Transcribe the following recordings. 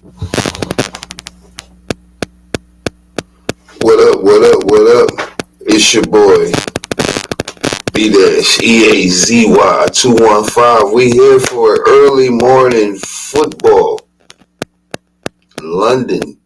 What up, what up, what up? It's your boy, B-EAZY215. We here for early morning football. London.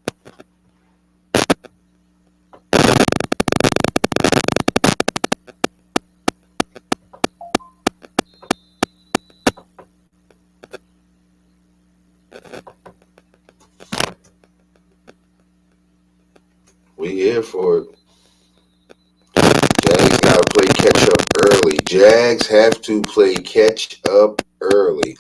We here for it. Jags gotta play catch up early. Jags have to play catch up early.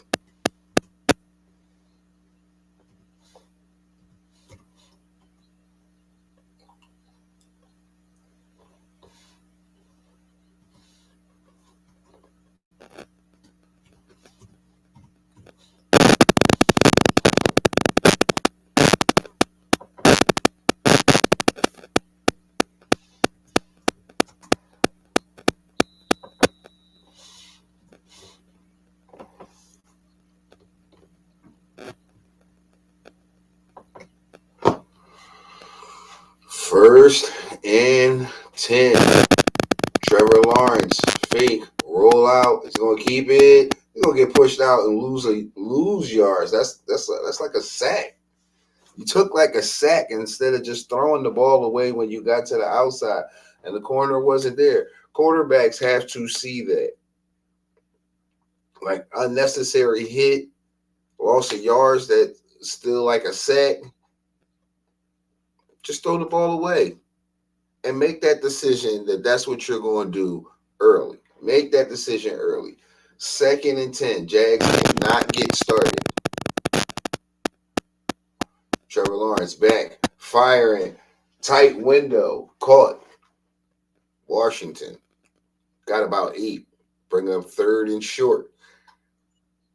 First and 10. Trevor Lawrence, fake, roll out. He's gonna keep it. He's gonna get pushed out and lose yards. That's like a sack. You took like a sack instead of just throwing the ball away when you got to the outside and the corner wasn't there. Quarterbacks have to see that. Like unnecessary hit, loss of yards that still like a sack. Just throw the ball away and make that decision that's what you're going to do early. Make that decision early. Second and 10. Jags cannot get started. Trevor Lawrence back, firing, tight window, caught. Washington got about 8. Bring up third and short.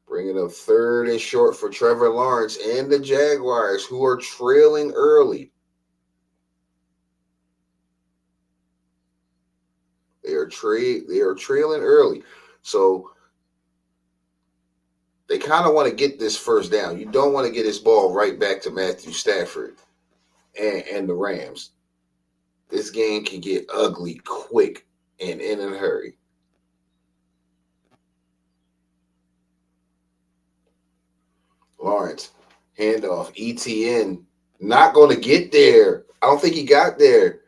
Bringing up third and short for Trevor Lawrence and the Jaguars, who are trailing early. They are trailing early. So they kind of want to get this first down. You don't want to get this ball right back to Matthew Stafford and the Rams. This game can get ugly quick and in a hurry. Lawrence, handoff, ETN, not going to get there. I don't think he got there.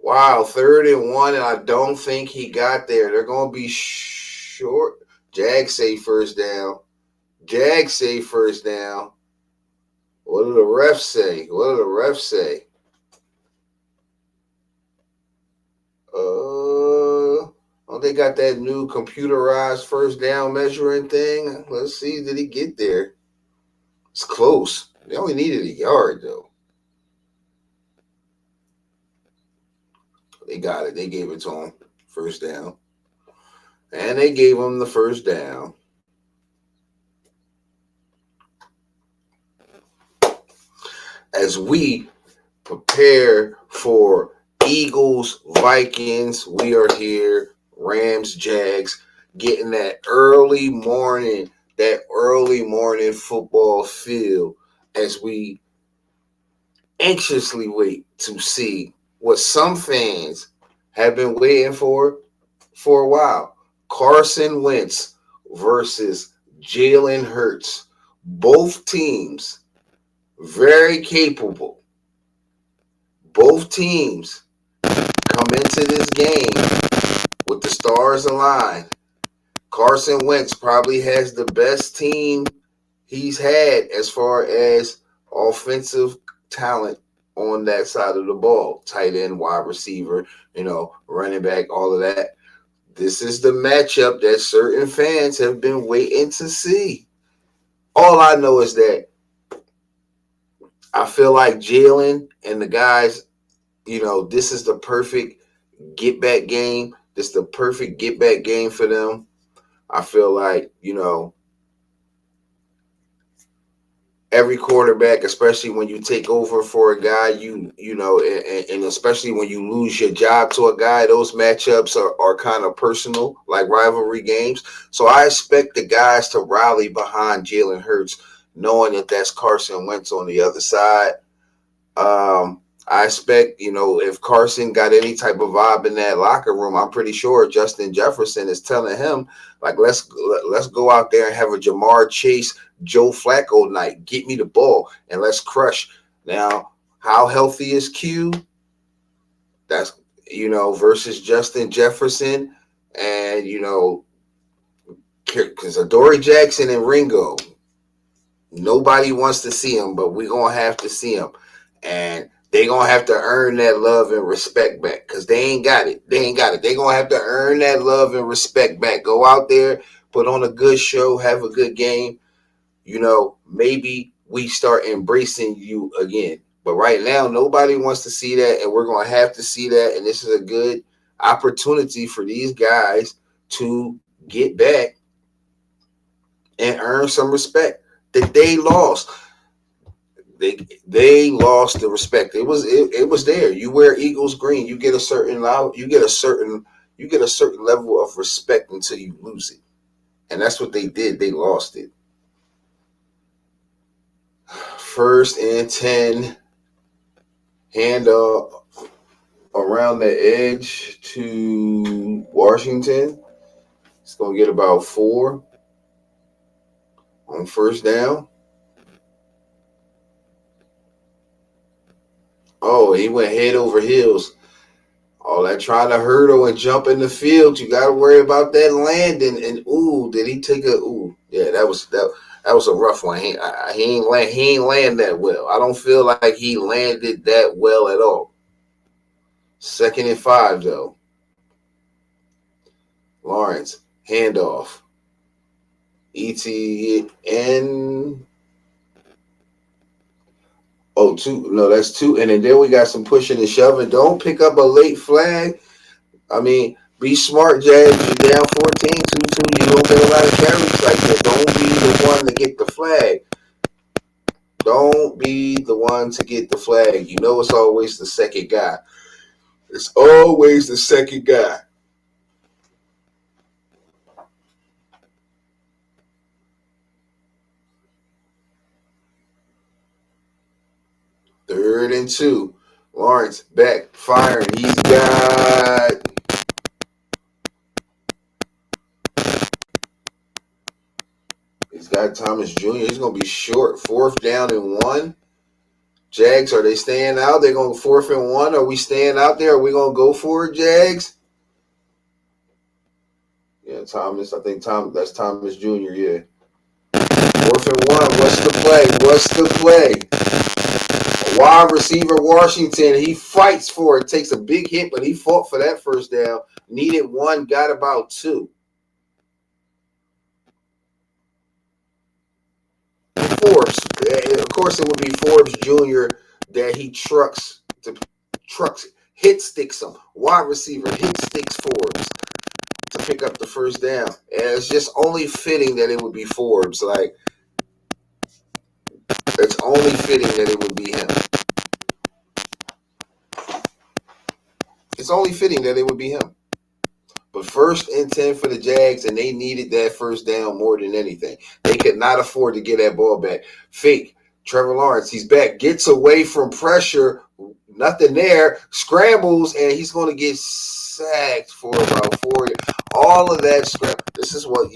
Wow, 3rd and 1, and I don't think he got there. They're going to be short. Jags say first down. Jags say first down. What do the refs say? What do the refs say? Oh, they got that new computerized first down measuring thing. Let's see, did he get there? It's close. They only needed a yard, though. They got it. They gave it to him. First down. And they gave him the first down. As we prepare for Eagles, Vikings, we are here. Rams, Jags, getting that early morning football feel as we anxiously wait to see what some fans have been waiting for a while. Carson Wentz versus Jalen Hurts. Both teams very capable. Both teams come into this game with the stars aligned. Carson Wentz probably has the best team he's had as far as offensive talent on that side of the ball. Tight end, wide receiver, running back, all of that. This is the matchup that certain fans have been waiting to see. All I know is that I feel like Jalen and the guys, this is the perfect get-back game. This is the perfect get-back game for them. I feel like, every quarterback, especially when you take over for a guy, and especially when you lose your job to a guy, those matchups are kind of personal, like rivalry games. So I expect the guys to rally behind Jalen Hurts knowing that that's Carson Wentz on the other side. I expect, if Carson got any type of vibe in that locker room, I'm pretty sure Justin Jefferson is telling him, like, let's go out there and have a Jamar Chase, Joe Flacco night. Get me the ball and let's crush. Now, how healthy is Q? That's, versus Justin Jefferson and, because Adoree Jackson and Ringo, nobody wants to see him, but we're going to have to see him. And they going to have to earn that love and respect back because they ain't got it. They going to have to earn that love and respect back. Go out there, put on a good show, have a good game. Maybe we start embracing you again. But right now, nobody wants to see that, and we're going to have to see that. And this is a good opportunity for these guys to get back and earn some respect that they lost. They lost the respect. It was there. You wear Eagles green, you get a certain level of respect until you lose it. And that's what they did. They lost it. 1st and 10, hand around the edge to Washington. It's going to get about 4 on 1st down. Oh, he went head over heels. All that trying to hurdle and jump in the field, you got to worry about that landing. And did he take a? Yeah, that was a rough one. He ain't land that well. I don't feel like he landed that well at all. 2nd and 5 though. Lawrence handoff. ETN. Oh, 2. No, that's 2. And then we got some pushing and shoving. Don't pick up a late flag. I mean, be smart, Jags. You're down 14, 2-2. You don't get a lot of carries like that. Don't be the one to get the flag. Don't be the one to get the flag. It's always the second guy. It's always the second guy. Third and 2. Lawrence back, firing. He's got Thomas Jr. He's going to be short. 4th down and 1. Jags, are they staying out? They're going 4th and 1. Are we staying out there? Are we going to go for it, Jags? Yeah, Thomas. I think that's Thomas Jr., yeah. 4th and 1. What's the play? Wide receiver Washington. He fights for it. Takes a big hit, but he fought for that 1st down. Needed 1, got about 2. Forbes. Of course, it would be Forbes Jr. that he hit sticks him. Wide receiver hit sticks Forbes to pick up the 1st down. And it's just only fitting that it would be Forbes. Like, it's only fitting that it would be him. It's only fitting that it would be him. But 1st and 10 for the Jags, and they needed that 1st down more than anything. They could not afford to get that ball back. Fake. Trevor Lawrence, he's back. Gets away from pressure. Nothing there. Scrambles, and he's going to get sacked for about 4 years. All of that scramble. This is what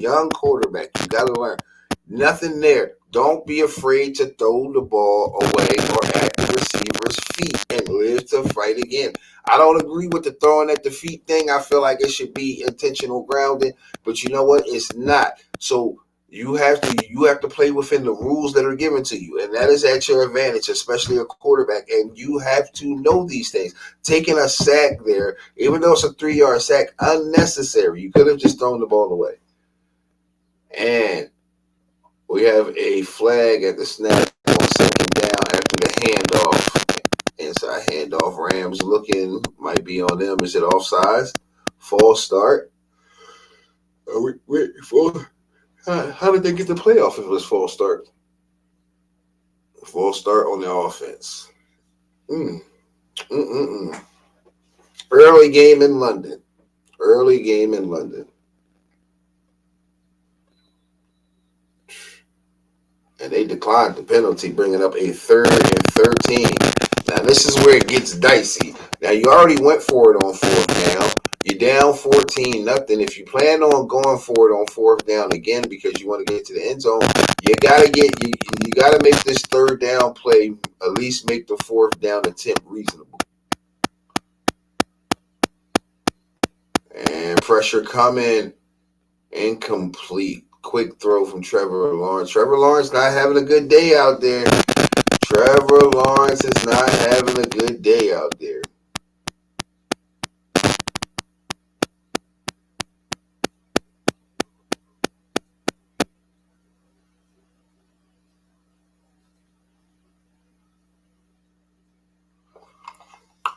young quarterback, you got to learn. Nothing there. Don't be afraid to throw the ball away or at the receiver's feet and live to fight again. I don't agree with the throwing at the feet thing. I feel like it should be intentional grounding, but you know what? It's not. So you have to play within the rules that are given to you, and that is at your advantage, especially a quarterback. And you have to know these things. Taking a sack there, even though it's a 3-yard sack, unnecessary. You could have just thrown the ball away. And we have a flag at the snap on 2nd down after the handoff. Inside handoff. Rams looking, might be on them. Is it offsides? False start. How did they get the playoff if it was false start? False start on the offense. Early game in London. And they declined the penalty, bringing up a 3rd and 13. Now, this is where it gets dicey. Now, you already went for it on 4th down. You're down 14-0. If you plan on going for it on 4th down again because you want to get to the end zone, you gotta make this 3rd down play, at least make the 4th down attempt reasonable. And pressure coming, incomplete. Quick throw from Trevor Lawrence. Trevor Lawrence not having a good day out there. Trevor Lawrence is not having a good day out there.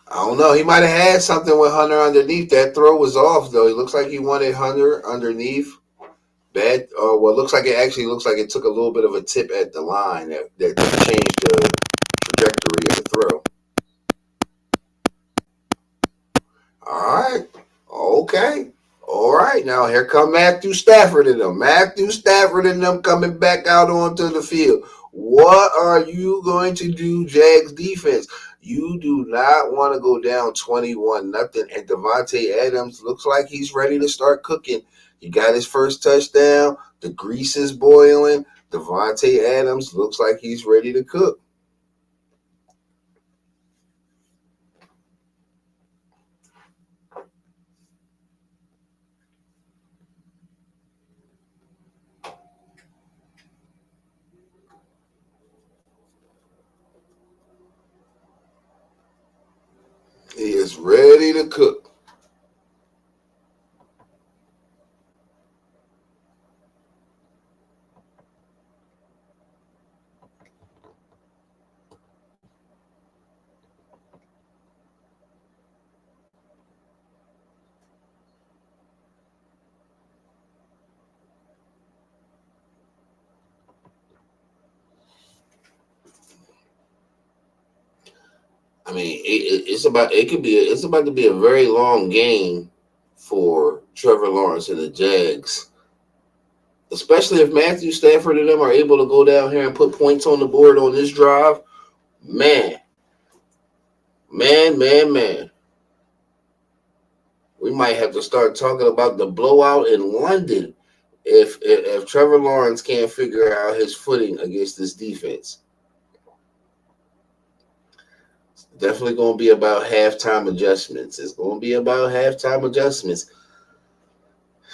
I don't know. He might have had something with Hunter underneath. That throw was off, though. He looks like he wanted Hunter underneath. Bad. Well, looks like it took a little bit of a tip at the line that changed the trajectory of the throw. All right. Okay. All right. Now here come Matthew Stafford and them. Matthew Stafford and them coming back out onto the field. What are you going to do, Jags defense? You do not want to go down 21-0. And Devontae Adams looks like he's ready to start cooking. He got his first touchdown. The grease is boiling. Devontae Adams looks like he's ready to cook. He is ready to cook. I mean, it's about to be a very long game for Trevor Lawrence and the Jags, especially if Matthew Stafford and them are able to go down here and put points on the board on this drive. Man, we might have to start talking about the blowout in London if Trevor Lawrence can't figure out his footing against this defense. Definitely going to be about halftime adjustments. It's going to be about halftime adjustments.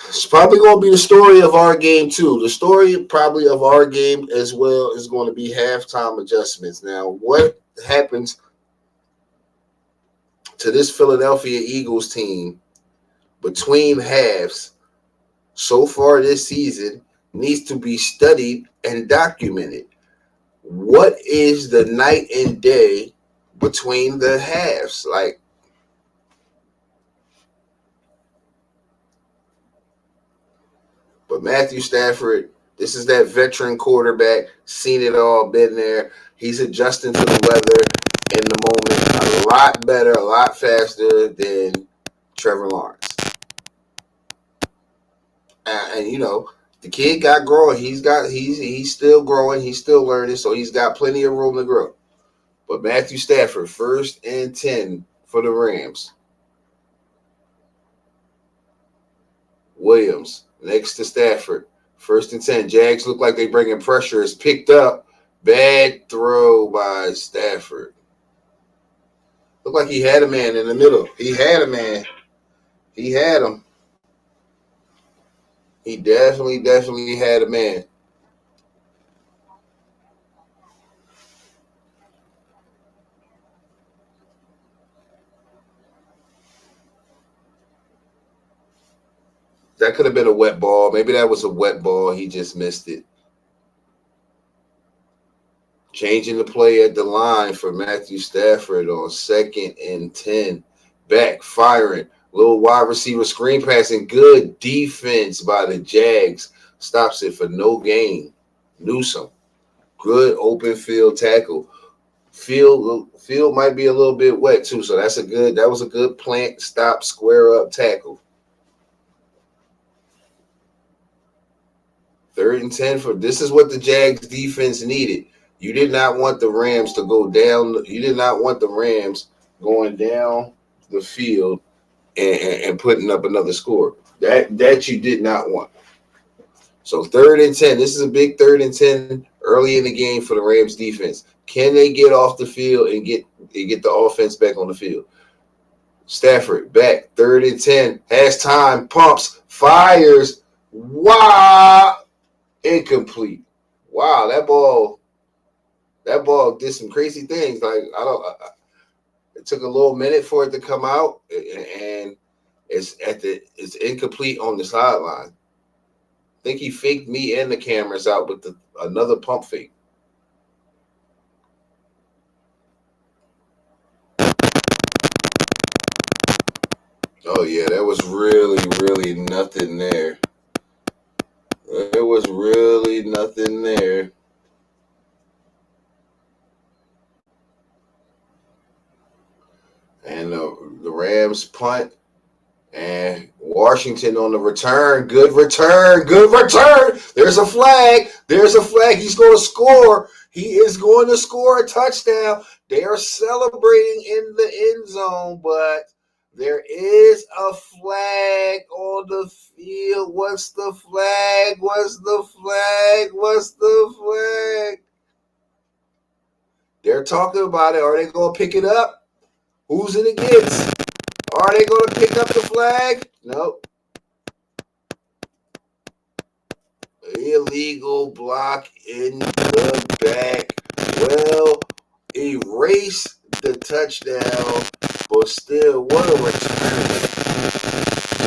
It's probably going to be the story of our game, too. The story probably of our game as well is going to be halftime adjustments. Now, what happens to this Philadelphia Eagles team between halves so far this season needs to be studied and documented. What is the night and day between the halves? But Matthew Stafford, this is that veteran quarterback, seen it all, been there. He's adjusting to the weather in the moment a lot better, a lot faster than Trevor Lawrence. And you know, the kid got growing. He's still growing. He's still learning, so he's got plenty of room to grow. But Matthew Stafford, 1st and 10 for the Rams. Williams next to Stafford. 1st and 10. Jags look like they bringing pressure. It's picked up. Bad throw by Stafford. Looked like he had a man in the middle. He had a man. He had him. He definitely had a man. That could have been a wet ball. Maybe that was a wet ball. He just missed it. Changing the play at the line for Matthew Stafford on 2nd and 10. Backfiring. Little wide receiver screen passing. Good defense by the Jags. Stops it for no gain. Newsome. Good open field tackle. Field might be a little bit wet too, so that was a good plant, stop, square up tackle. Third and 10 for this is what the Jags defense needed. You did not want the Rams to go down. You did not want the Rams going down the field and putting up another score. That you did not want. So third and 10. This is a big third and 10 early in the game for the Rams defense. Can they get off the field and get the offense back on the field? Stafford back, third and 10, has time, pumps, fires. Wow, incomplete. Wow, that ball did some crazy things. Like it took a little minute for it to come out, and it's incomplete on the sideline. I think he faked me and the cameras out with another pump fake. Oh yeah, there was really nothing there. There was really nothing there. And the Rams punt and Washington on the return. Good return. Good return. There's a flag. There's a flag. He's going to score. He is going to score a touchdown. They are celebrating in the end zone, but there is a flag on the field. What's the flag? What's the flag? What's the flag? They're talking about it. Are they going to pick it up? Who's it against? Are they going to pick up the flag? Nope. Illegal block in the back. Well, erase the touchdown, but still, what a return.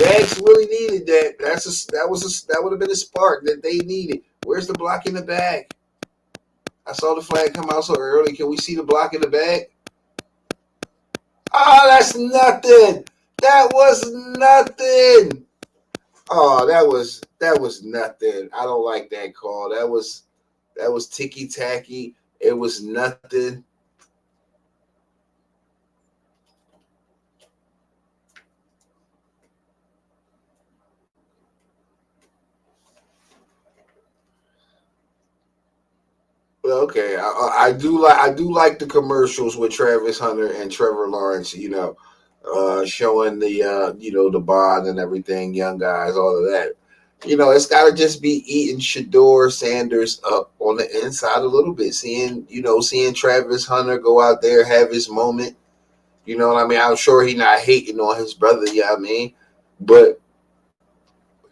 Jags really needed that. That would have been a spark that they needed. Where's the block in the back? I saw the flag come out so early. Can we see the block in the back? Oh, that's nothing. That was nothing. Oh, that was nothing. I don't like that call. That was ticky tacky. It was nothing. Well, okay, I do like the commercials with Travis Hunter and Trevor Lawrence. Showing the the bond and everything, young guys, all of that. It's got to just be eating Shador Sanders up on the inside a little bit, seeing Travis Hunter go out there, have his moment. You know what I mean? I'm sure he's not hating on his brother. You know what I mean? But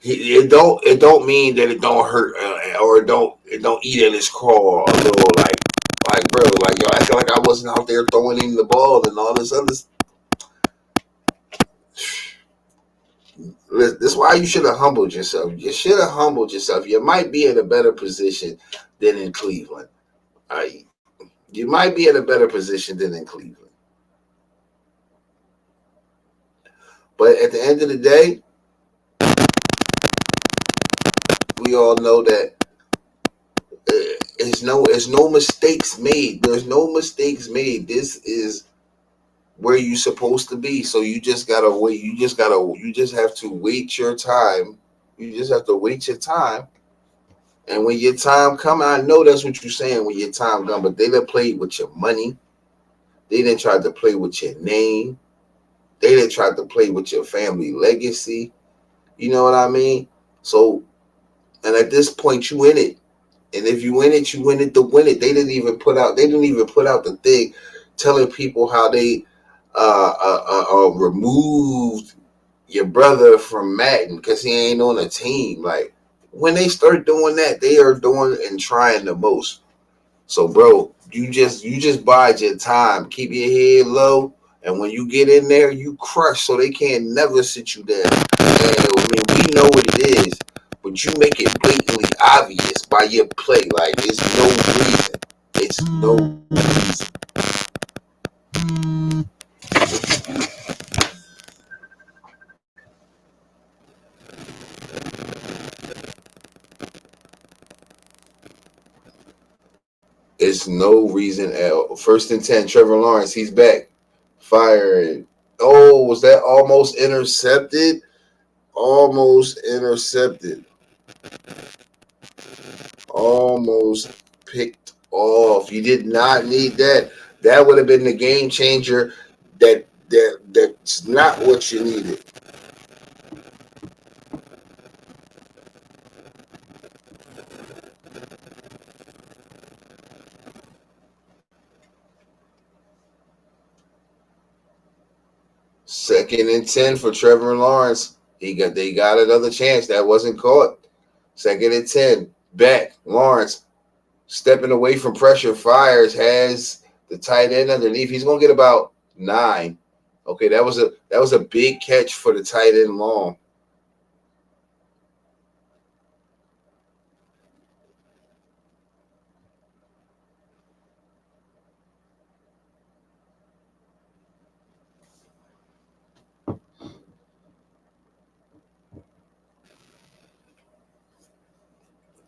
it don't mean that it don't hurt or it don't eat at his craw a little, like bro, like yo, I feel like I wasn't out there throwing him the ball and all this other. This is why you should have humbled yourself. You should have humbled yourself. You might be in a better position than in Cleveland. You might be in a better position than in Cleveland. But at the end of the day, we all know that there's no mistakes made. There's no mistakes made. This is where you're supposed to be. So you just gotta wait. You just have to wait your time. You just have to wait your time. And when your time come, I know that's what you're saying when your time come, but they didn't play with your money. They didn't try to play with your name. They didn't try to play with your family legacy. You know what I mean? So, and at this point, you in it. And if you win it, you win it to win it. They didn't even put out the thing telling people how they removed your brother from Madden because he ain't on a team. Like, when they start doing that, they are doing and trying the most. So, bro, you just bide your time. Keep your head low. And when you get in there, you crush so they can't never sit you down. And I mean, we know what it is, but you make it blatantly obvious by your play. Like, it's no reason. It's no reason. It's no reason at all. First and 10, Trevor Lawrence, he's back. Firing. Oh, was that almost intercepted? Almost intercepted. almost picked off. You did not need that. That would have been the game changer. That's not what you needed. Second and 10 for Trevor Lawrence. They got another chance. That wasn't caught. Second and 10. Back. Lawrence stepping away from pressure. Fires. Has the tight end underneath. He's gonna get about 9. Okay, that was a big catch for the tight end long.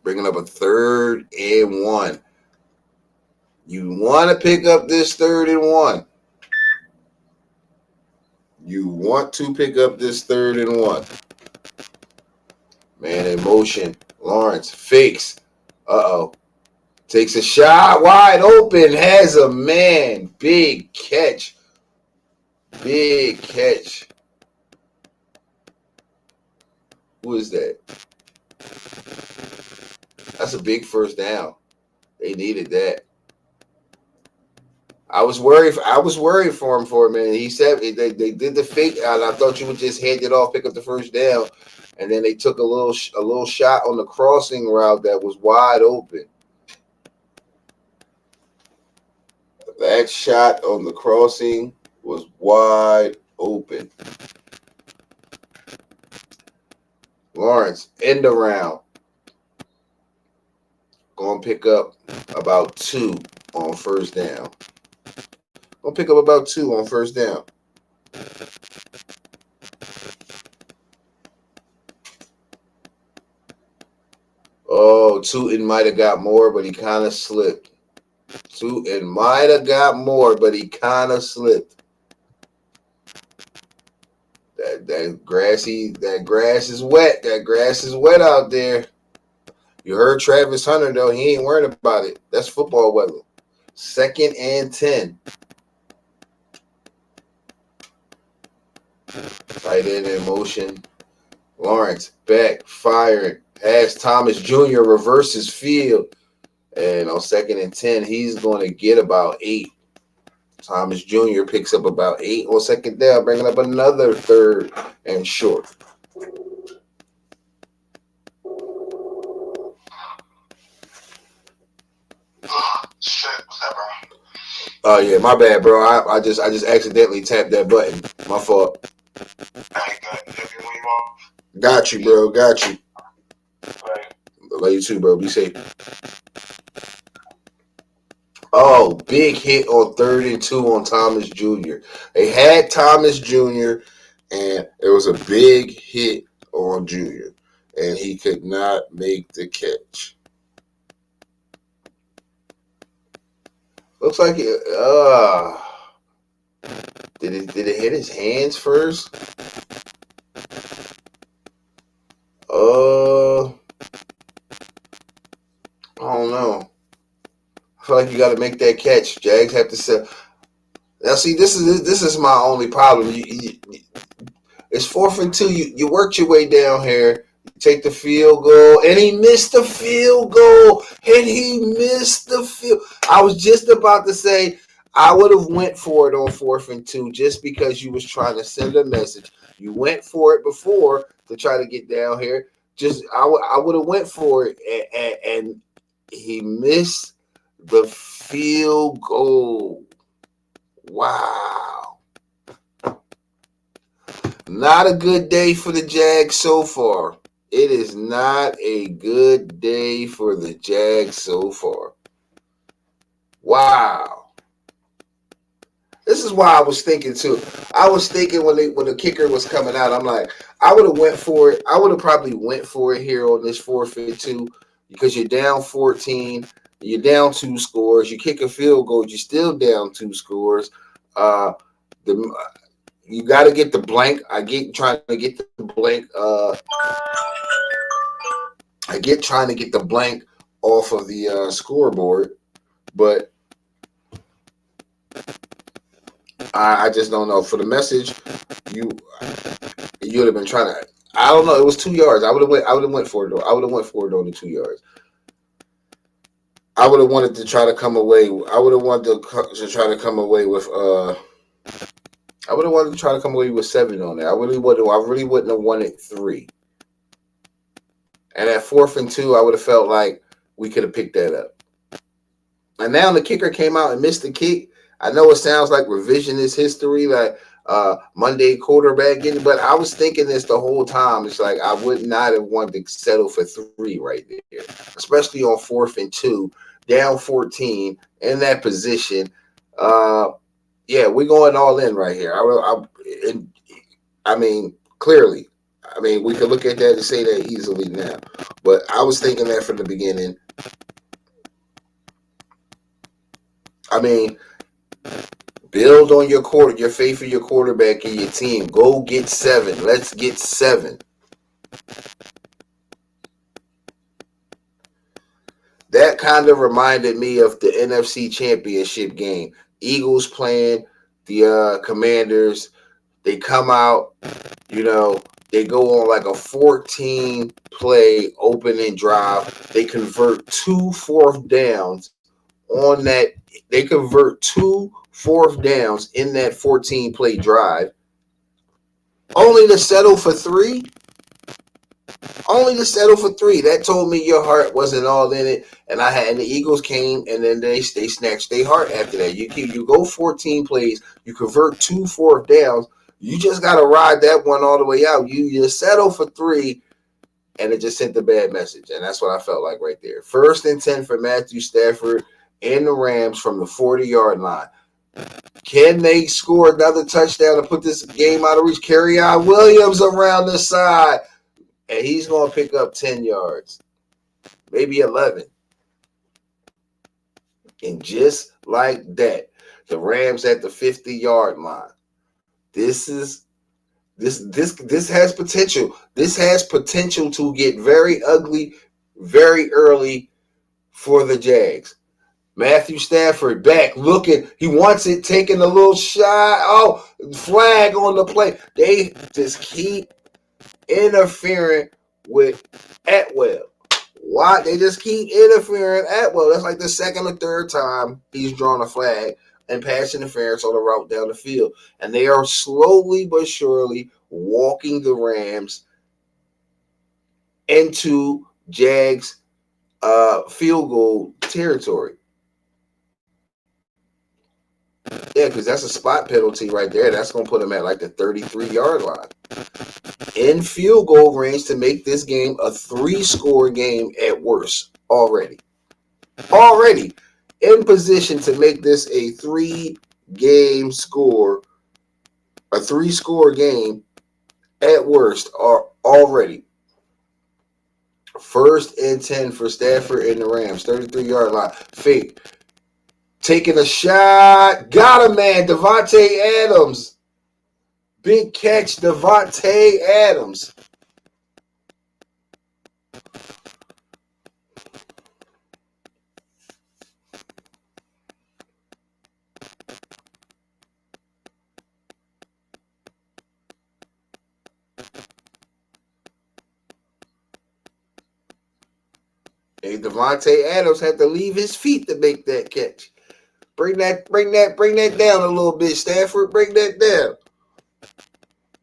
Bringing up a 3rd and 1. You want to pick up this 3rd and 1. You want to pick up this 3rd and 1. Man in motion. Lawrence fakes. Uh-oh. Takes a shot. Wide open. Has a man. Big catch. Big catch. Who is that? That's a big first down. They needed that. I was worried for him for a minute. He said they did the fake, and I thought you would just hand it off, pick up the first down, and then they took a little shot on the crossing route that was wide open. That shot on the crossing was wide open. Lawrence, end around. Going to pick up about 2 on first down. Going to pick up about 2 on first down. Oh, Tootin might have got more, but he kind of slipped. Tootin might have got more, but he kind of slipped. That grass is wet. That grass is wet out there. You heard Travis Hunter, though. He ain't worried about it. That's football weather. 2nd and 10. Tight end in motion. Lawrence back, firing. As Thomas Jr. reverses field. And on 2nd and 10, he's going to get about 8. Thomas Jr. picks up about 8 on 2nd down, bringing up another 3rd and short. Shit, what's that, bro? Oh yeah, my bad, bro. I just accidentally tapped that button. My fault. Got you, bro. Got you. Right. Love you too, bro. Be safe. Oh, big hit on 3rd and 2 on Thomas Jr. They had Thomas Jr. and it was a big hit on Jr. and he could not make the catch. Looks like it. Did it hit his hands first? I don't know. I feel like you got to make that catch. Jags have to sell. Now, see, this is my only problem. It's 4th and 2. You worked your way down here. You take the field goal, and he missed the field goal, and he missed the field. I was just about to say I would have went for it on 4th and 2 just because you was trying to send a message. You went for it before to try to get down here. I would have went for it, and he missed the field goal. Wow. Not a good day for the Jags so far. It is not a good day for the Jags so far. Wow. This is why I was thinking too. I was thinking when the kicker was coming out, I'm like, I would have went for it. I would have probably went for it here on this 4th and 2 because you're down 14. You're down 2 scores. You kick a field goal. You're still down 2 scores. You got to get the blank. I get trying to get the blank off of the scoreboard, but I just don't know. For the message, you would have been trying to. I don't know. It was 2 yards. I would have went for it though. I would have went for it on the 2 yards. I would have wanted to try to come away. I would have wanted to try to come away with. I would have wanted to try to come away with 7 on there. I really wouldn't have wanted 3. And at 4th and 2, I would have felt like we could have picked that up. And now the kicker came out and missed the kick. I know it sounds like revisionist history, like Monday quarterback getting, but I was thinking this the whole time. It's like I would not have wanted to settle for 3 right there, especially on 4th and 2, down 14 in that position. Yeah, we're going all in right here. I mean, clearly. I mean, we could look at that and say that easily now. But I was thinking that from the beginning. I mean, build on your faith in your quarterback and your team. Go get 7. Let's get 7. That kind of reminded me of the NFC Championship game. Eagles playing the Commanders. They come out, they go on like a 14-play opening drive. They convert 2 4th downs on that. They convert 2 4th downs in that 14-play drive, only to settle for 3. That told me your heart wasn't all in it. And the Eagles came, and then they snatched their heart after that. You go 14 plays, you convert 2 4th downs. You just got to ride that one all the way out. You settle for 3, and it just sent a bad message. And that's what I felt like right there. 1st and 10 for Matthew Stafford and the Rams from the 40-yard line. Can they score another touchdown to put this game out of reach? Kerryon Williams around the side, and he's going to pick up 10 yards, maybe 11. And just like that, the Rams at the 50-yard line. This has potential. This has potential to get very ugly very early for the Jags. Matthew Stafford back looking. He wants it, taking a little shot. Oh, flag on the play. They just keep interfering with Atwell. Why? They just keep interfering at Atwell. That's like the 2nd or 3rd time he's drawn a flag and pass interference on the route down the field. And they are slowly but surely walking the Rams into Jags field goal territory. Yeah, because that's a spot penalty right there. That's going to put them at like the 33-yard line. In field goal range to make this game a 3-score game at worst already. Already in position to make this a 3-score game at worst are already. 1st and 10 for Stafford and the Rams, 33-yard line. Fake. Taking a shot. Got him, man. Devontae Adams. Big catch, Devontae Adams. Hey, Devontae Adams had to leave his feet to make that catch. Bring that down a little bit, Stafford. Bring that down.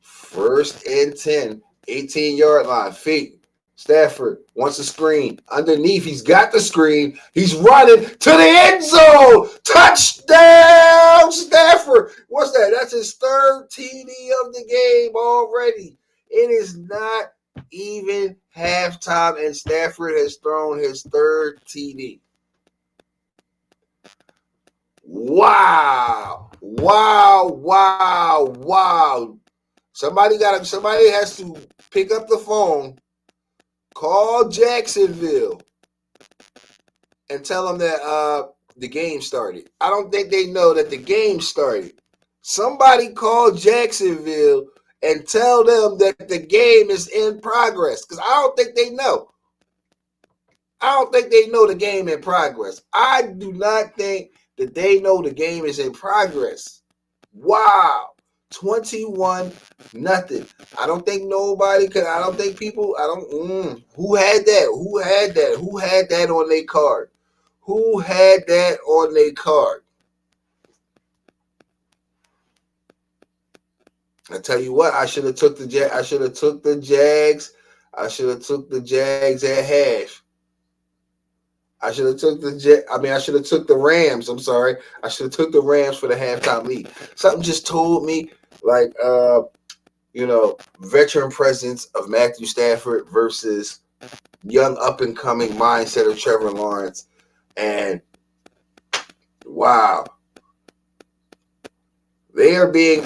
1st and 10, 18-yard line. Fake. Stafford wants a screen. Underneath, he's got the screen. He's running to the end zone. Touchdown, Stafford. What's that? That's his 3rd TD of the game already. It is not even halftime, and Stafford has thrown his 3rd TD. Wow. Somebody has to pick up the phone, call Jacksonville, and tell them that the game started. I don't think they know that the game started. Somebody call Jacksonville and tell them that the game is in progress, because I don't think they know. I don't think they know the game in progress. I do not think that they know the game is in progress. Wow. 21-0. I don't think nobody could. I don't think people. I don't. Who had that? Who had that? Who had that on their card? Who had that on their card? I tell you what. I should have took the I should have took the Jags. I should have took the Jags at half. I should have took I should have took the Rams. I'm sorry. I should have took the Rams for the halftime lead. Something just told me, like, veteran presence of Matthew Stafford versus young up and coming mindset of Trevor Lawrence, and wow, they're going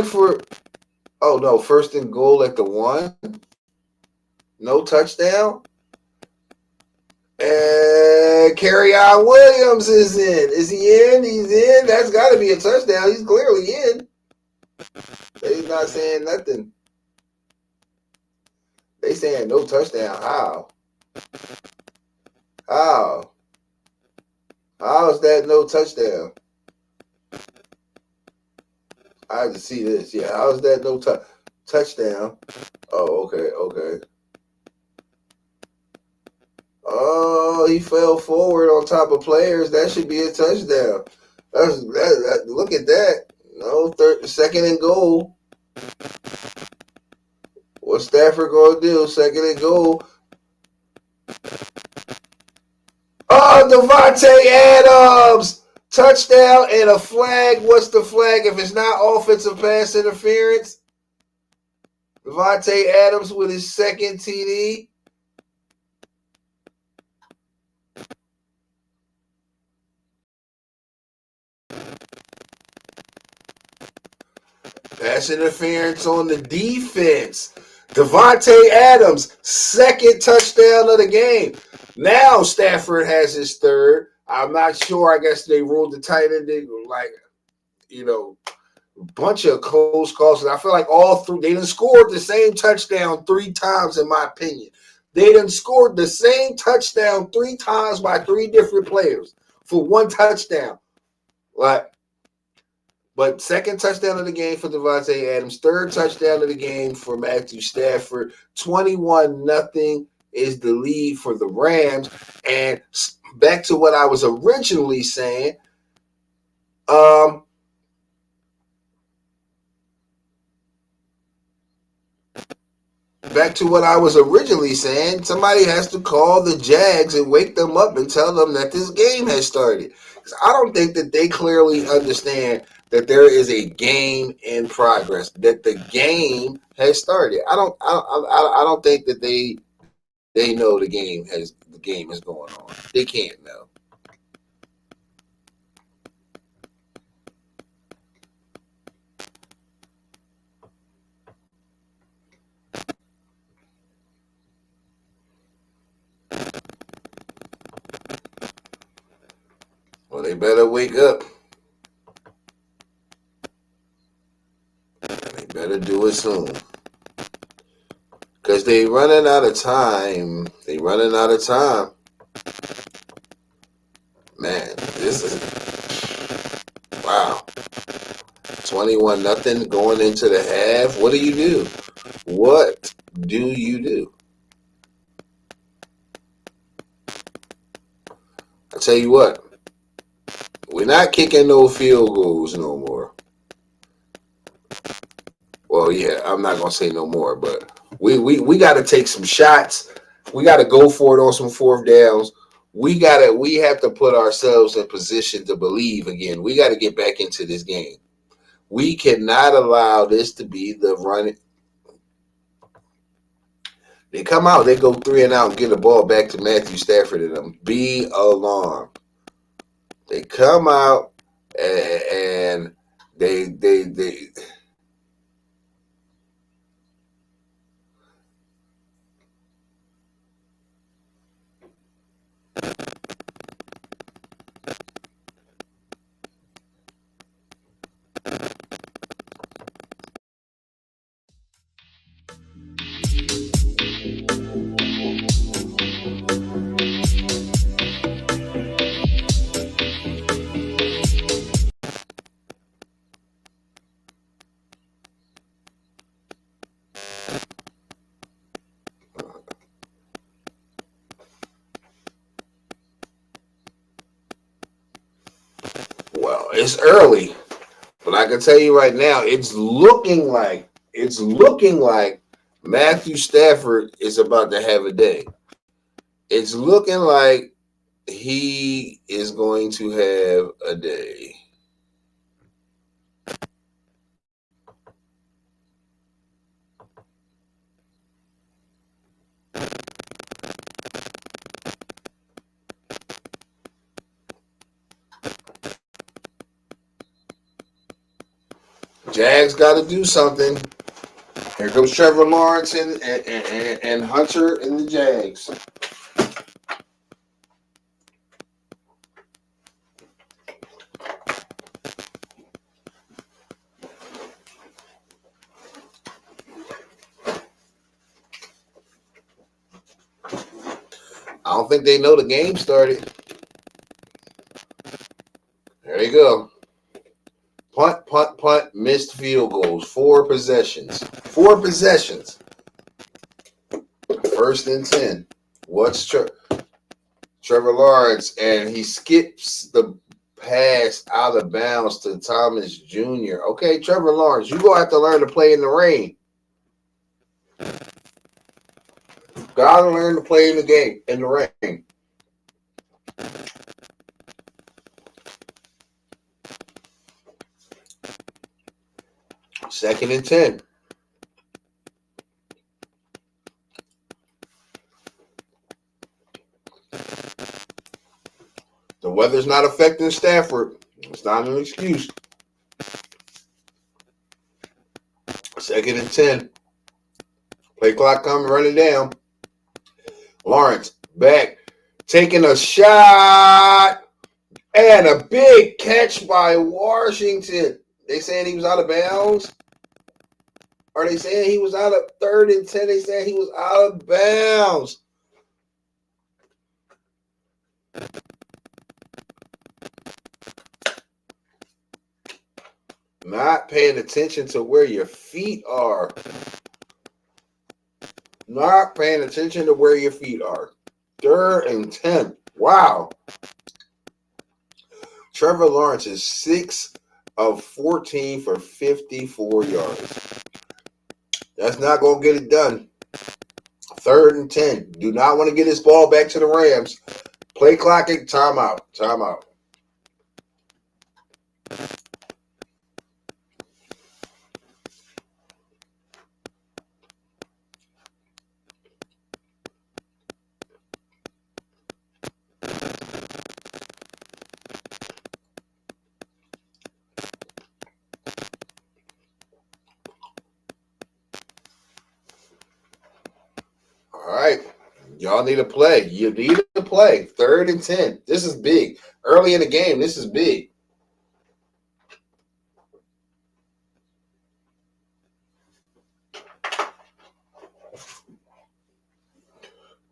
for, oh no, 1st and goal at the 1, no touchdown. And Kerryon Williams is in. Is he in? He's in. That's got to be a touchdown. He's clearly in. They're not saying nothing. They saying no touchdown. How? How? How is that no touchdown? I have to see this. Yeah, how is that no touchdown? Oh, okay. Oh, he fell forward on top of players. That should be a touchdown. Look at that. No, 2nd and goal. What's Stafford going to do? 2nd and goal. Oh, Devontae Adams! Touchdown and a flag. What's the flag if it's not offensive pass interference? Devontae Adams with his 2nd TD. Pass interference on the defense. Devontae Adams, 2nd touchdown of the game. Now Stafford has his 3rd. I'm not sure. I guess they ruled the tight end. Bunch of close calls. And I feel like all 3, they done scored the same touchdown 3 times, in my opinion. They done scored the same touchdown 3 times by 3 different players for 1 touchdown. But 2nd touchdown of the game for Devontae Adams, 3rd touchdown of the game for Matthew Stafford. 21-0 is the lead for the Rams. And back to what I was originally saying, somebody has to call the Jags and wake them up and tell them that this game has started. Because I don't think that they clearly understand that there is a game in progress, that the game has started. I don't think that they know the game is going on. They can't know. Well, they better wake up. They better do it soon. Because they running out of time. Man, this is, wow. 21-0 going into the half. What do you do? What do you do? I tell you what, we're not kicking no field goals no more. Well, yeah, I'm not gonna say no more, but we got to take some shots. We got to go for it on some 4th downs. We have to put ourselves in position to believe again. We got to get back into this game. We cannot allow this to be the run. They come out, they go 3 and out and get the ball back to Matthew Stafford and them. Be alarmed. They come out and they Well, it's early, but I can tell you right now, it's looking like Matthew Stafford is about to have a day. It's looking like he is going to have a day. Jags got to do something. Here comes Trevor Lawrence and Hunter in the Jags. I don't think they know the game started. There you go. Punt, punt, punt, missed field goals. 4 possessions. 4 possessions. 1st and 10. What's Trevor Lawrence? And he skips the pass out of bounds to Thomas Jr. Okay, Trevor Lawrence, you're going to have to learn to play in the rain. Got to learn to play in the game, in the rain. Second and 10. The weather's not affecting Stafford. It's not an excuse. 2nd and 10. Play clock coming, running down. Lawrence back, taking a shot, and a big catch by Washington. They saying he was out of bounds? Are they saying he was out of 3rd and 10? They saying he was out of bounds. Not paying attention to where your feet are. Not paying attention to where your feet are. 3rd and 10. Wow. Trevor Lawrence is 6 of 14 for 54 yards. That's not going to get it done. 3rd and 10. Do not want to get this ball back to the Rams. Play clocking. Timeout. Timeout. All right. Y'all need to play. You need to play. 3rd and 10. This is big. Early in the game, this is big.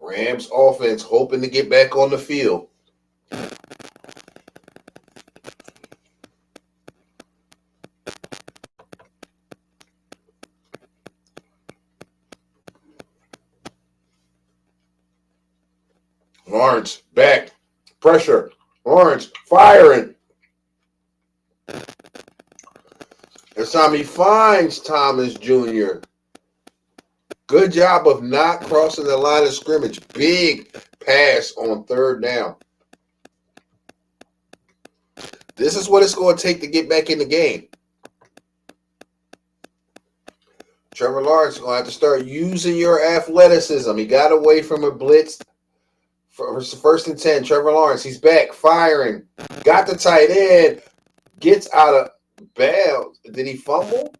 Rams offense hoping to get back on the field. Lawrence back. Pressure. Lawrence firing. This time he finds Thomas Jr. Good job of not crossing the line of scrimmage. Big pass on 3rd down. This is what it's going to take to get back in the game. Trevor Lawrence is going to have to start using your athleticism. He got away from a blitz. 1st and 10. Trevor Lawrence, he's back, firing. Got the tight end. Gets out of bounds. Did he fumble?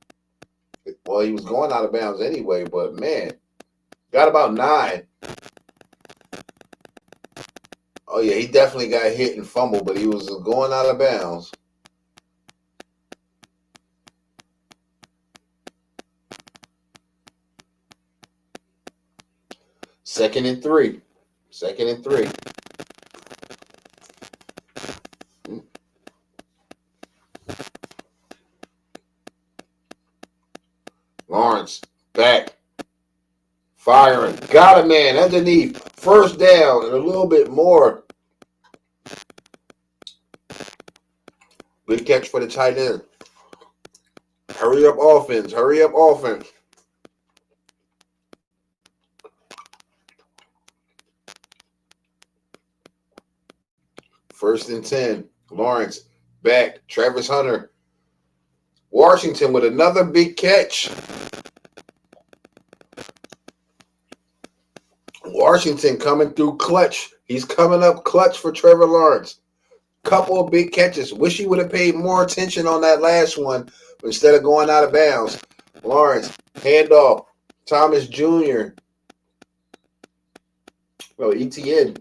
Well, he was going out of bounds anyway, but man, got about 9. Oh, yeah, he definitely got hit and fumbled, but he was going out of bounds. Second and 3. 2nd and 3. Lawrence back. Firing. Got a man underneath. 1st down and a little bit more. Good catch for the tight end. Hurry up offense. Hurry up offense. First and 10. Lawrence back. Travis Hunter. Washington with another big catch. Washington coming through clutch. He's coming up clutch for Trevor Lawrence. Couple of big catches. Wish he would have paid more attention on that last one instead of going out of bounds. Lawrence, handoff. Thomas Jr. Oh, ETN.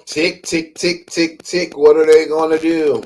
Tick, tick, tick, tick, tick. What are they going to do?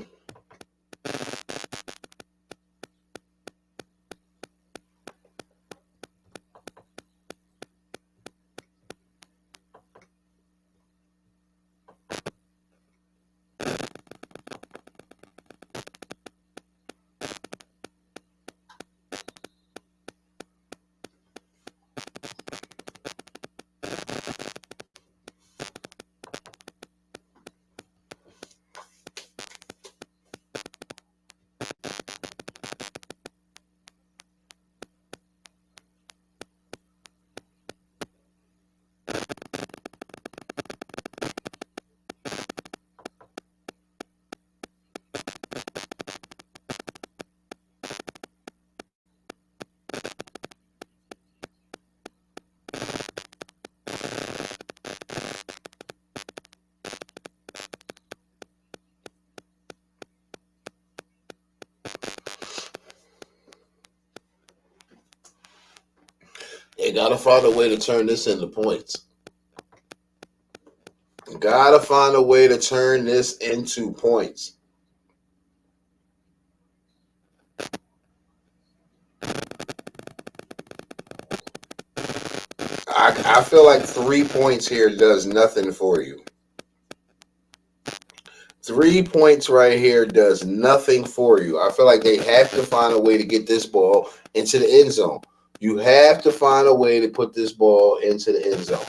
They got to find a way to turn this into points. Got to find a way to turn this into points. I feel like 3 points here does nothing for you. 3 points right here does nothing for you. I feel like they have to find a way to get this ball into the end zone. You have to find a way to put this ball into the end zone.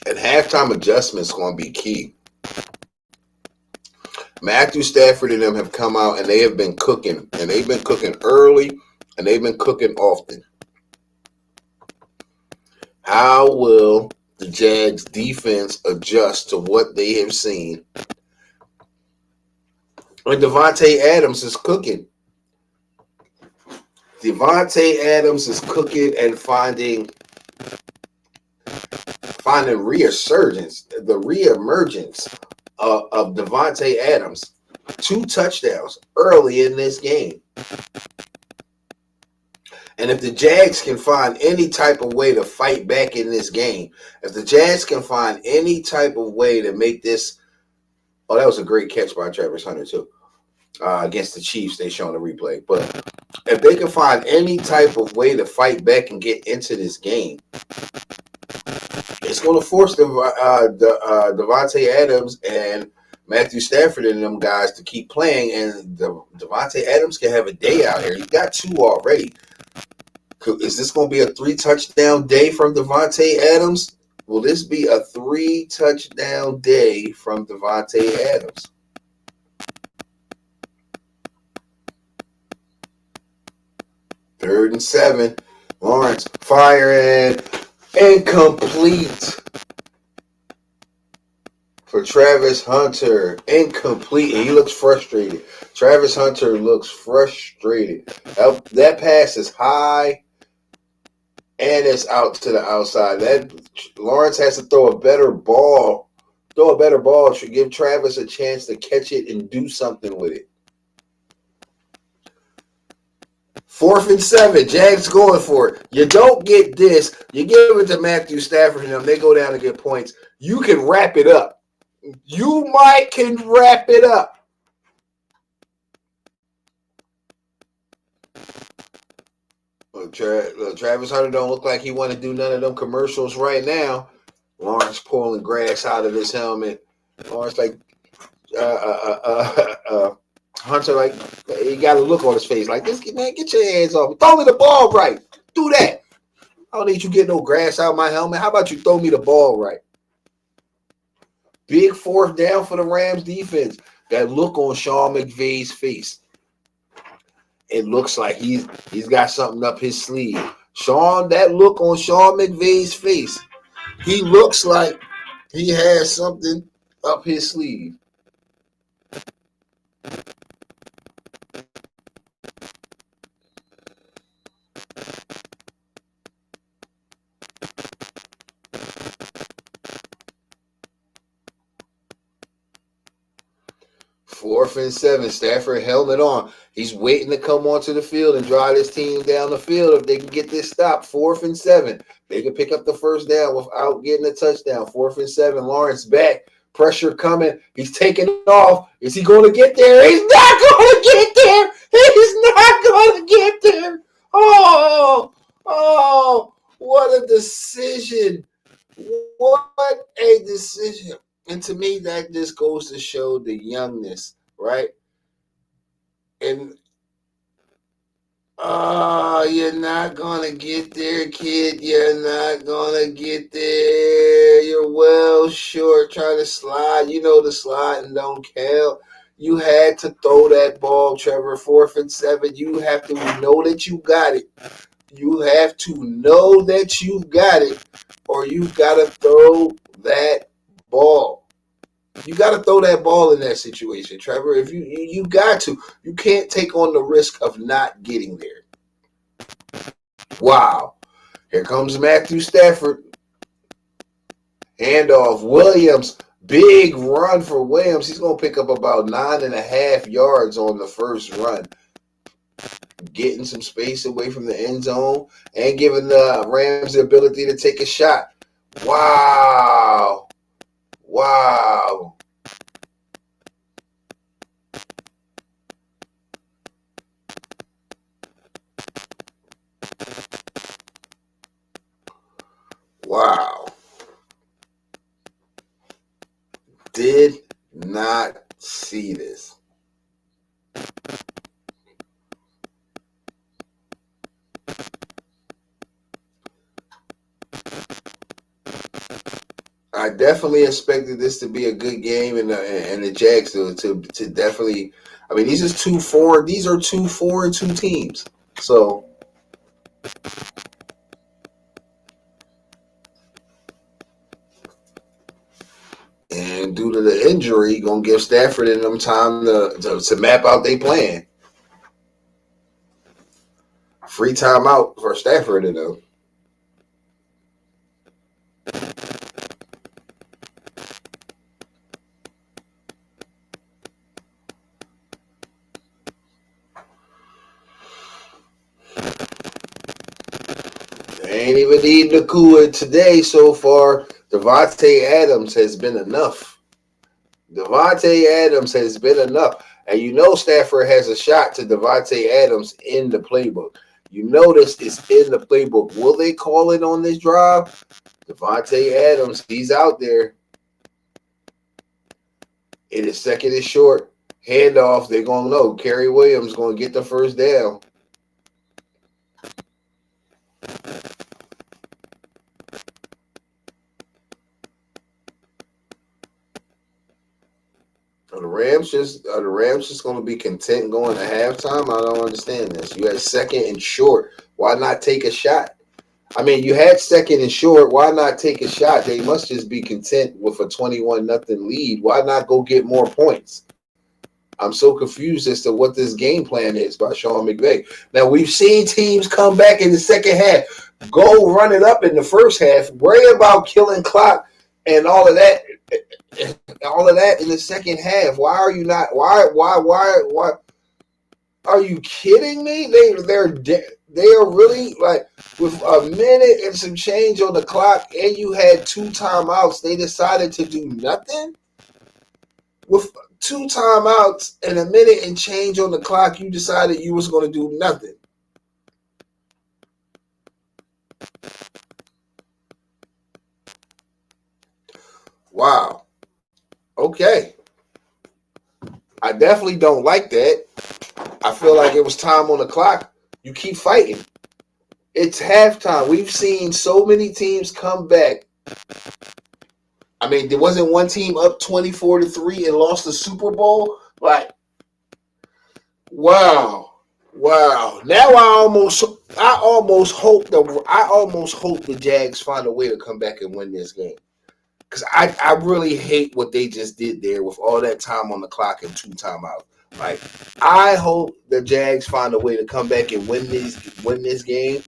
And halftime adjustments going to be key. Matthew Stafford and them have come out and they have been cooking. And they've been cooking early and they've been cooking often. How will the Jags defense adjust to what they have seen? And Devontae Adams is cooking. Devontae Adams is cooking and finding reemergence of Devontae Adams. 2 touchdowns early in this game. And if the Jags can find any type of way to fight back in this game, if the Jags can find any type of way to make this, oh, that was a great catch by Travis Hunter too, against the Chiefs. They showing the replay, but if they can find any type of way to fight back and get into this game, it's going to force Devontae Adams and Matthew Stafford and them guys to keep playing, and Devontae Adams can have a day out here. He's got 2 already. Is this going to be a 3-touchdown day from Devontae Adams? Will this be a 3-touchdown day from Devontae Adams? Third and 7. Lawrence firing. Incomplete for Travis Hunter. Incomplete. And he looks frustrated. Travis Hunter looks frustrated. That pass is high and it's out to the outside. That Lawrence has to throw a better ball. Throw a better ball should give Travis a chance to catch it and do something with it. 4th and 7. Jags going for it. You don't get this. You give it to Matthew Stafford and them. They go down to get points. You can wrap it up. You can wrap it up. Travis Hunter don't look like he want to do none of them commercials right now. Lawrence pulling grass out of his helmet. Lawrence like Hunter like he got a look on his face like this. Man, get your hands off me. Throw me the ball right. Do that. I don't need you get no grass out of my helmet. How about you throw me the ball right? Big fourth down for the Rams defense. That look on Sean McVay's face. It looks like he's got something up his sleeve. That look on Sean McVay's face. He looks like he has something up his sleeve. Fourth and 7. Stafford helmet on. He's waiting to come onto the field and drive his team down the field. If they can get this stop, 4th and 7. They can pick up the first down without getting a touchdown. 4th and 7. Lawrence back. Pressure coming. He's taking off. Is he going to get there? He's not going to get there. He's not going to get there. Oh, what a decision. What a decision. And to me, that just goes to show the youngness, right? And you're not going to get there, kid. You're not going to get there. You're well short trying to slide. You know the sliding don't count. You had to throw that ball, Trevor. 4th and 7. You have to know that you got it. You have to know that you've got it, or you've got to throw that ball. You got to throw that ball in that situation, Trevor. If you got to, you can't take on the risk of not getting there. Wow. Here comes Matthew Stafford. Handoff. Williams. Big run for Williams. He's going to pick up about 9.5 yards on the first run. Getting some space away from the end zone and giving the Rams the ability to take a shot. Wow. Wow. Wow. Did not see this. I definitely expected this to be a good game, and the Jags to definitely. I mean, these are 2-4. These are 2-4-2 teams. So, and due to the injury, gonna give Stafford and them time to map out their plan. Free timeout for Stafford and them. Ain't even need Nakua today so far. Devontae Adams has been enough. And you know Stafford has a shot to Devontae Adams in the playbook. You notice it's in the playbook. Will they call it on this drive? Devontae Adams, he's out there. It is 2nd and short. Handoff, they're going to know. Kerry Williams going to get the first down. Are the Rams just going to be content going to halftime? I don't understand this. You had 2nd and short. Why not take a shot? I mean, you had 2nd and short. Why not take a shot? They must just be content with a 21-0 lead. Why not go get more points? I'm so confused as to what this game plan is by Sean McVay. Now, we've seen teams come back in the second half, go run it up in the first half, worry about killing clock and all of that in the second half. Why are you not? Why are you kidding me? They are really like with a minute and some change on the clock, and you had 2 timeouts. They decided to do nothing with 2 timeouts and a 1 minute and change on the clock. You decided you was going to do nothing. Wow. Okay. I definitely don't like that. I feel like it was time on the clock. You keep fighting. It's halftime. We've seen so many teams come back. I mean, there wasn't one team up 24-3 and lost the Super Bowl. Like, wow. Wow. Now I almost hope the Jags find a way to come back and win this game. Because I really hate what they just did there with all that time on the clock and 2 timeouts. Like, I hope the Jags find a way to come back and win this game,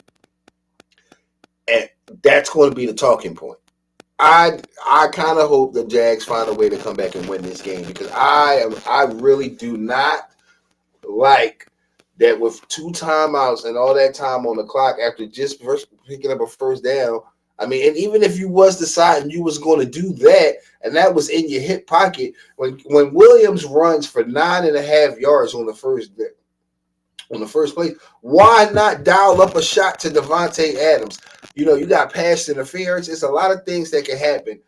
and that's going to be the talking point. I kind of hope the Jags find a way to come back and win this game because I really do not like that with 2 timeouts and all that time on the clock after just picking up a first down. I mean, and even if you was deciding you was going to do that, and that was in your hip pocket, when Williams runs for 9.5 yards on the first play, why not dial up a shot to Devontae Adams? You know, you got pass interference. It's a lot of things that can happen,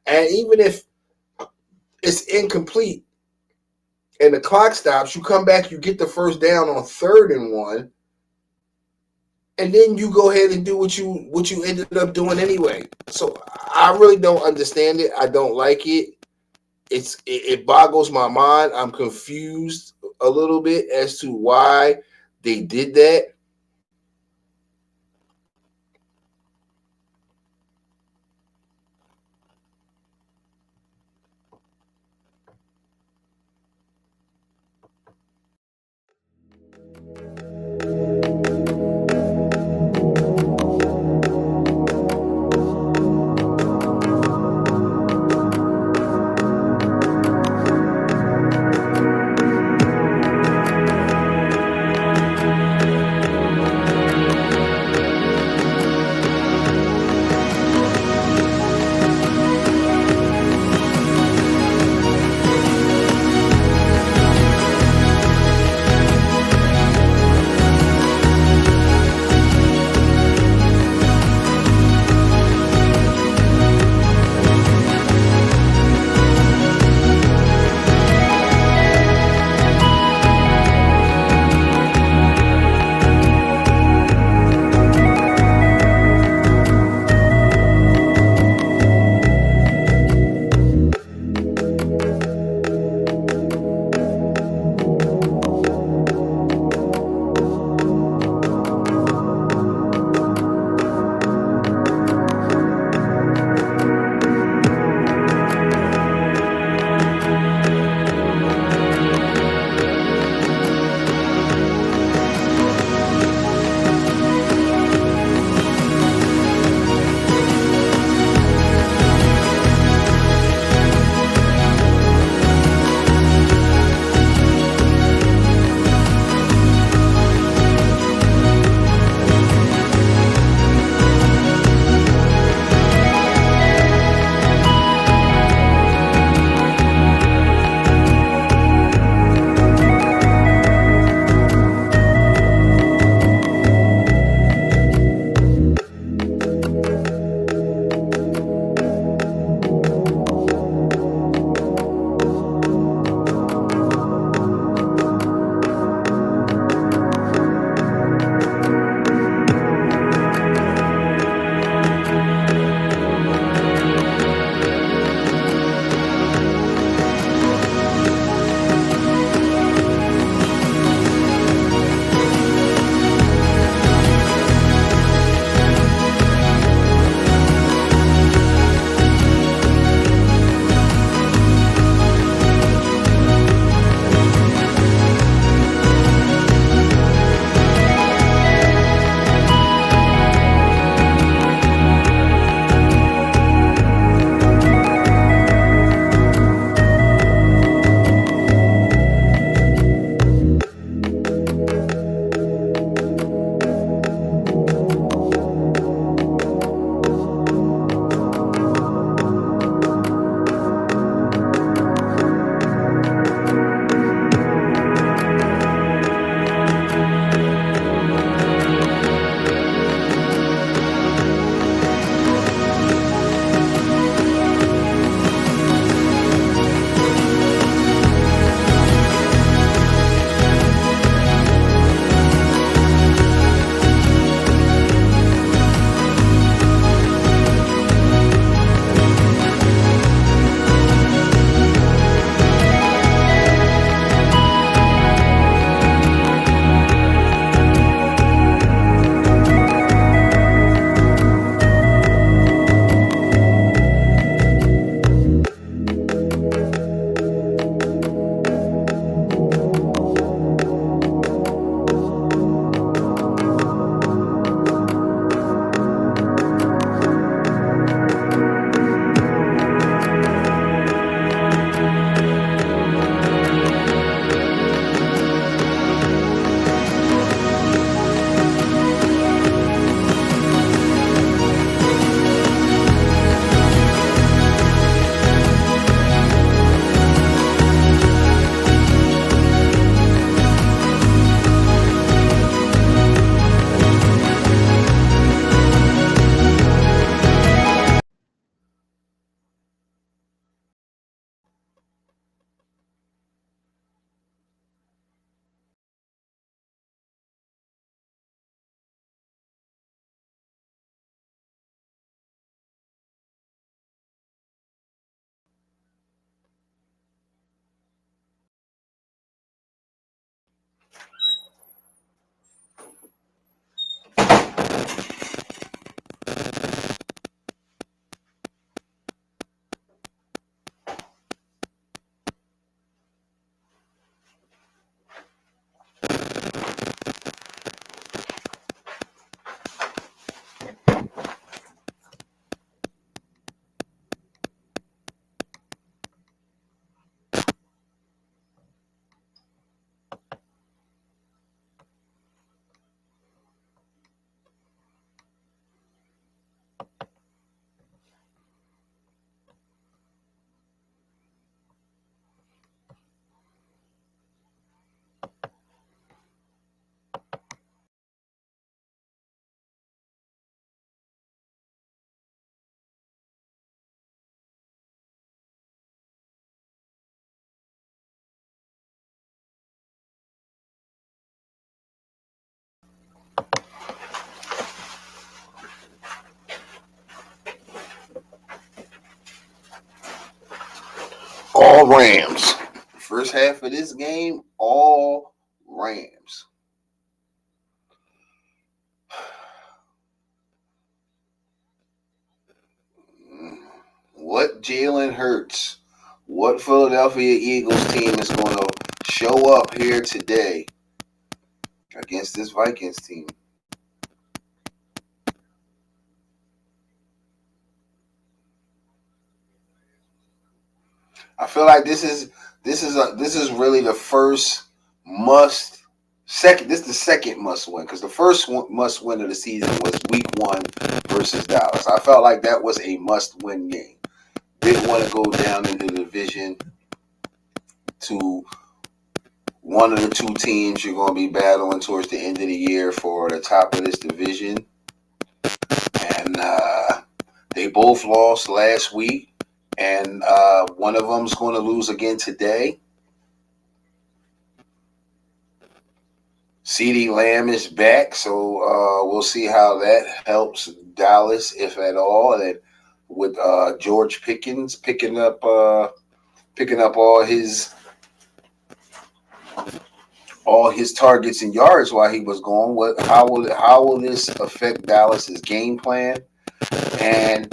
and even if it's incomplete and the clock stops, you come back, you get the first down on 3rd and 1. And then you go ahead and do what you ended up doing anyway. So I really don't understand it. I don't like it. It boggles my mind. I'm confused a little bit as to why they did that. All Rams. First half of this game, all Rams. What Jalen Hurts, what Philadelphia Eagles team is going to show up here today against this Vikings team? I feel like this is really the first this is the second must win, because the first one must win of the season was week 1 versus Dallas. I felt like that was a must win game. Didn't want to go down in the division to one of the two teams you're going to be battling towards the end of the year for the top of this division. And they both lost last week. And one of them's going to lose again today. CeeDee Lamb is back, so we'll see how that helps Dallas, if at all. And with George Pickens picking up all his targets and yards while he was gone. How will this affect Dallas's game plan? And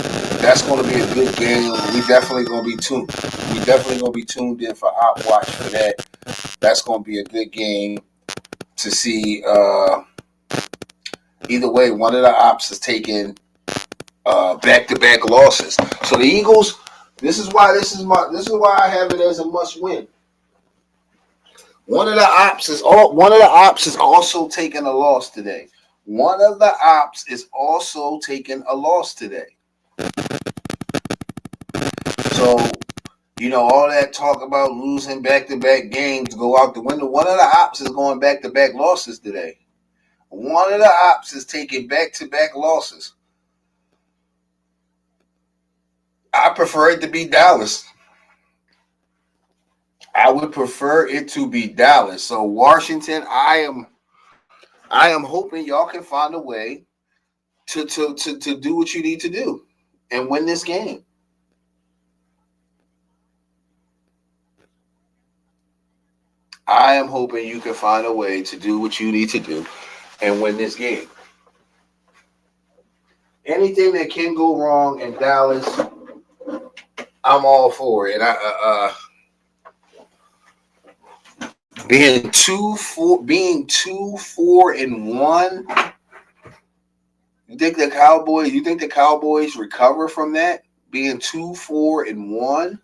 that's going to be a good game. We definitely going to be tuned. We definitely going to be tuned in for Op Watch for that. That's going to be a good game to see. Either way, one of the ops is taking back-to-back losses. So the Eagles. This is why I have it as a must-win. One of the ops is also taking a loss today. One of the ops is also taking a loss today. So, all that talk about losing back-to-back games go out the window. One of the ops is going back-to-back losses today. One of the ops is taking back-to-back losses. I prefer it to be Dallas. I would prefer it to be Dallas. So Washington, I am hoping y'all can find a way to do what you need to do and win this game. I am hoping you can find a way to do what you need to do and win this game. Anything that can go wrong in Dallas, I'm all for it. Being 2-4-1. You think the Cowboys recover from that? Being 2-4-1?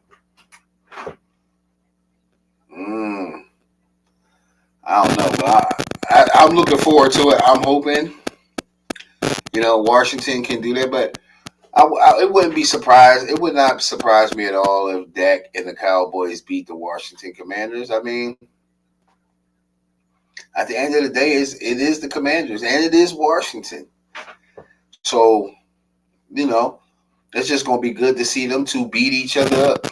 I don't know, but I'm looking forward to it. I'm hoping, Washington can do that, but it wouldn't be surprised. It would not surprise me at all if Dak and the Cowboys beat the Washington Commanders. I mean, at the end of the day, it is the Commanders and it is Washington. So, it's just going to be good to see them two beat each other up.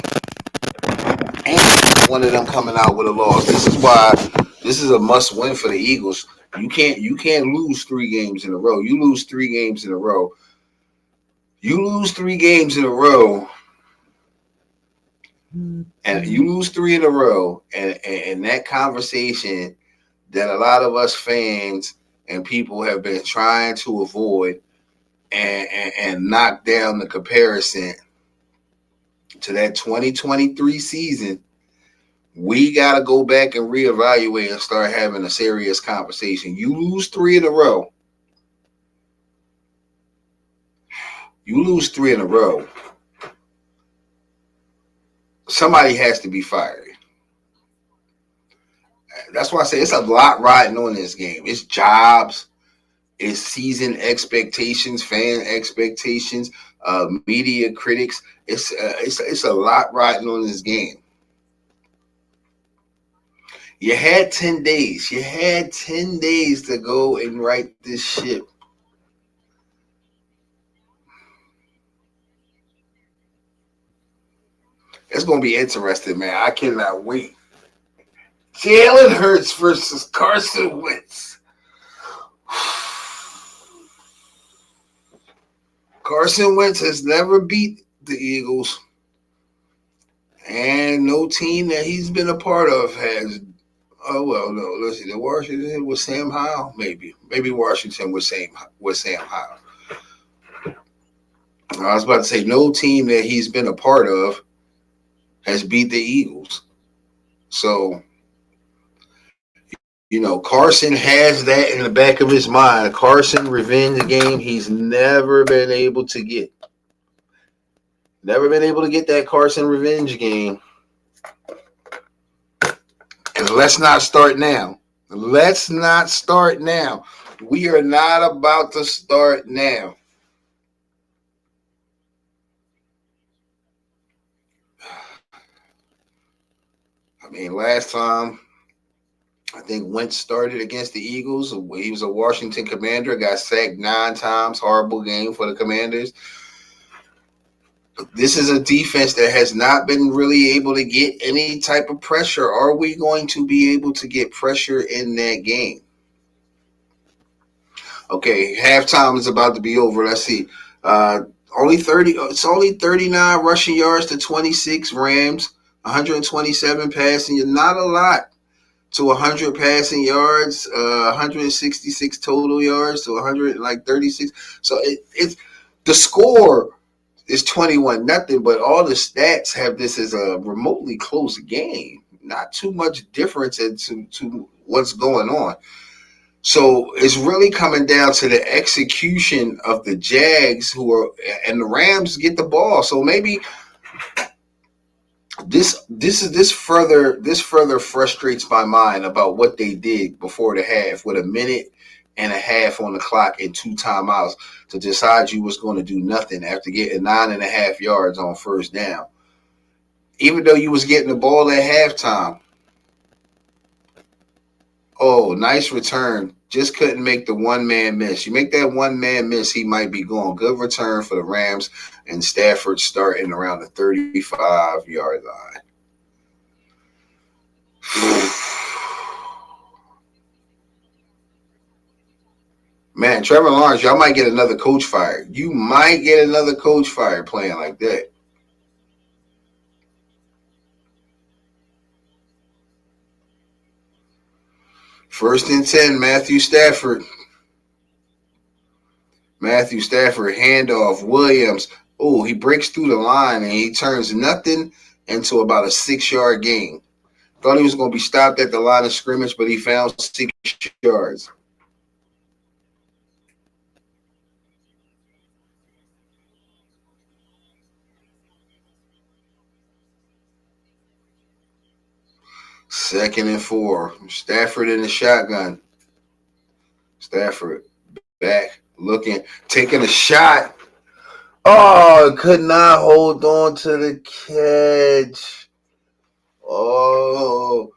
And one of them coming out with a loss. This is why this is a must-win for the Eagles. You can't lose 3 games in a row. You lose 3 games in a row. And you lose 3 in a row, and that conversation that a lot of us fans and people have been trying to avoid and knock down the comparison to that 2023 season, we got to go back and reevaluate and start having a serious conversation. You lose 3 in a row. Somebody has to be fired. That's why I say it's a lot riding on this game. It's jobs, it's season expectations, fan expectations, media critics. It's a lot riding on this game. You had 10 days. You had 10 days to go and right this ship. It's going to be interesting, man. I cannot wait. Jalen Hurts versus Carson Wentz. Carson Wentz has never beat the Eagles. And no team that he's been a part of has. Oh well, no. Let's see. The Washington with Sam Howell, maybe Washington with Sam Howell. I was about to say no team that he's been a part of has beat the Eagles. So Carson has that in the back of his mind. Carson revenge game. He's never been able to get. Never been able to get that Carson revenge game. And let's not start now. Let's not start now. We are not about to start now. I mean, last time I think Wentz started against the Eagles. He was a Washington Commander, got sacked 9 times. Horrible game for the Commanders. This is a defense that has not been really able to get any type of pressure. Are we going to be able to get pressure in that game? Okay, halftime is about to be over. Let's see. Only 30. It's only 39 rushing yards to 26 Rams. 127 passing. Not a lot to 100 passing yards. 166 total yards to 136. So it's the score is 21-0, but all the stats have this as a remotely close game. Not too much difference to what's going on. So it's really coming down to the execution of the Jags, and the Rams get the ball. So maybe this further frustrates my mind about what they did before the half with a minute and a half on the clock and 2 timeouts to decide you was going to do nothing after getting 9.5 yards on first down. Even though you was getting the ball at halftime. Oh, nice return. Just couldn't make the one-man miss. You make that one-man miss, he might be gone. Good return for the Rams, and Stafford starting around the 35-yard line. Man, Trevor Lawrence, y'all might get another coach fired. You might get another coach fired playing like that. First and 10, Matthew Stafford. Handoff, Williams. Oh, he breaks through the line and he turns nothing into about a 6-yard gain. Thought he was going to be stopped at the line of scrimmage, but he found 6 yards. Second and 4. Stafford in the shotgun. Stafford back, looking, taking a shot. Oh, could not hold on to the catch. Oh,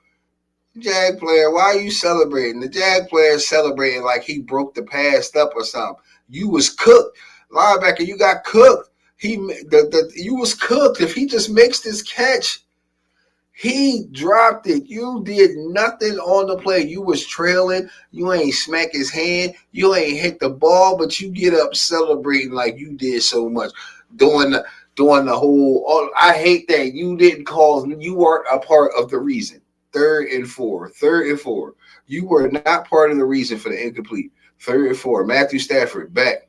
Jag player, why are you celebrating? The Jag player is celebrating like he broke the pass up or something. You was cooked. Linebacker, you got cooked. You was cooked. If he just makes this catch, he dropped it. You did nothing on the play. You was trailing. You ain't smack his hand. You ain't hit the ball, but you get up celebrating like you did so much. Doing the whole. Oh, I hate that you didn't call. You weren't a part of the reason. Third and four. You were not part of the reason for the incomplete. 3rd and 4. Matthew Stafford back.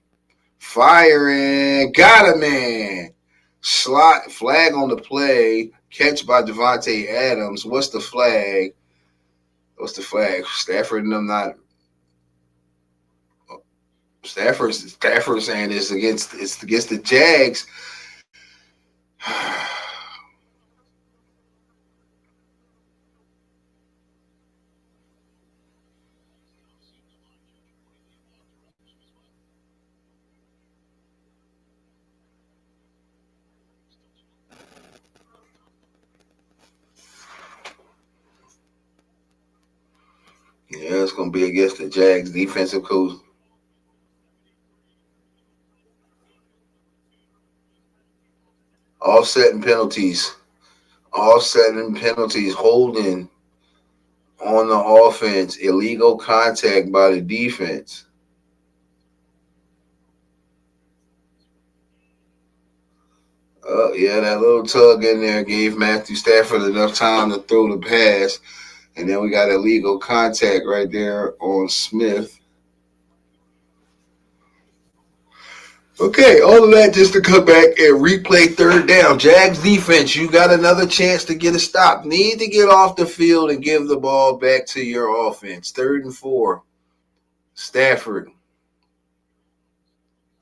Firing. Got him, man. Slot flag on the play. Catch by Devontae Adams. What's the flag? Stafford and them not. Stafford saying it's against the Jags. Yeah, it's gonna be against the Jags defensive coach. Offsetting penalties, holding on the offense, illegal contact by the defense. Yeah, that little tug in there gave Matthew Stafford enough time to throw the pass. And then we got illegal contact right there on Smith. Okay, all of that just to come back and replay third down. Jags defense, you got another chance to get a stop. Need to get off the field and give the ball back to your offense. 3rd and 4. Stafford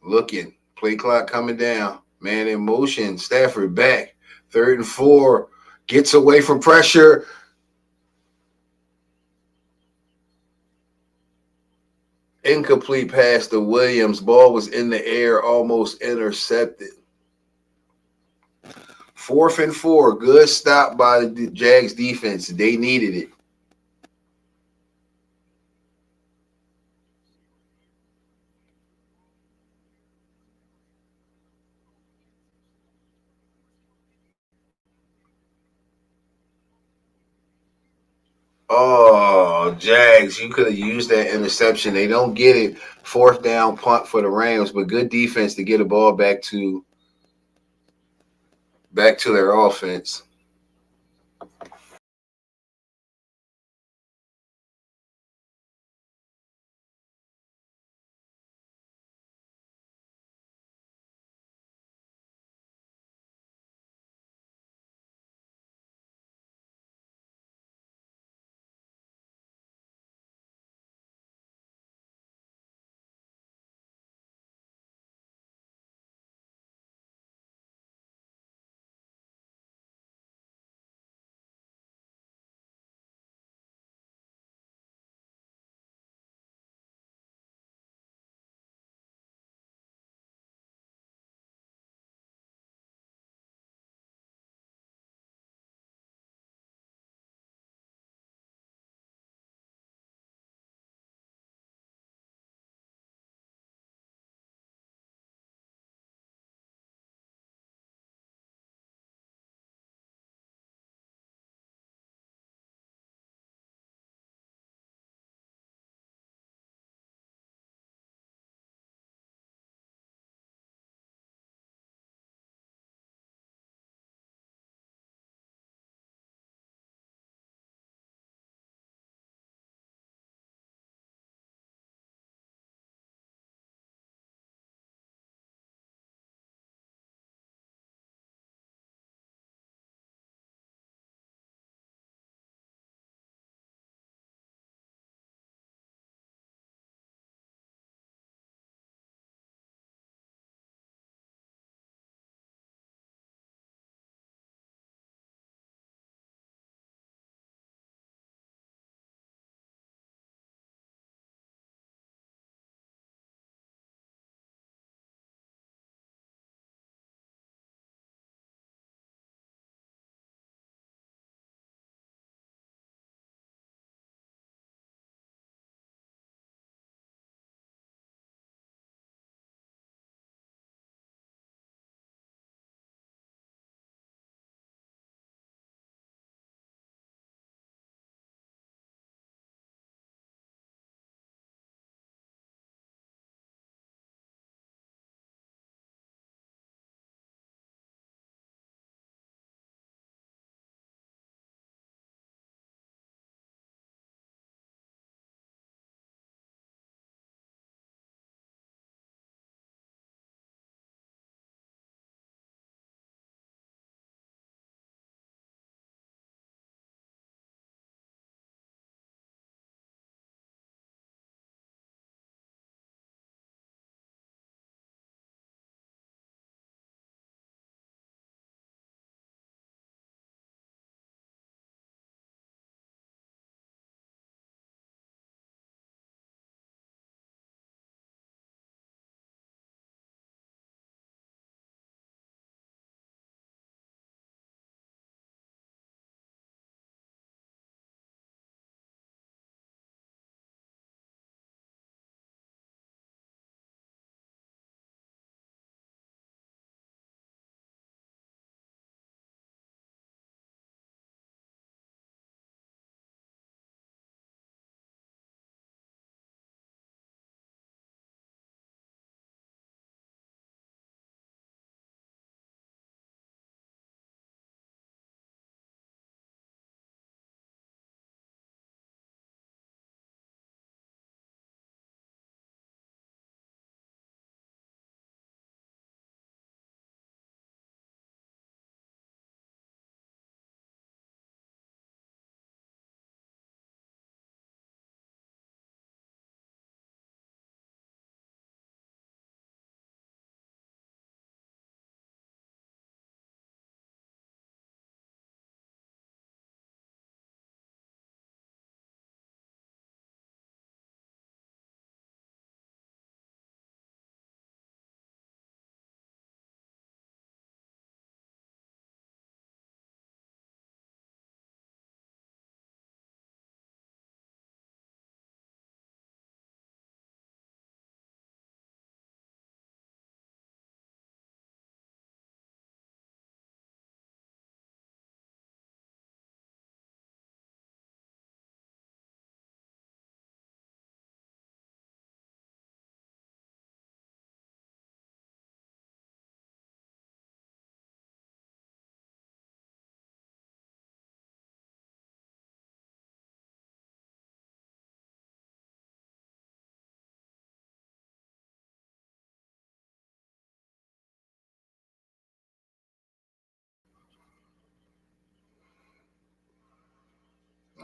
looking. Play clock coming down. Man in motion. Stafford back. 3rd and 4. Gets away from pressure. Incomplete pass to Williams. Ball was in the air, almost intercepted. 4th and 4. Good stop by the Jags defense. They needed it. Oh, Jags, you could have used that interception. They don't get it. 4th down punt for the Rams, but good defense to get the ball back to their offense.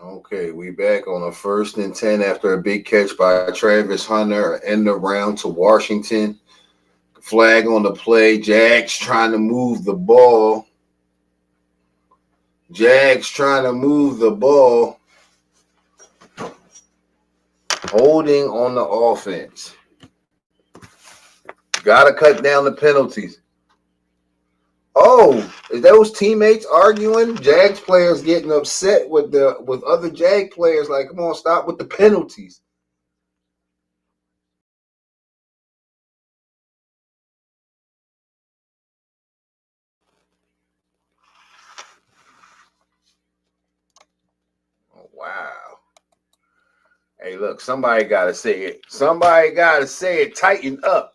Okay, we back on a 1st and 10 after a big catch by Travis Hunter. End the round to Washington. Flag on the play. Jags trying to move the ball. Holding on the offense. Gotta cut down the penalties. Oh, is those teammates arguing? Jags players getting upset with other Jag players. Like, come on, stop with the penalties. Oh, wow. Hey, look, somebody gotta say it. Somebody gotta say it. Tighten up.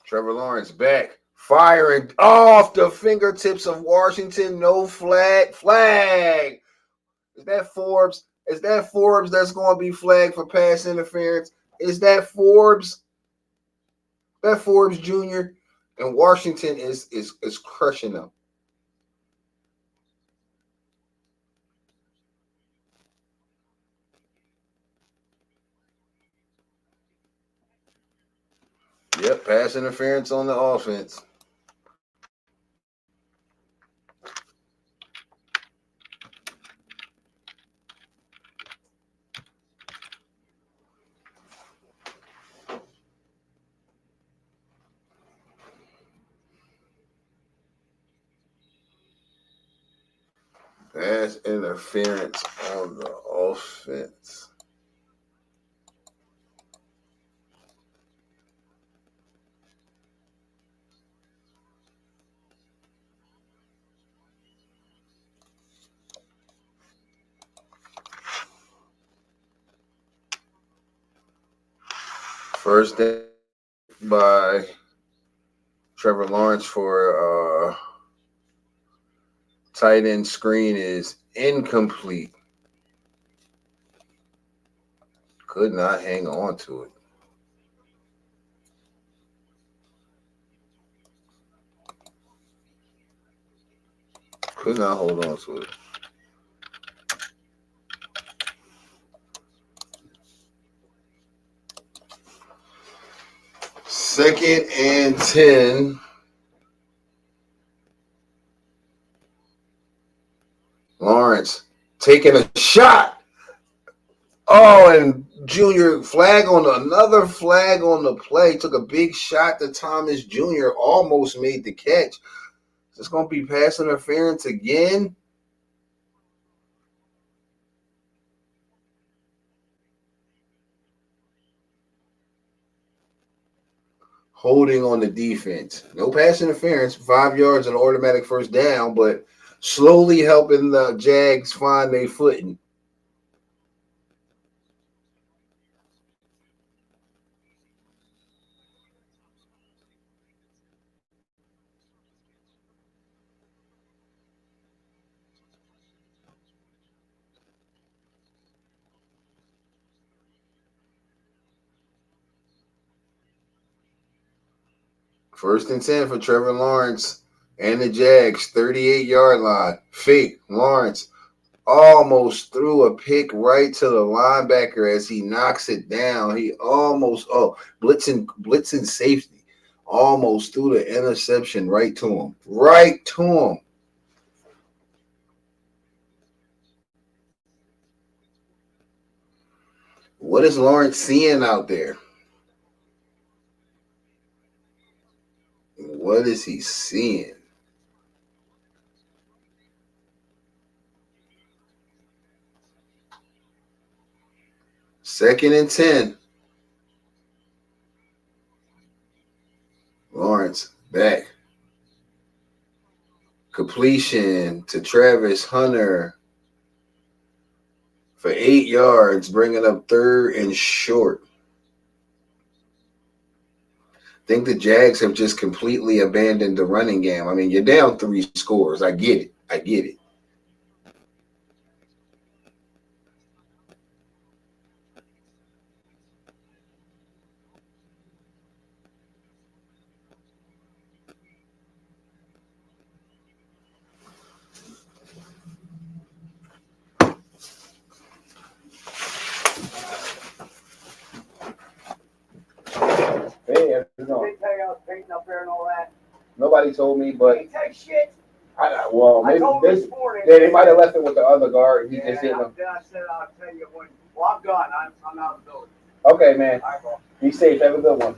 Trevor Lawrence back. Firing off the fingertips of Washington. No flag. Flag. Is that Forbes? Is that Forbes that's going to be flagged for pass interference? Is that Forbes? That Forbes Jr. And Washington is crushing them. Yep, pass interference on the offense. Pass interference on the offense. First down by Trevor Lawrence for tight end screen is incomplete. Could not hang on to it. Could not hold on to it. Second and 10. Lawrence taking a shot. Oh, and Junior another flag on the play. Took a big shot to Thomas Jr. Almost made the catch. Is this going to be pass interference again? Holding on the defense. No pass interference. 5 yards and automatic first down, but slowly helping the Jags find their footing. First and 10 for Trevor Lawrence and the Jags, 38-yard line. Fake. Lawrence almost threw a pick right to the linebacker as he knocks it down. He almost, blitzing safety. Almost threw the interception right to him. Right to him. What is Lawrence seeing out there? What is he seeing? Second and 10. Lawrence back. Completion to Travis Hunter for 8 yards, bringing up third and short. I think the Jags have just completely abandoned the running game. I mean, you're down 3 scores. I get it. Nobody told me, but He takes shit. well, I maybe told him this morning. they might have left it with the other guard. He just didn't. Then I said, I'll tell you when. Well, I'm done. I'm out of the building. Okay, man. All right, bro. Be safe. Have a good one.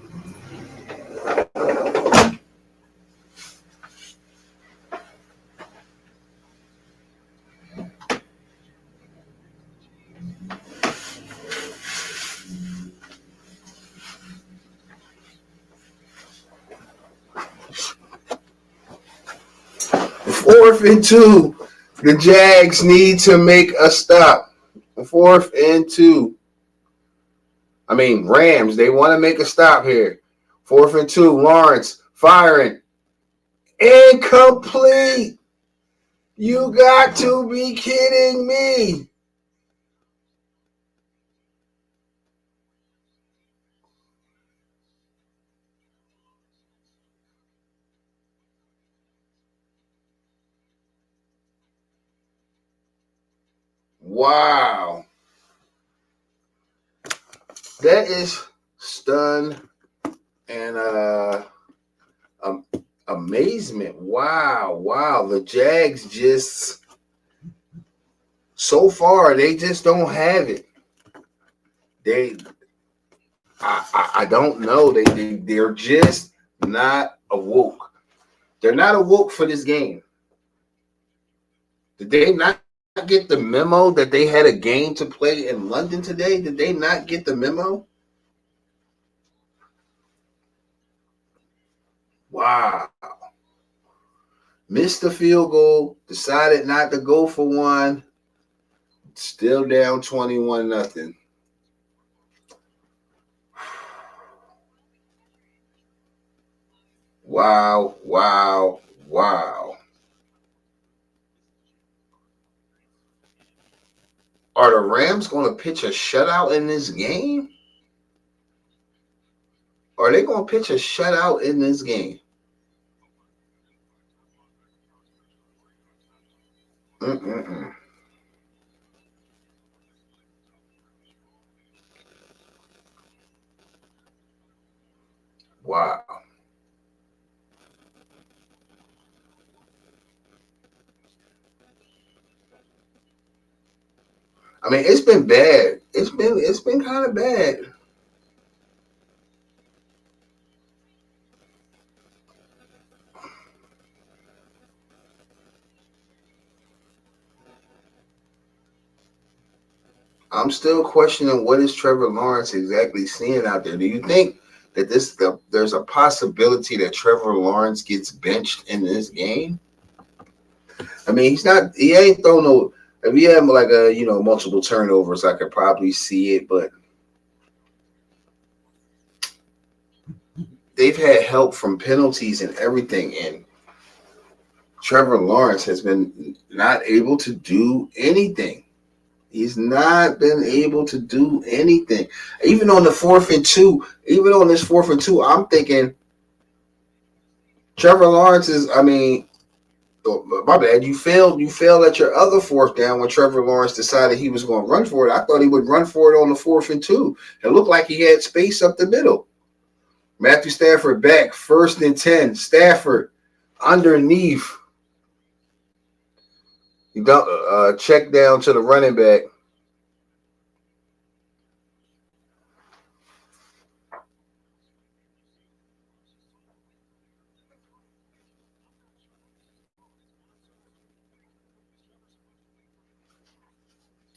Fourth and 2. The Jags need to make a stop. 4th and 2. I mean, Rams, they want to make a stop here. 4th and 2. Lawrence firing. Incomplete. You got to be kidding me. Wow. That is stun and amazement. Wow. The Jags just, so far, they just don't have it. I don't know. They're just not awoke. They're not awoke for this game. Did they not get the memo that they had a game to play in London today? Did they not get the memo? Wow. Missed the field goal, decided not to go for one. Still down 21-0. Wow. Are the Rams going to pitch a shutout in this game? Are they going to pitch a shutout in this game? Wow. I mean, it's been bad. It's been kind of bad. I'm still questioning what is Trevor Lawrence exactly seeing out there. Do you think that there's a possibility that Trevor Lawrence gets benched in this game? I mean, he ain't thrown no. If he had like multiple turnovers, I could probably see it, but they've had help from penalties and everything, and Trevor Lawrence has been not able to do anything. He's not been able to do anything. Even on the 4th and 2, even on this 4th and 2, I'm thinking Trevor Lawrence is, I mean, my bad. You failed at your other 4th down when Trevor Lawrence decided he was going to run for it. I thought he would run for it on the 4th and 2. It looked like he had space up the middle. Matthew Stafford back, 1st and 10. Stafford underneath. You got check down to the running back.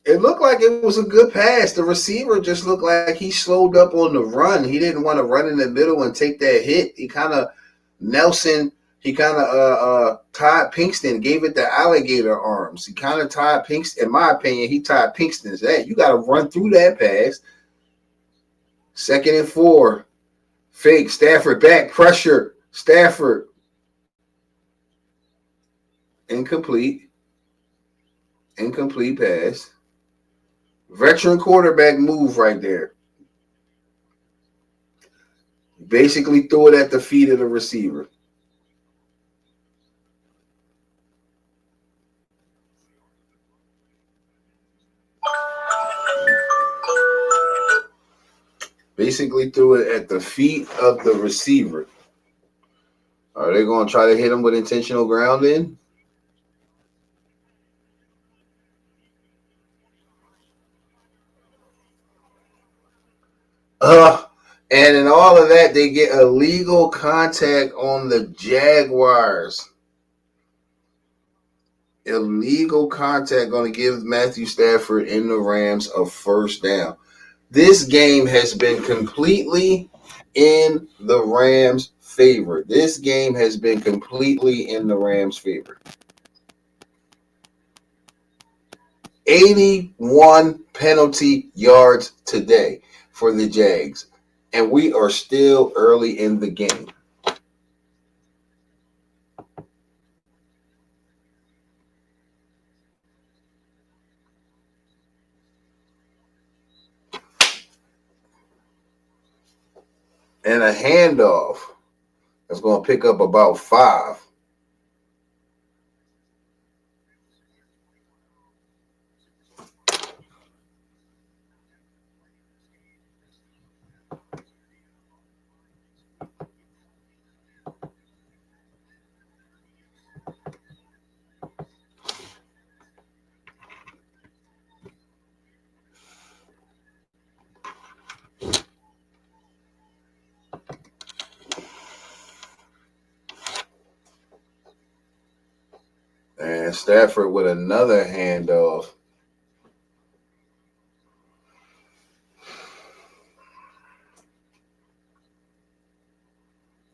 It looked like it was a good pass. The receiver just looked like he slowed up on the run. He didn't want to run in the middle and take that hit. He kind of Todd Pinkston gave it the alligator arms. He kind of tied Pinkston, in my opinion, he tied Pinkston's head. You got to run through that pass. 2nd and 4. Fake. Stafford back. Pressure. Stafford. Incomplete. Incomplete pass. Veteran quarterback move right there. Basically threw it at the feet of the receiver. Basically threw it at the feet of the receiver. Are they going to try to hit him with intentional grounding? And in all of that, they get illegal contact on the Jaguars. Illegal contact going to give Matthew Stafford and the Rams a first down. This game has been completely in the Rams' favor. This game has been completely in the Rams' favor. 81 penalty yards today for the Jags. And we are still early in the game. And a handoff that's going to pick up about 5. And Stafford with another handoff.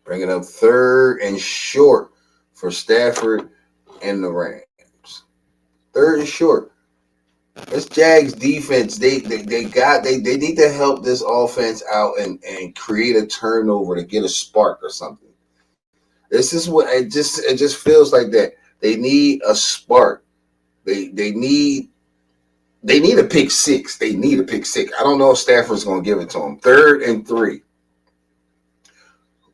Bringing up 3rd and short for Stafford and the Rams. 3rd and short. This Jags defense, they need to help this offense out and create a turnover to get a spark or something. This is what it just feels like that. They need a spark. They need a pick six. They need a pick six. I don't know if Stafford's going to give it to them. 3rd and 3.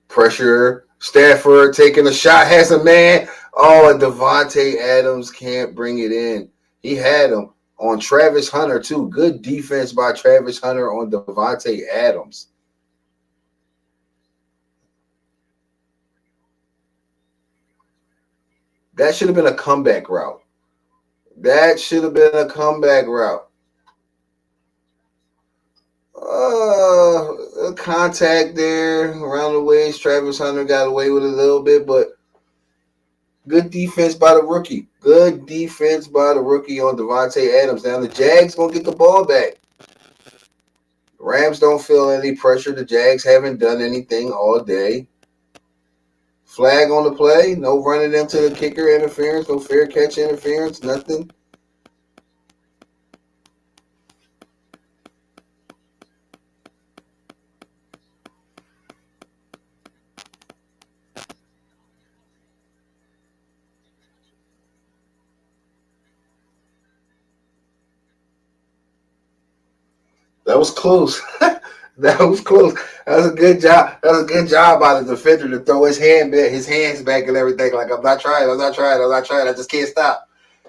Pressure. Stafford taking a shot. Has a man. Oh, and Devontae Adams can't bring it in. He had him on Travis Hunter, too. Good defense by Travis Hunter on Devontae Adams. That should have been a comeback route. That should have been a comeback route. Contact there around the waist. Travis Hunter got away with it a little bit, but good defense by the rookie. Good defense by the rookie on Devontae Adams. Now the Jags going to get the ball back. The Rams don't feel any pressure. The Jags haven't done anything all day. Flag on the play. No running into the kicker interference. No fair catch interference. Nothing. That was close. That was close. That was a good job. That was a good job by the defender to throw his hands back and everything. Like I'm not trying. I just can't stop.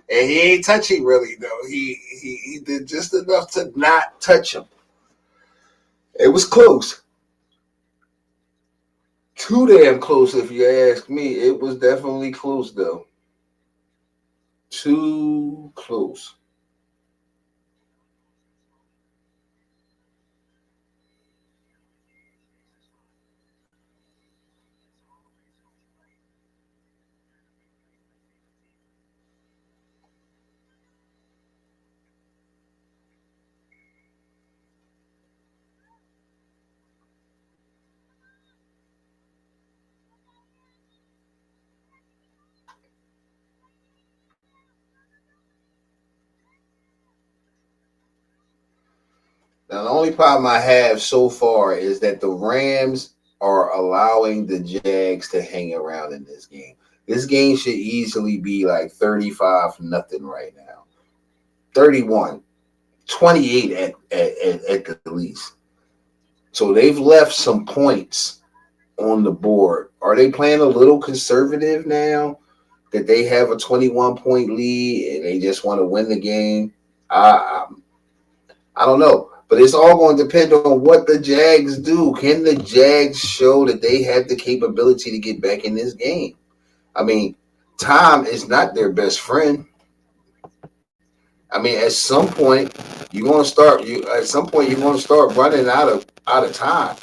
And he ain't touching really though. He did just enough to not touch him. It was close. Too damn close, if you ask me. It was definitely close though. Too close. Now, the only problem I have so far is that the Rams are allowing the Jags to hang around in this game. This game should easily be like 35-0 right now. 31, 28 at the least. So they've left some points on the board. Are they playing a little conservative now that they have a 21-point lead and they just want to win the game? I don't know. But it's all going to depend on what the Jags do. Can the Jags show that they have the capability to get back in this game? I mean, time is not their best friend. I mean, at some point you're going to start. At some point you're going to start running out of time,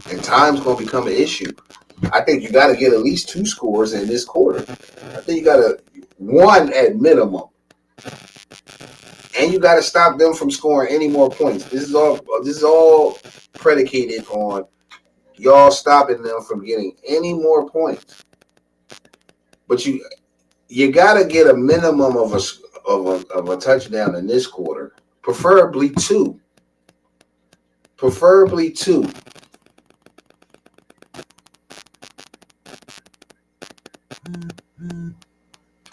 and time's going to become an issue. I think you got to get at least 2 scores in this quarter. I think you got to one at minimum, and you got to stop them from scoring any more points. This is all predicated on y'all stopping them from getting any more points. But you got to get a minimum of a touchdown in this quarter, preferably 2. Preferably 2.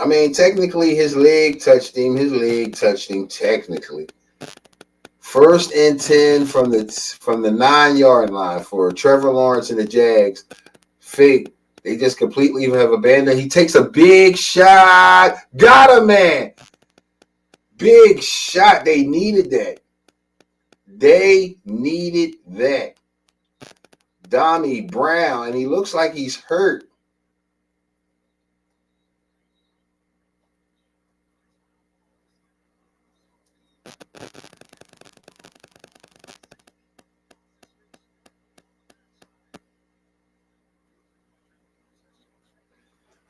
I mean, technically, his leg touched him. Technically, 1st and 10 from the 9-yard line for Trevor Lawrence and the Jags. Fake. They just completely have abandoned. He takes a big shot. Got him, man. Big shot. They needed that. Donnie Brown, and he looks like he's hurt.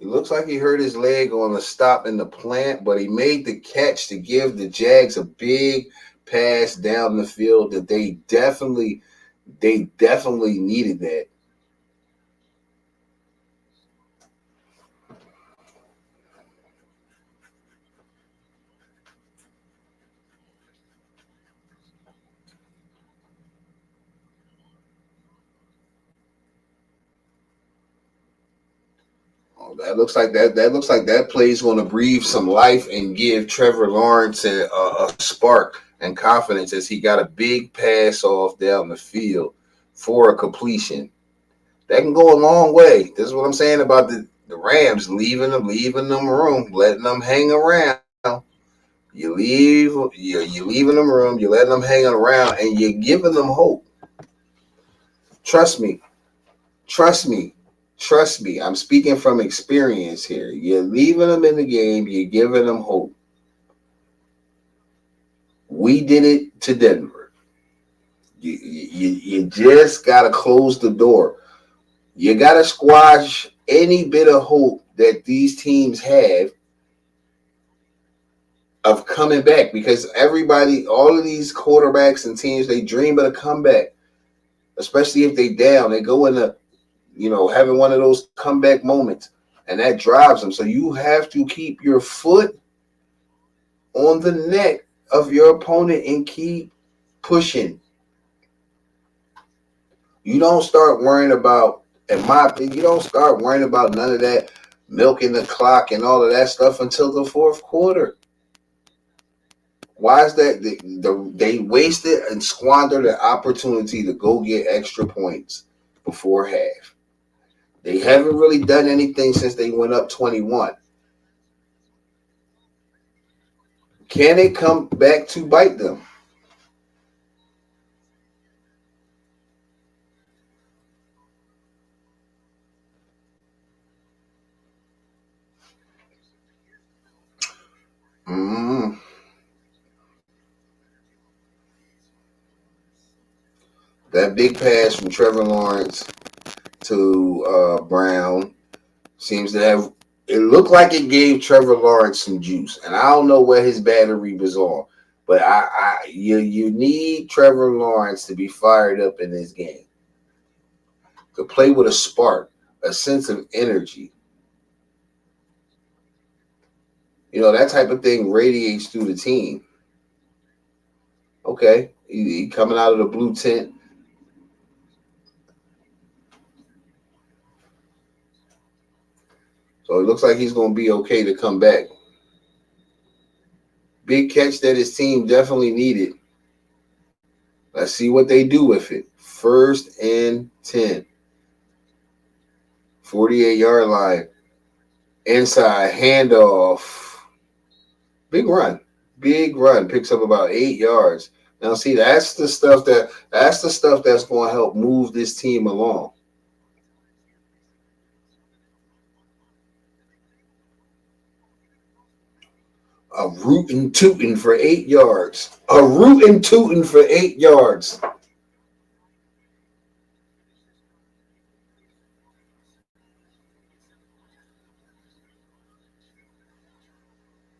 It looks like he hurt his leg on the stop in the plant, but he made the catch to give the Jags a big pass down the field that they definitely needed that. That looks like that play is going to breathe some life and give Trevor Lawrence a spark and confidence as he got a big pass off down the field for a completion. That can go a long way. This is what I'm saying about the Rams leaving them room, letting them hang around. You're leaving them room, you're letting them hang around, and you're giving them hope. Trust me. I'm speaking from experience here. You're leaving them in the game. You're giving them hope. We did it to Denver. You just got to close the door. You got to squash any bit of hope that these teams have of coming back, because all of these quarterbacks and teams, they dream of a comeback, especially if they down. They go in the having one of those comeback moments, and that drives them. So you have to keep your foot on the neck of your opponent and keep pushing. You don't start worrying about, in my opinion, none of that milking the clock and all of that stuff until the 4th quarter. Why is that? They wasted and squandered the opportunity to go get extra points before half. They haven't really done anything since they went up 21. Can it come back to bite them? That big pass from Trevor Lawrence to Brown seems to have. It looked like it gave Trevor Lawrence some juice, and I don't know where his battery was on, but you need Trevor Lawrence to be fired up in this game, to play with a spark, a sense of energy. That type of thing radiates through the team. Okay, he coming out of the blue tent. So it looks like he's going to be okay to come back. Big catch that his team definitely needed. Let's see what they do with it. 1st and 10. 48-yard line. Inside handoff. Big run. big run, picks up about 8 yards. Now, see, that's the stuff that's going to help move this team along. A rootin' tootin' for 8 yards. A rootin' tootin' for 8 yards.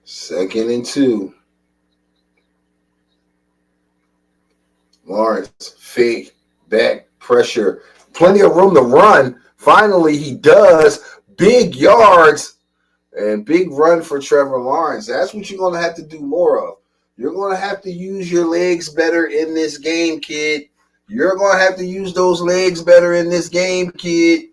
Second and 2. Lawrence, fake, back, pressure. Plenty of room to run. Finally, he does. Big yards and big run for Trevor Lawrence. That's what you're going to have to do more of. You're going to have to use your legs better in this game, kid. You're going to have to use those legs better in this game, kid.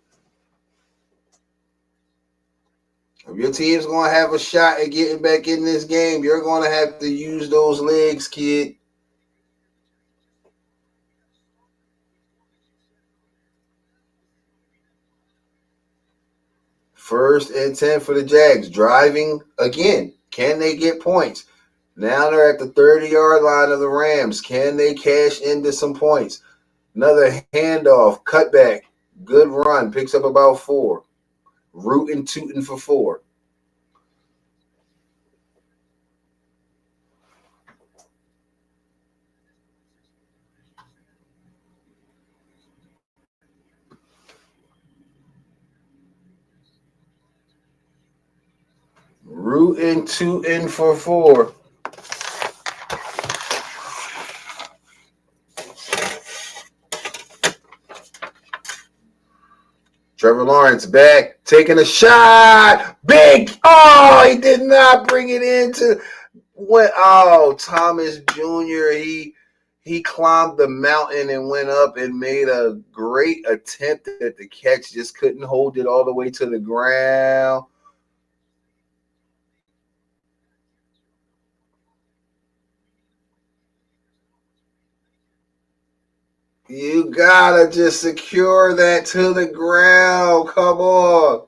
If your team's going to have a shot at getting back in this game, you're going to have to use those legs, kid. First and 10 for the Jags. Driving again. Can they get points? Now they're at the 30-yard line of the Rams. Can they cash into some points? Another handoff. Cutback. Good run. Picks up about 4. Rootin' tootin' for 4. Rootin' tootin' for 4. Trevor Lawrence back, taking a shot. Big. Oh, he did not bring it into. Thomas Jr. He climbed the mountain and went up and made a great attempt at the catch. Just couldn't hold it all the way to the ground. You gotta just secure that to the ground. Come on.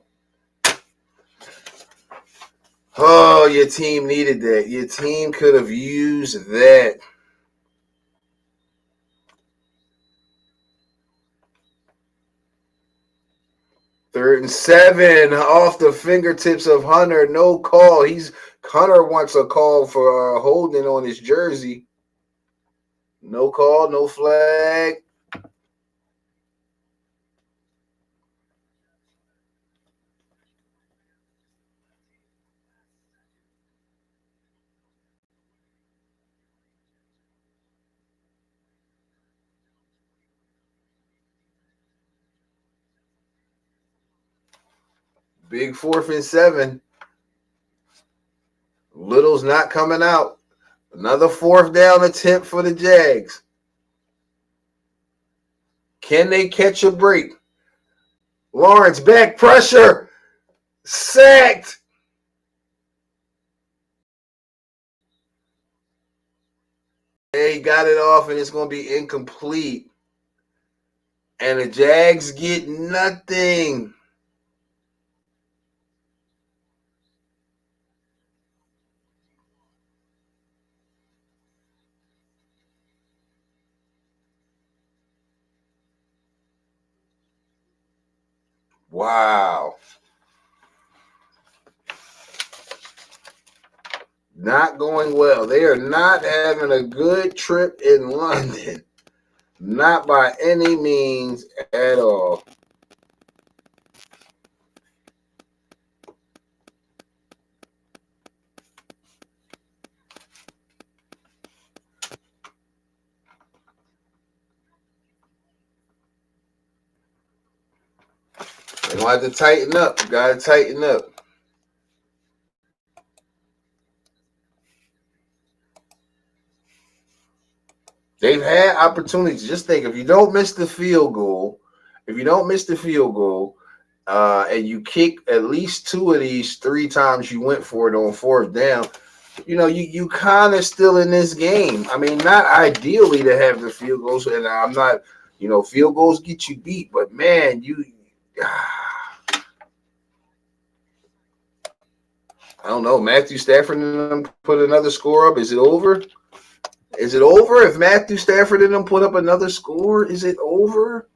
Oh, your team needed that. Your team could have used that. Third and 7 off the fingertips of Hunter. No call. Hunter wants a call for holding on his jersey. No call, no flag. Big 4th and 7. Little's not coming out. Another 4th down attempt for the Jags. Can they catch a break? Lawrence back pressure. Sacked. He got it off and it's going to be incomplete. And the Jags get nothing. Wow. Not going well. They are not having a good trip in London. Not by any means at all. They're going to have to tighten up. You got to tighten up. They've had opportunities. Just think, if you don't miss the field goal, and you kick at least 2 of these 3 times you went for it on 4th down, you kind of still in this game. I mean, not ideally to have the field goals, and I'm not, field goals get you beat, but man, I don't know. Matthew Stafford and them put another score up. Is it over? Is it over if Matthew Stafford and them put up another score? Is it over?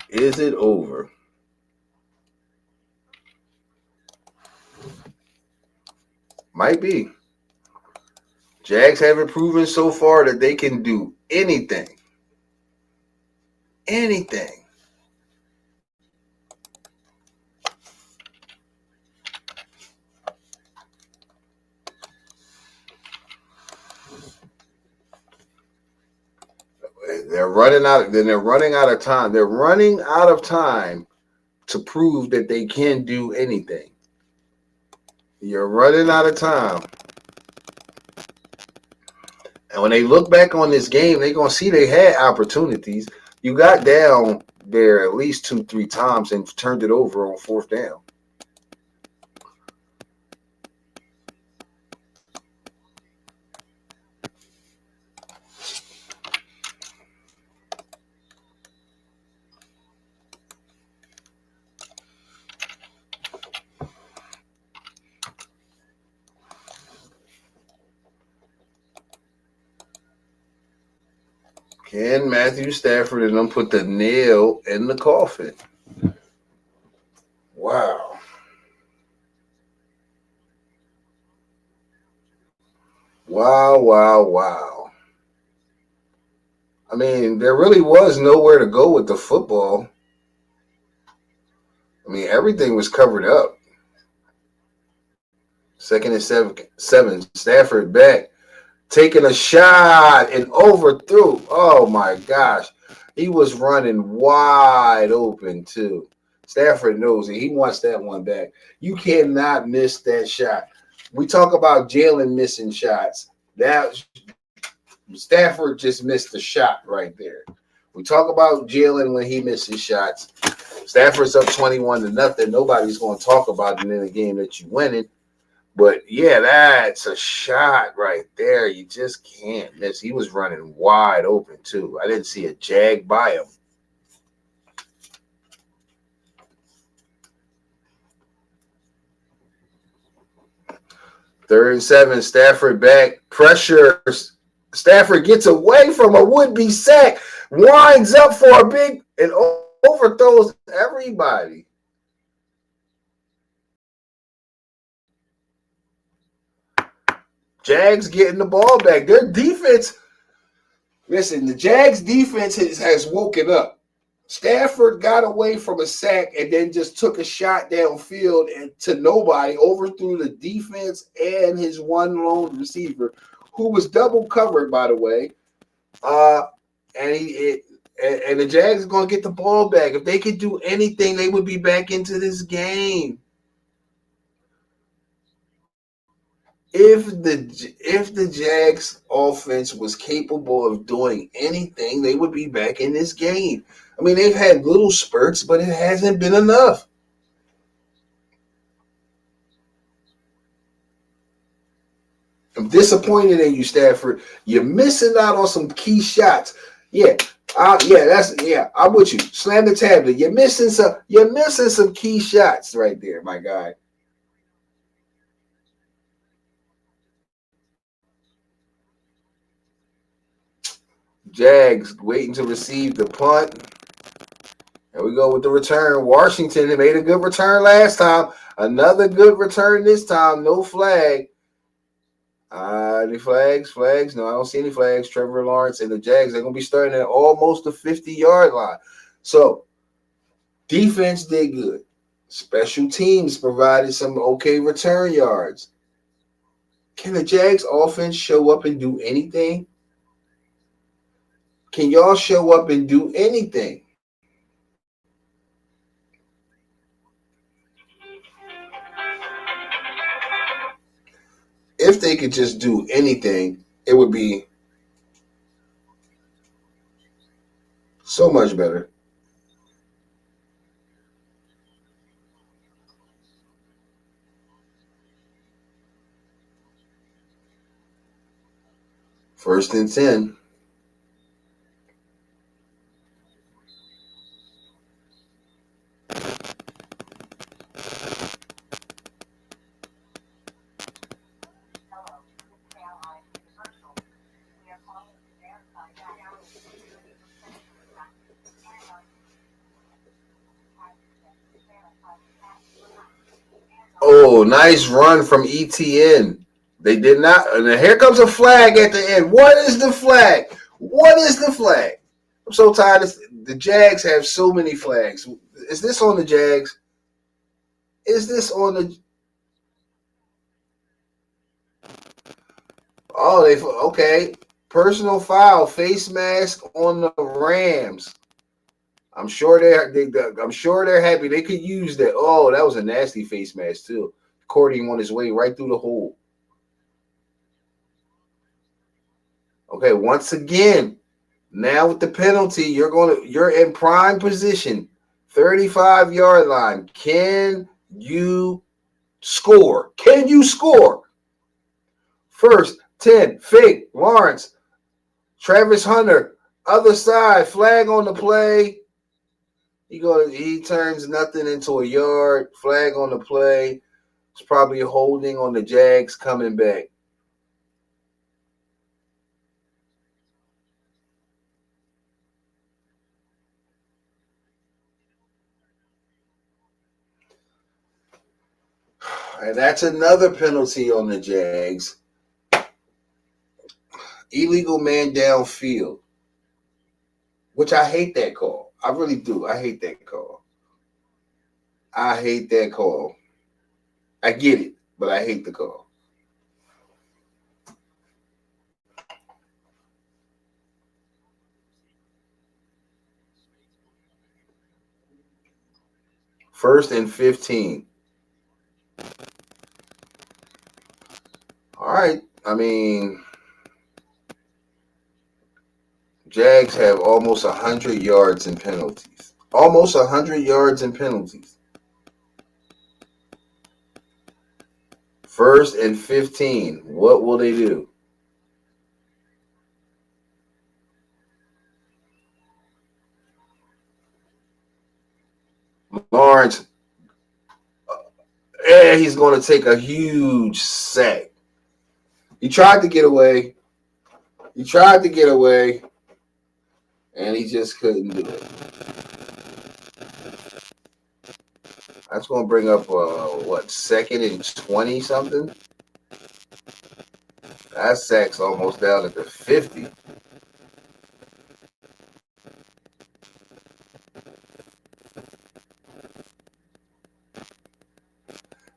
Is it over? Might be. Jags haven't proven so far that they can do anything. Anything. They're running out. Then they're running out of time. They're running out of time to prove that they can do anything. You're running out of time. And when they look back on this game, they're going to see they had opportunities. You got down there at least 2-3 times and turned it over on fourth down. Can Matthew Stafford and them put the nail in the coffin? Wow. Wow. I mean, there really was nowhere to go with the football. I mean, everything was covered up. 2nd and 7. Stafford back. Taking a shot and overthrew. Oh, my gosh. He was running wide open, too. Stafford knows it. He wants that one back. You cannot miss that shot. We talk about Jalen missing shots. That Stafford just missed the shot right there. We talk about Jalen when he misses shots. Stafford's up 21-0. Nobody's going to talk about it in a game that you winning. But, yeah, that's a shot right there. You just can't miss. He was running wide open, too. I didn't see a jag by him. Third and 7, Stafford back. Pressure. Stafford gets away from a would-be sack. Winds up for a big and overthrows everybody. Jags getting the ball back. Their defense, listen, the Jags defense has woken up. Stafford got away from a sack and then just took a shot downfield and to nobody, overthrew the defense and his one lone receiver, who was double covered, by the way. And the Jags are going to get the ball back. If they could do anything, they would be back into this game. If the Jags offense was capable of doing anything, they would be back in this game. I mean, they've had little spurts, but it hasn't been enough. I'm disappointed in you, Stafford. You're missing out on some key shots. I'm with you. Slam the tablet. You're missing some key shots right there, my guy. Jags waiting to receive the punt. There we go with the return. Washington made a good return last time. Another good return this time. No flag. Any flags? Flags? No, I don't see any flags. Trevor Lawrence and the Jags, they're going to be starting at almost the 50-yard line. So, defense did good. Special teams provided some okay return yards. Can the Jags offense show up and do anything? Can y'all show up and do anything? If they could just do anything, it would be so much better. First and 10. Oh, nice run from ETN. They did not. And here comes a flag at the end. What is the flag? What is the flag? I'm so tired. The Jags have so many flags. Is this on the Jags? Is this on the? Oh, they okay. Personal foul, face mask on the Rams. I'm sure I'm sure they're happy. They could use that. Oh, that was a nasty face mask too. Cordy on his way right through the hole. Okay, once again, now with the penalty, you're in prime position, 35-yard line. Can you score? Can you score? First, 10, fake, Lawrence, Travis Hunter, other side, flag on the play. He turns nothing into a yard, flag on the play. It's probably holding on the Jags coming back. And that's another penalty on the Jags. Illegal man downfield, which I hate that call. I really do. I hate that call. I hate that call. I get it, but I hate the call. First and 15. All right. I mean, Jags have almost 100 yards in penalties. Almost 100 yards in penalties. First and 15. What will they do? Lawrence, he's going to take a huge sack. He tried to get away. And he just couldn't do it. That's going to bring up, second and 20 something? That sack's almost down at the 50.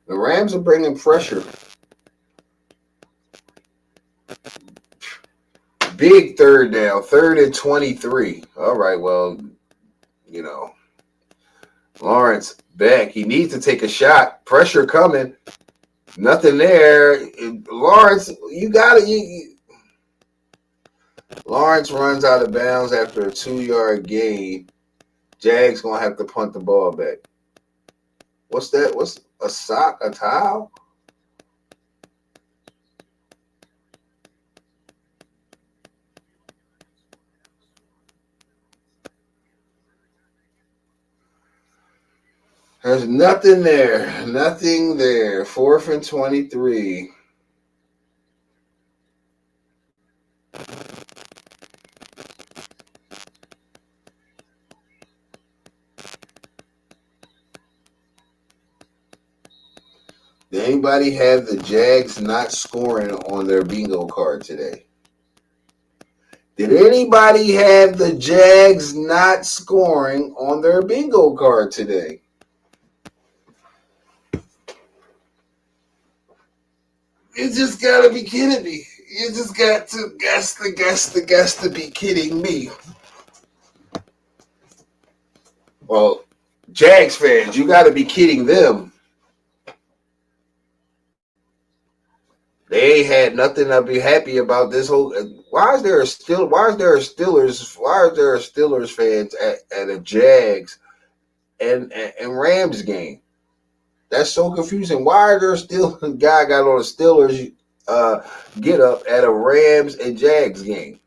The Rams are bringing pressure. Big third down, 3rd and 23. All right, well, Lawrence back. He needs to take a shot. Pressure coming. Nothing there. Lawrence, you got it. Lawrence runs out of bounds after a 2-yard gain. Jags going to have to punt the ball back. What's that? What's a sock? A towel? There's nothing there. Nothing there. 4th and 23. Did anybody have the Jags not scoring on their bingo card today? Did anybody have the Jags not scoring on their bingo card today? You just gotta be kidding me. You just got to be kidding me. Well, Jags fans, you gotta be kidding them. They had nothing to be happy about this whole. Why is there a Steelers fans at a Jags and Rams game? That's so confusing. Why are there still a guy got on the Steelers get up at a Rams and Jags game.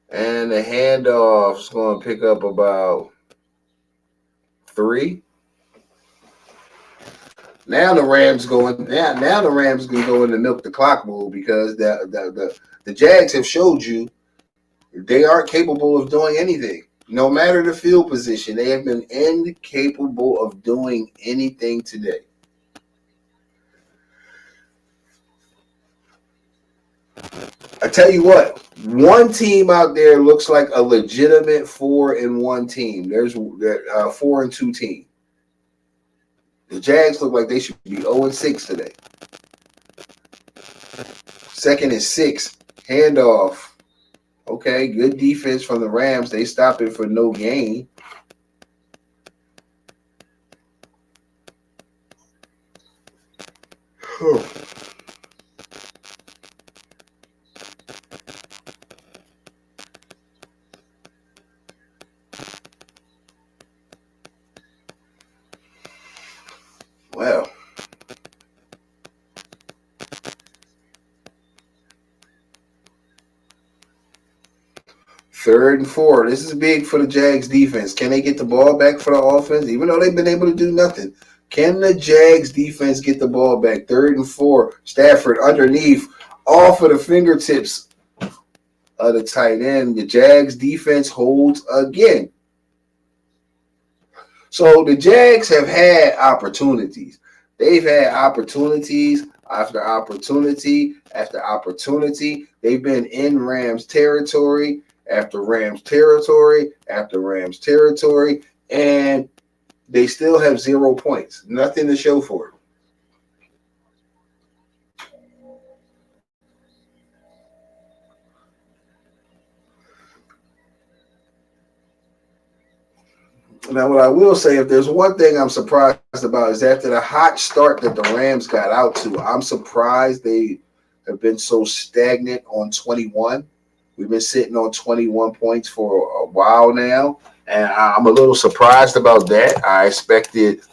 And the handoff's going to pick up about 3. Now the Rams going now. Now the Rams can go into milk the clock mode because the Jags have showed you they aren't capable of doing anything. No matter the field position, they have been incapable of doing anything today. I tell you what, one team out there looks like a legitimate 4-1 team. There's a 4-2 team. The Jags look like they should be 0-6 today. 2nd and 6, handoff. Okay, good defense from the Rams. They stop it for no gain. Well, third and 4. This is big for the Jags defense. Can they get the ball back for the offense? Even though they've been able to do nothing. Can the Jags defense get the ball back? 3rd and 4. Stafford underneath. Off of the fingertips of the tight end. The Jags defense holds again. So the Jags have had opportunities. They've had opportunities after opportunity after opportunity. They've been in Rams territory after Rams territory after Rams territory, and they still have 0 points. Nothing to show for it. Now, what I will say, if there's one thing I'm surprised about, is after the hot start that the Rams got out to, I'm surprised they have been so stagnant on 21. We've been sitting on 21 points for a while now, and I'm a little surprised about that. I expected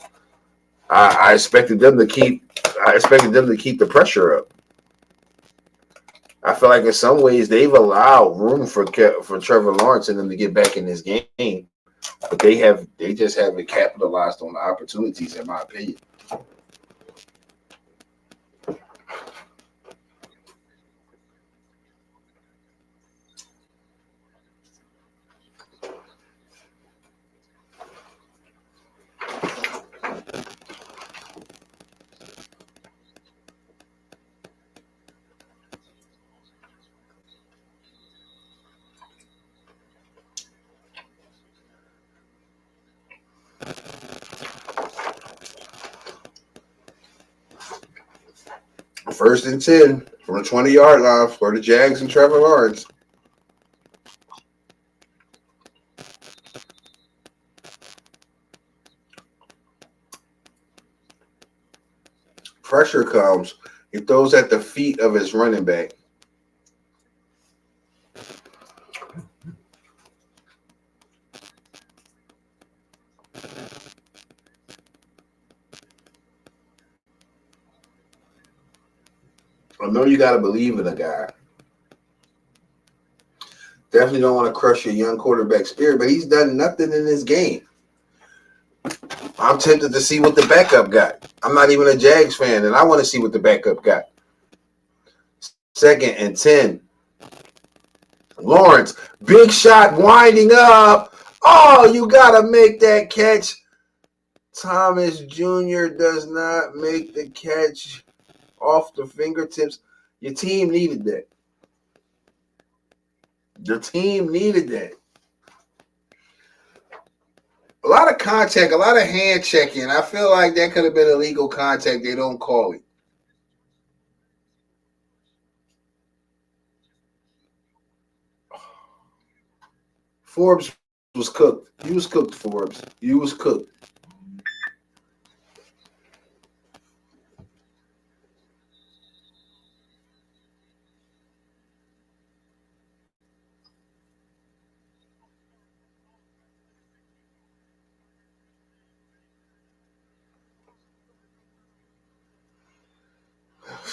them to keep the pressure up. I feel like in some ways they've allowed room for Trevor Lawrence and them to get back in this game. But they just haven't capitalized on the opportunities, in my opinion. First and 10 from the 20-yard line for the Jags and Trevor Lawrence. Pressure comes. He throws at the feet of his running back. I know you got to believe in a guy. Definitely don't want to crush your young quarterback spirit, but he's done nothing in this game. I'm tempted to see what the backup got. I'm not even a Jags fan, and I want to see what the backup got. 2nd and 10. Lawrence, big shot winding up. Oh, you got to make that catch. Thomas Jr. does not make the catch off the fingertips. Your team needed that. The team needed that. A lot of contact, a lot of hand checking. I feel like that could have been illegal contact. They don't call it. Forbes was cooked. You was cooked, Forbes. You was cooked.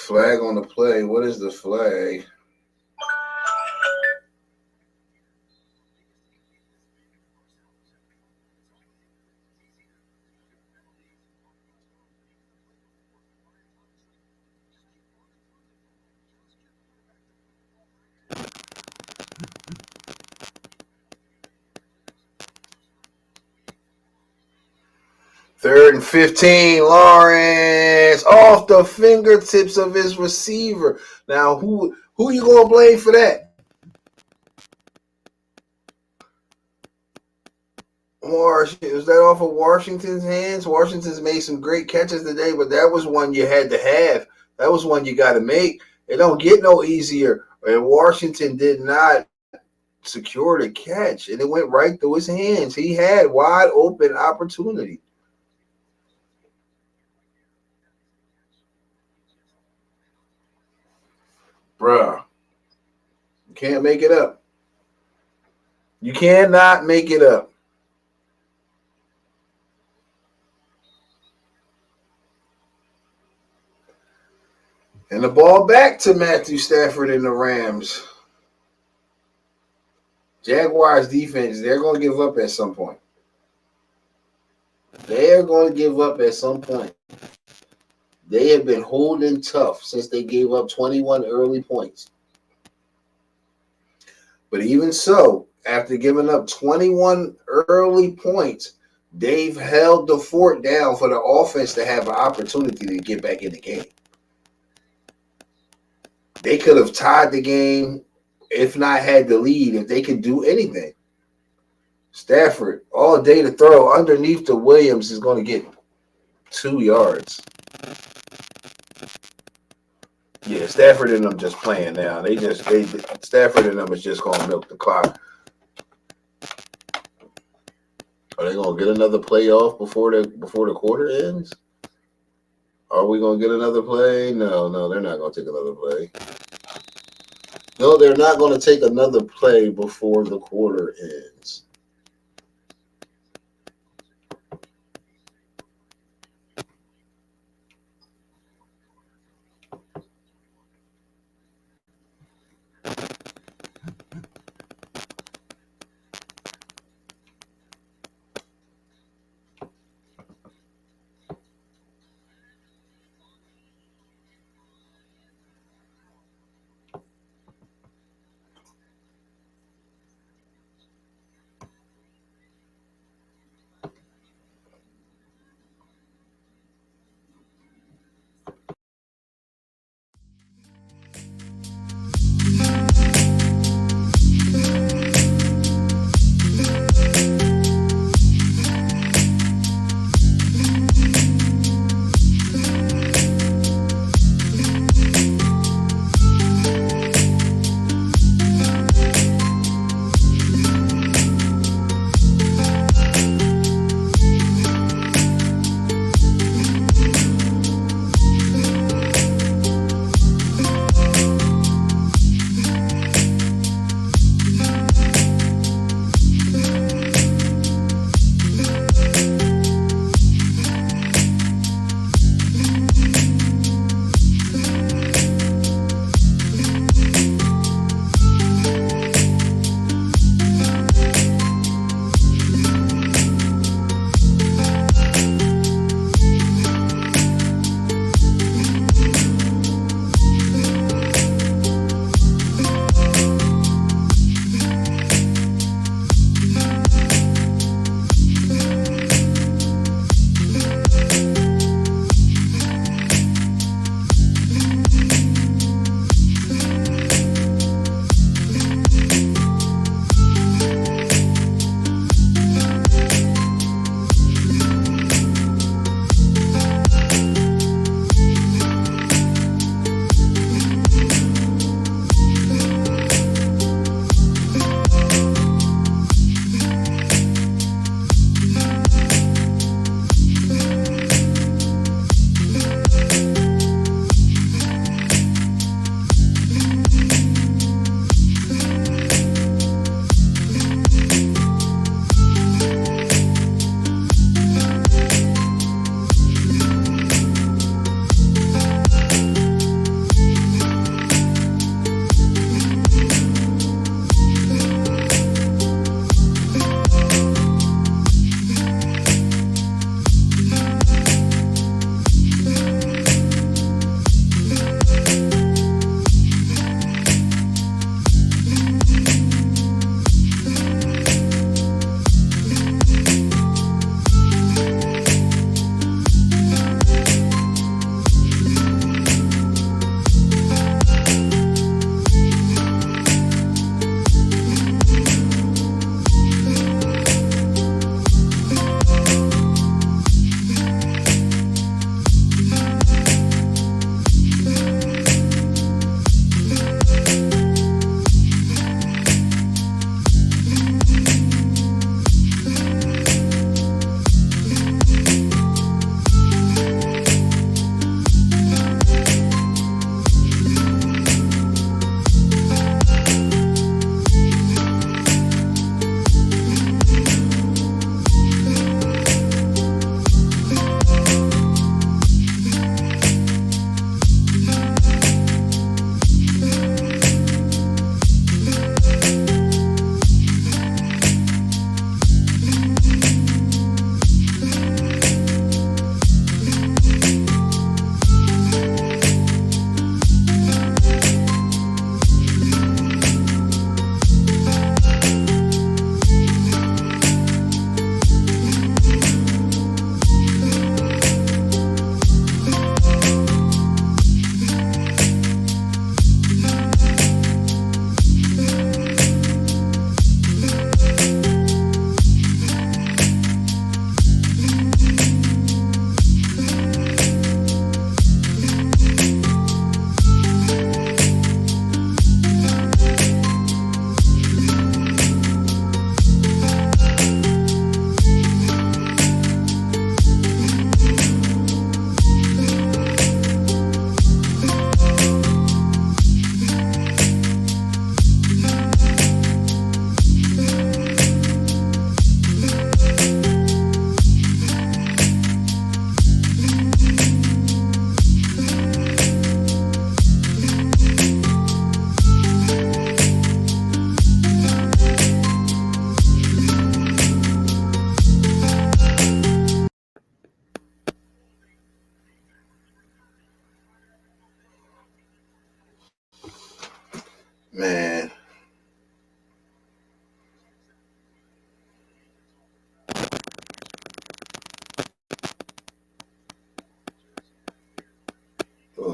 Flag on the play. What is the flag? Third and 15, Lawrence off the fingertips of his receiver. Now, who you gonna blame for that? Was that off of Washington's hands? Washington's made some great catches today, but that was one you had to have. That was one you got to make. It don't get no easier. And Washington did not secure the catch, and it went right through his hands. He had wide open opportunity. Bruh, you can't make it up. You cannot make it up. And the ball back to Matthew Stafford and the Rams. Jaguars defense, they're going to give up at some point. They're going to give up at some point. They have been holding tough since they gave up 21 early points. But even so, after giving up 21 early points, they've held the fort down for the offense to have an opportunity to get back in the game. They could have tied the game, if not had the lead, if they could do anything. Stafford, all day to throw underneath the Williams is going to get 2 yards. Yeah, Stafford and them just playing now. Stafford and them is just going to milk the clock. Are they going to get another play off before the quarter ends? Are we going to get another play? No, they're not going to take another play. No, they're not going to take another play before the quarter ends.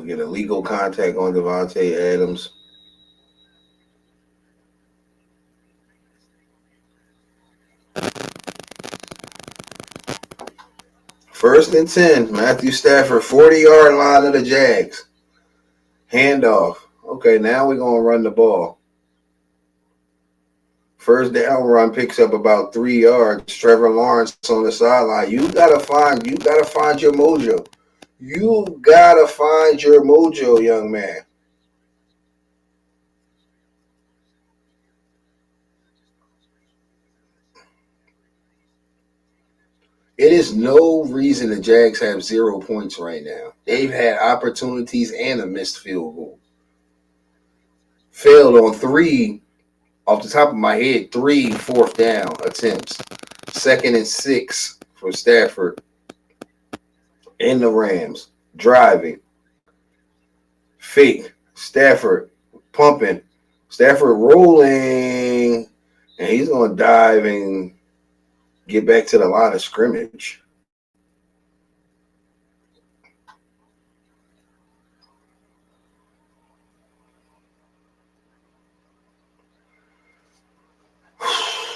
We'll get a legal contact on Devontae Adams. First and 10, Matthew Stafford, 40-yard line of the Jags. Handoff. Okay, now we're going to run the ball. First down run picks up about 3 yards. Trevor Lawrence on the sideline. You gotta find your mojo. You gotta find your mojo, young man. It is no reason the Jags have 0 points right now. They've had opportunities and a missed field goal. Failed on 3, off the top of my head, 3 fourth down attempts. 2nd and 6 for Stafford in the Rams. Driving. Fake. Stafford pumping. Stafford rolling. And he's going to dive and get back to the line of scrimmage.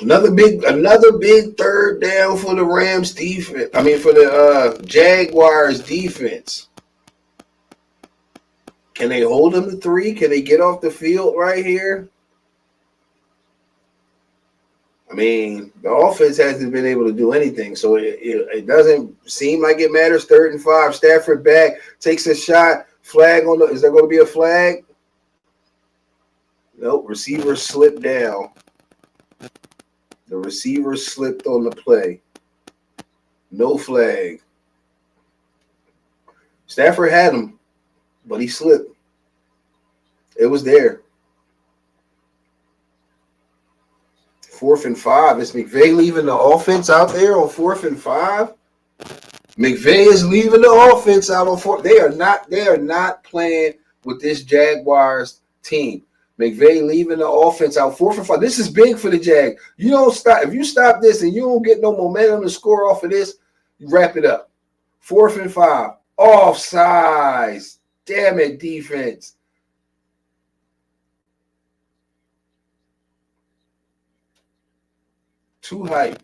Another big third down for the Rams defense. I mean, for the Jaguars defense. Can they hold them to 3? Can they get off the field right here? I mean, the offense hasn't been able to do anything, so it doesn't seem like it matters. 3rd and 5, Stafford back, takes a shot. Flag on the – is there going to be a flag? Nope, receiver slipped down. The receiver slipped on the play. No flag. Stafford had him, but he slipped. It was there. 4th and 5. Is McVay leaving the offense out there on 4th and 5? McVay is leaving the offense out on 4th. They are not playing with this Jaguars team. McVay leaving the offense out 4th and 5. This is big for the Jags. You don't stop. If you stop this and you don't get no momentum to score off of this, you wrap it up. 4th and 5. Offsides. Damn it, defense. Too hype.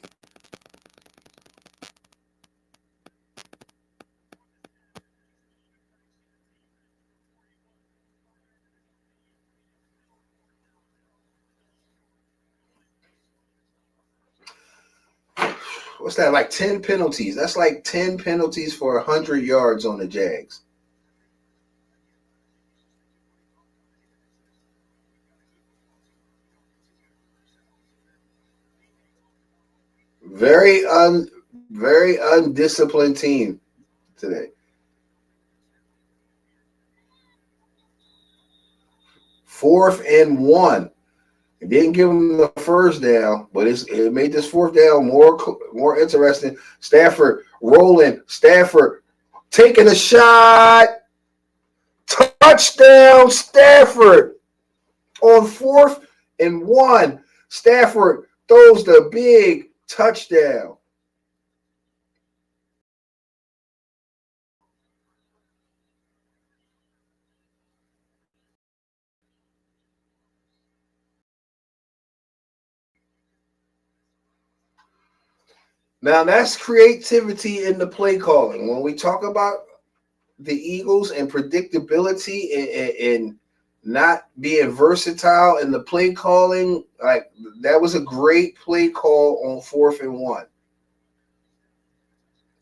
What's that, like 10 penalties? That's like 10 penalties for 100 yards on the Jags. Very undisciplined team today. 4th and 1. It didn't give them the first down, but it made this 4th down more interesting. Stafford rolling. Stafford taking a shot. Touchdown, Stafford. On 4th and 1, Stafford throws the big touchdown. Now, that's creativity in the play calling. When we talk about the Eagles and predictability and not being versatile in the play calling, like that was a great play call on 4th and 1.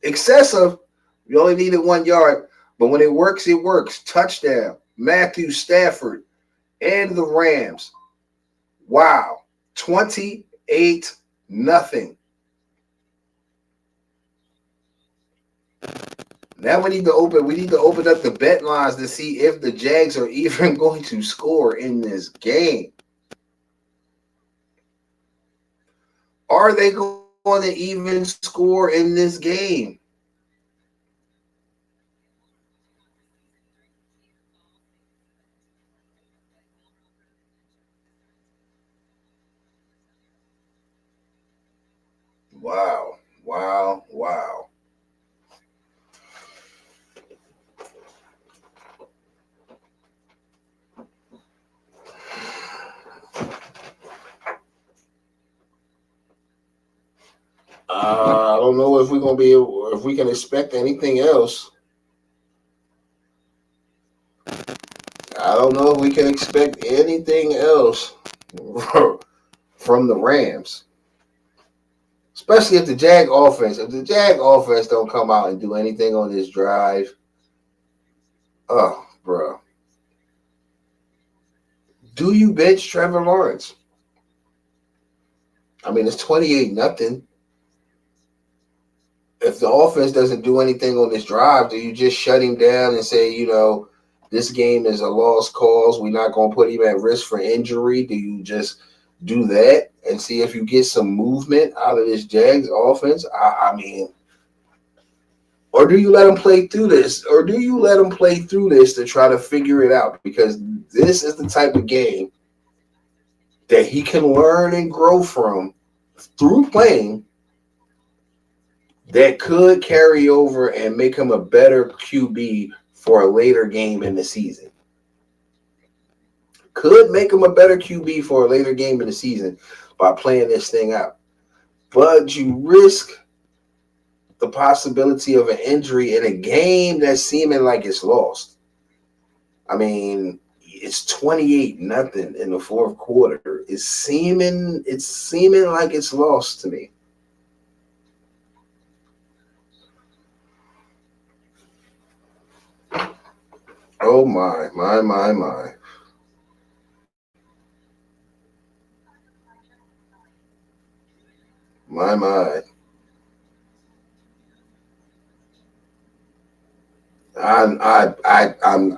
Excessive, you only needed 1 yard, but when it works, it works. Touchdown, Matthew Stafford and the Rams. Wow, 28-0. Now we need to open up the bet lines to see if the Jags are even going to score in this game. Are they going to even score in this game? Wow. I don't know if we're gonna be able, if we can expect anything else. I don't know if we can expect anything else from the Rams. Especially if the Jag offense don't come out and do anything on this drive. Oh, bro. Do you bench Trevor Lawrence? I mean, it's 28-0. If the offense doesn't do anything on this drive, do you just shut him down and say, this game is a lost cause? We're not going to put him at risk for injury. Do you just do that and see if you get some movement out of this Jags offense? I mean, or do you let him play through this? Or do you let him play through this to try to figure it out? Because this is the type of game that he can learn and grow from through playing that could carry over and make him a better QB for a later game in the season. Could make him a better QB for a later game in the season by playing this thing out. But you risk the possibility of an injury in a game that's seeming like it's lost. I mean, it's 28-0 in the fourth quarter. It's seeming like it's lost to me. Oh my. My.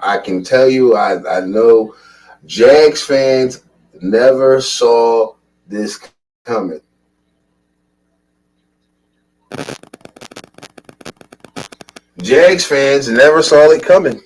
I can tell you, I know Jags fans never saw this coming. Jags fans never saw it coming.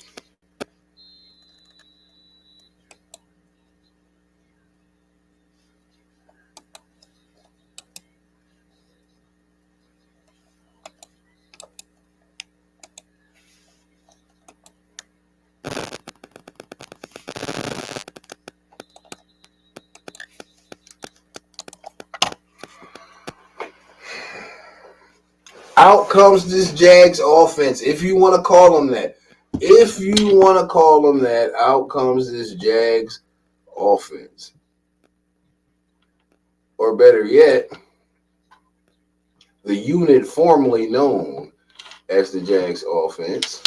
Out comes this Jags offense, if you want to call them that. If you want to call them that, out comes this Jags offense. Or better yet, the unit formerly known as the Jags offense.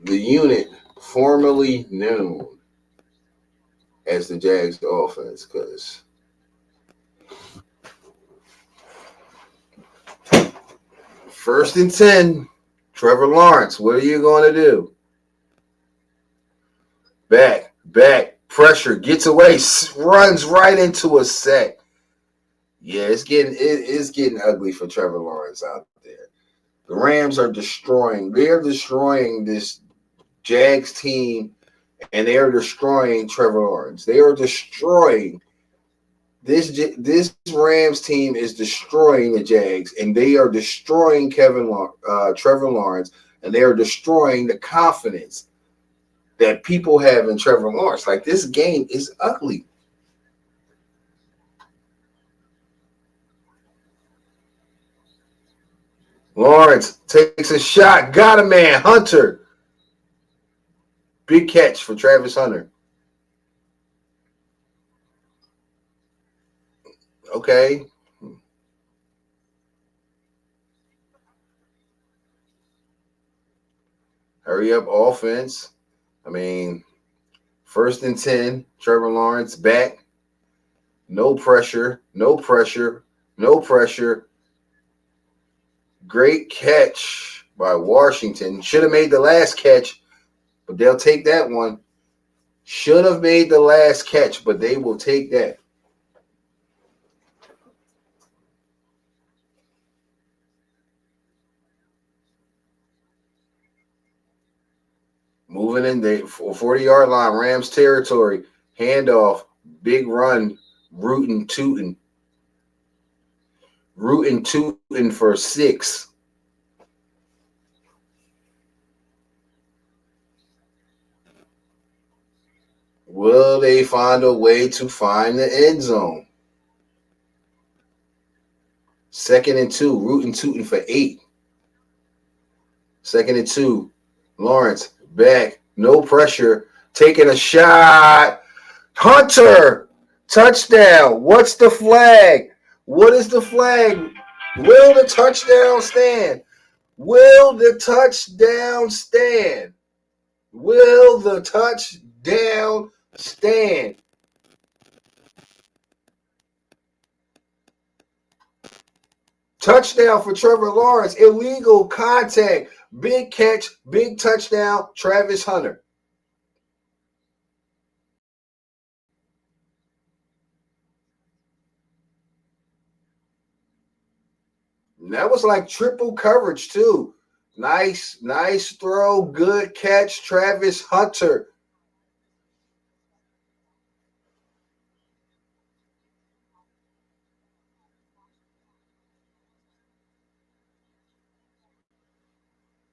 The unit formerly known as the Jags offense, because first and 10, Trevor Lawrence, what are you going to do? Back, pressure, gets away, runs right into a sack. Yeah, it's getting ugly for Trevor Lawrence out there. The Rams are destroying this Jags team, and they are destroying Trevor Lawrence. They are destroying this Rams team is destroying the Jags, and they are destroying Trevor Lawrence, and they are destroying the confidence that people have in Trevor Lawrence. Like, this game is ugly. Lawrence takes a shot, got a man, Hunter. Big catch for Travis Hunter. Okay. Hurry up offense. I mean, first and 10, Trevor Lawrence back. No pressure. Great catch by Washington. Should have made the last catch, but they'll take that one. Should have made the last catch, but they will take that. Moving in the 40-yard line, Rams territory. Handoff, big run, rootin' tootin' for 6. Will they find a way to find the end zone? 2nd and 2. Rootin' tootin' for 8. 2nd and 2. Lawrence back. No pressure. Taking a shot. Hunter. Touchdown. What's the flag? What is the flag? Will the touchdown stand? Will the touchdown stand? Will the touchdown stand? Touchdown for Trevor Lawrence. Illegal contact. Big catch. Big touchdown. Travis Hunter. And that was like triple coverage too. Nice throw. Good catch. Travis Hunter.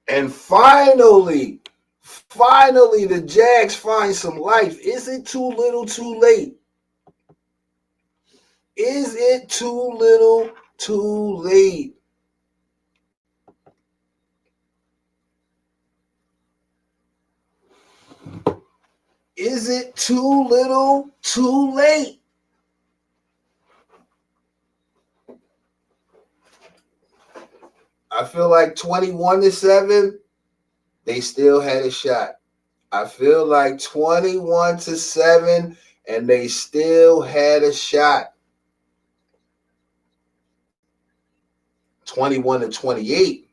And finally, the Jags find some life. Is it too little, too late? Is it too little, too late? Is it too little, too late? I feel like 21-7, they still had a shot. I feel like 21-7, and they still had a shot. 21-28.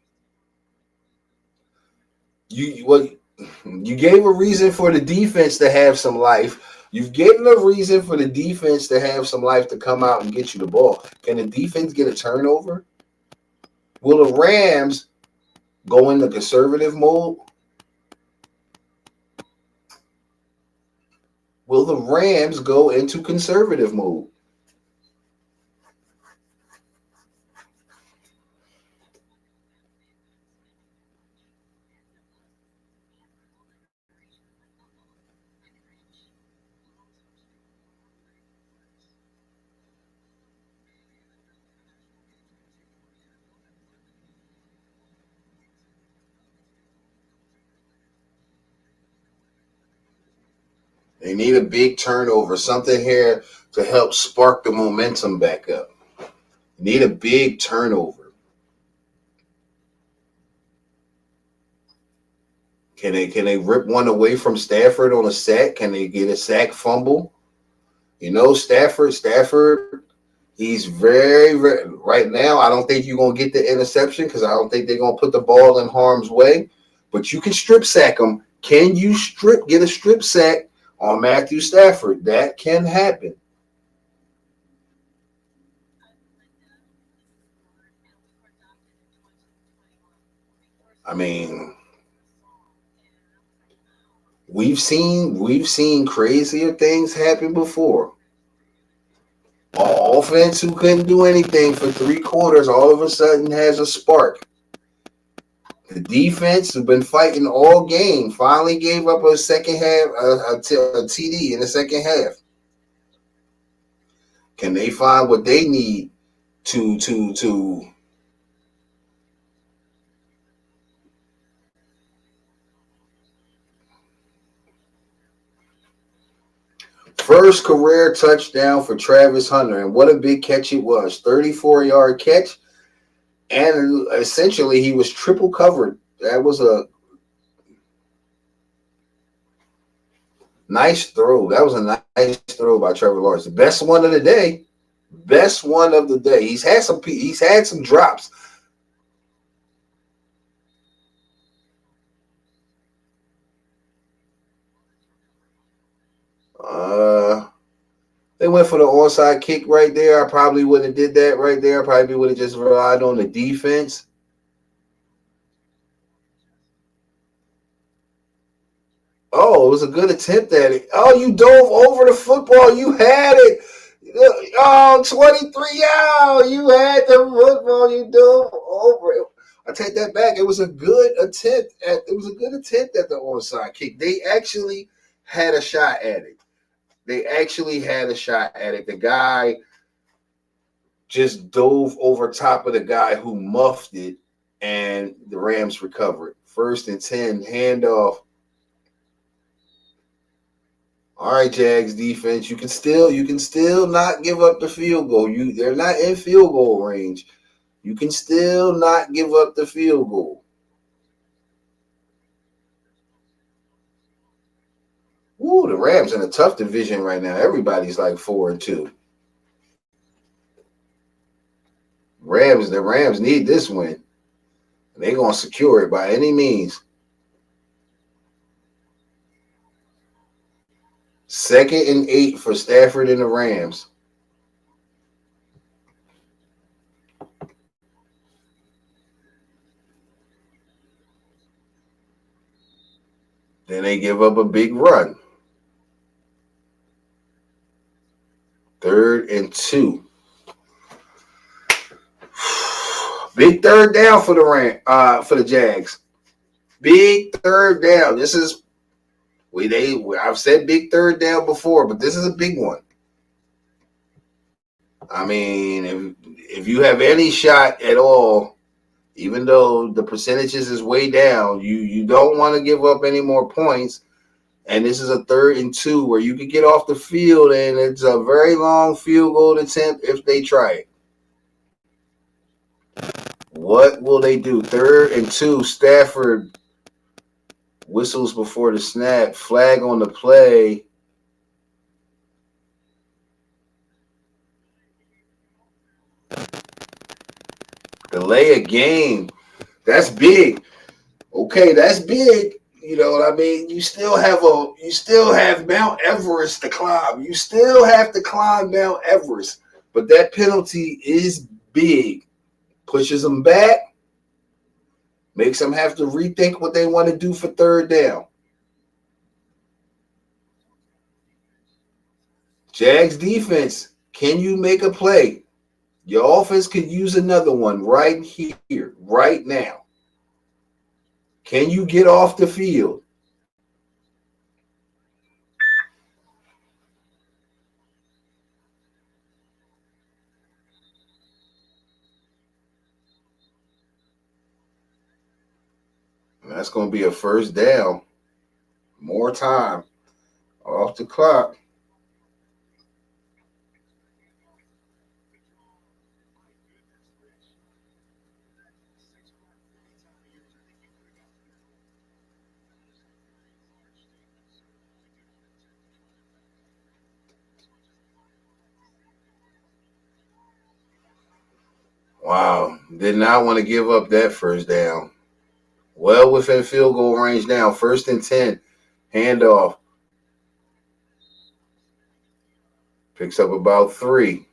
You gave a reason for the defense to have some life. You've given a reason for the defense to have some life to come out and get you the ball. Can the defense get a turnover? Will the Rams go into conservative mode? Will the Rams go into conservative mode? They need a big turnover, something here to help spark the momentum back up. They need a big turnover. Can they rip one away from Stafford on a sack? Can they get a sack fumble? You know, Stafford, he's very, right now, I don't think you're going to get the interception because I don't think they're going to put the ball in harm's way. But you can strip sack him. Can you get a strip sack on Matthew Stafford? That can happen. I mean, we've seen crazier things happen before. An offense who couldn't do anything for 3 quarters all of a sudden has a spark. The defense who's been fighting all game finally gave up a second half, a TD in the second half. Can they find what they need to first career touchdown for Travis Hunter, and what a big catch it was. 34-yard catch, and essentially he was triple covered. That was a nice throw. That was a nice throw by Trevor Lawrence. The best one of the day. Best one of the day. He's had some drops. They went for the onside kick right there. I probably wouldn't have did that right there. I probably would have just relied on the defense. Oh, it was a good attempt at it. Oh, you dove over the football. You had it. Oh, 23. Oh, you had the football. You dove over it. I take that back. It was a good attempt at the onside kick. They actually had a shot at it. The guy just dove over top of the guy who muffed it, and the Rams recovered. 1st and 10, handoff. All right, Jags defense, you can still not give up the field goal. They're not in field goal range. You can still not give up the field goal. Ooh, the Rams in a tough division right now. Everybody's like 4-2. The Rams need this win. They're gonna secure it by any means. 2nd and 8 for Stafford and the Rams. Then they give up a big run. 3rd and 2. Big 3rd down for the Jags. Big 3rd down. This is I've said big 3rd down before, but this is a big one. I mean, if you have any shot at all, even though the percentages is way down, you don't want to give up any more points. And this is a 3rd and 2 where you could get off the field, and it's a very long field goal attempt if they try it. What will they do? 3rd and 2, Stafford whistles before the snap, flag on the play. Delay a game. That's big. Okay, that's big. You know what I mean? You still have Mount Everest to climb. You still have to climb Mount Everest. But that penalty is big. Pushes them back. Makes them have to rethink what they want to do for 3rd down. Jags defense, can you make a play? Your offense could use another one right here, right now. Can you get off the field? And that's going to be a 1st down. More time off the clock. Wow. Did not want to give up that 1st down. Well within field goal range now. 1st and 10. Handoff. Picks up about 3.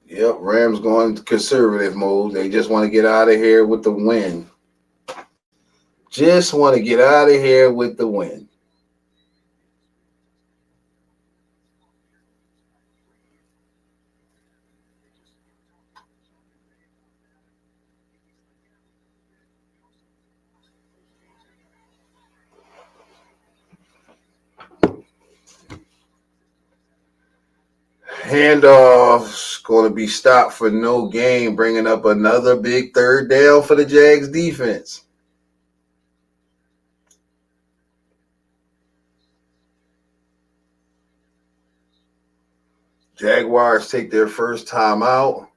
Yep, Rams going conservative mode. They just want to get out of here with the win. Just want to get out of here with the win. Handoff's going to be stopped for no gain, bringing up another big 3rd down for the Jags defense. Jaguars take their 1st time out.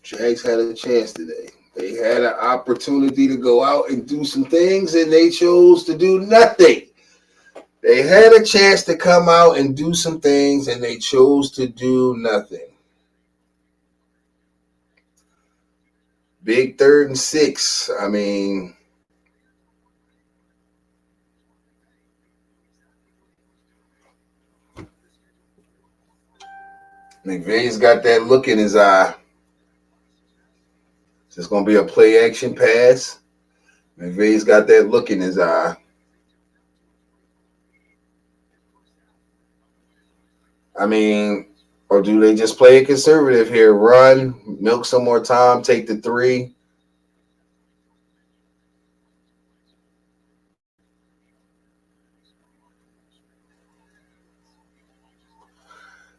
Jags had a chance today. They had an opportunity to go out and do some things, and they chose to do nothing. They had a chance to come out and do some things, and they chose to do nothing. Big 3rd and 6. I mean, McVay's got that look in his eye. It's going to be a play action pass. McVay's got that look in his eye. I mean, or do they just play it conservative here? Run, milk some more time, take the 3.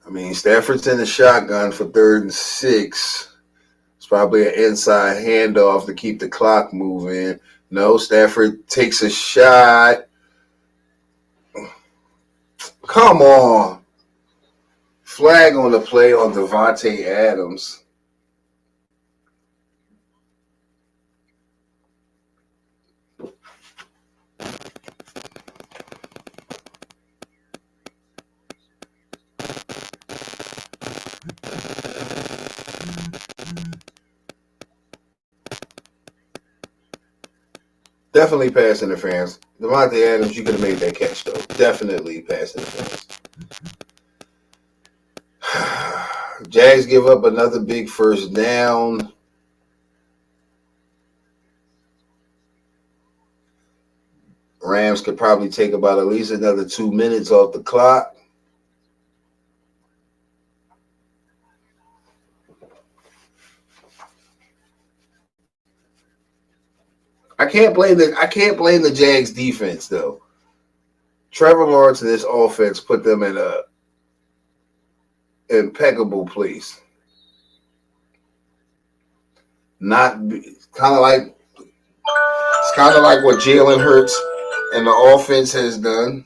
I mean, Stafford's in the shotgun for 3rd and 6. It's probably an inside handoff to keep the clock moving. No, Stafford takes a shot. Come on. Flag on the play on Devontae Adams. Definitely pass interference. Devontae Adams, you could have made that catch, though. Definitely pass interference. Jags give up another big first down. Rams could probably take about at least another 2 minutes off the clock. I can't blame the Jags defense though. Trevor Lawrence and this offense put them in a impeccable place. Not kind of like it's kind of like what Jalen Hurts and the offense has done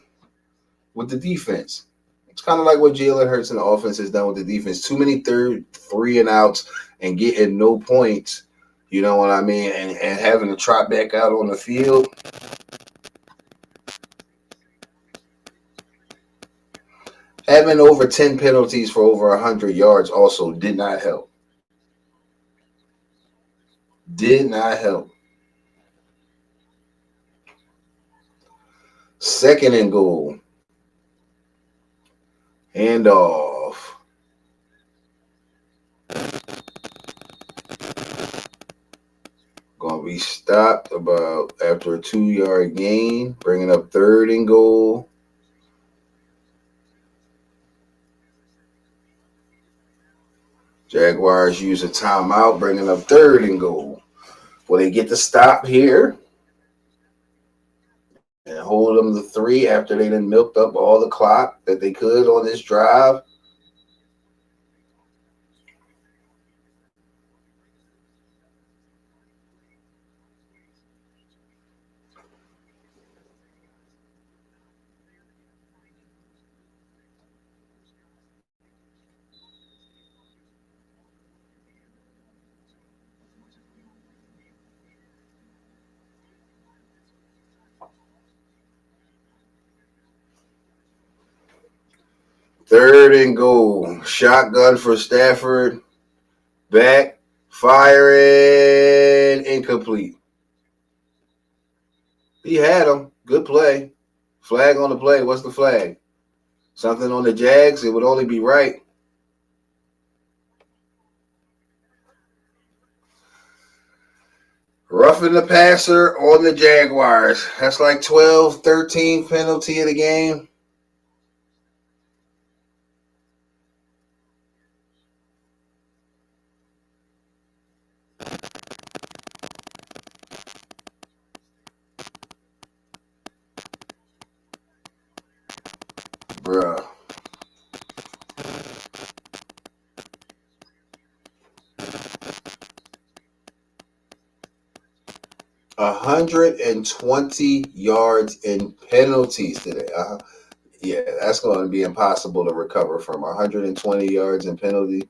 with the defense. It's kind of like what Jalen Hurts and the offense has done with the defense. Too many 3 and outs and getting no points. You know what I mean? And having to trot back out on the field. Having over 10 penalties for over 100 yards also did not help. Did not help. 2nd and goal. Handoff. Going to be stopped about after a 2-yard gain, bringing up 3rd and goal. Jaguars use a timeout, bringing up 3rd and goal. Will they get the stop here and hold them to 3 after they done milked up all the clock that they could on this drive? Third and goal. Shotgun for Stafford. Back. Firing. Incomplete. He had him. Good play. Flag on the play. What's the flag? Something on the Jags? It would only be right. Roughing the passer on the Jaguars. That's like 12, 13 penalty of the game. Bruh. $120 yards in penalties today. Yeah, that's going to be impossible to recover from. 120 yards in penalty.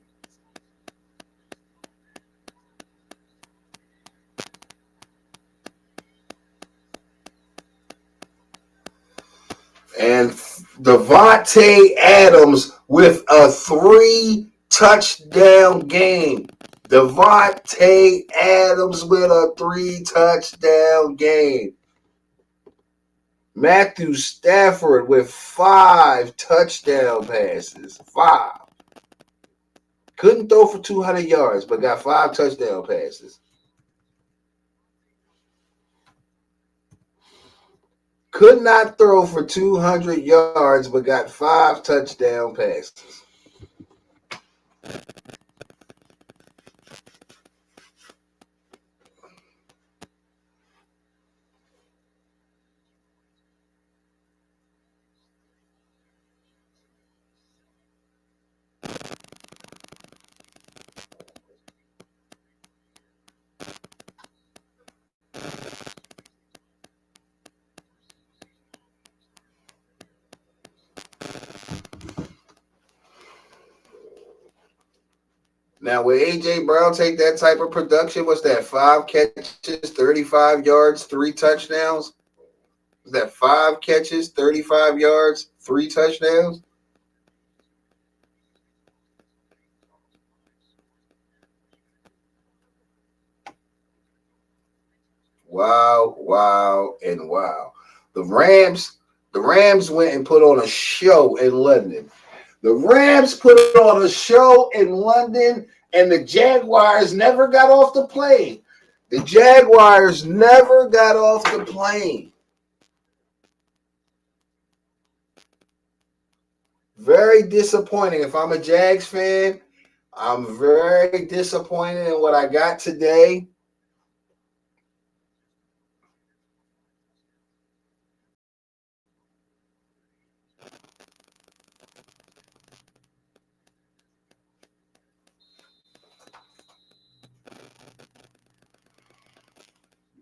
And Devontae Adams with a 3-touchdown game. Devontae Adams with a 3-touchdown game. Matthew Stafford with 5 touchdown passes. 5. Couldn't throw for 200 yards, but got 5 touchdown passes. Could not throw for 200 yards, but got 5 touchdown passes. Now, will A.J. Brown take that type of production? What's that? 5 catches, 35 yards, 3 touchdowns? Is that 5 catches, 35 yards, 3 touchdowns? Wow, wow, and wow. The Rams went and put on a show in London. The Rams put on a show in London, and the Jaguars never got off the plane. The Jaguars never got off the plane. Very disappointing. If I'm a Jags fan, I'm very disappointed in what I got today.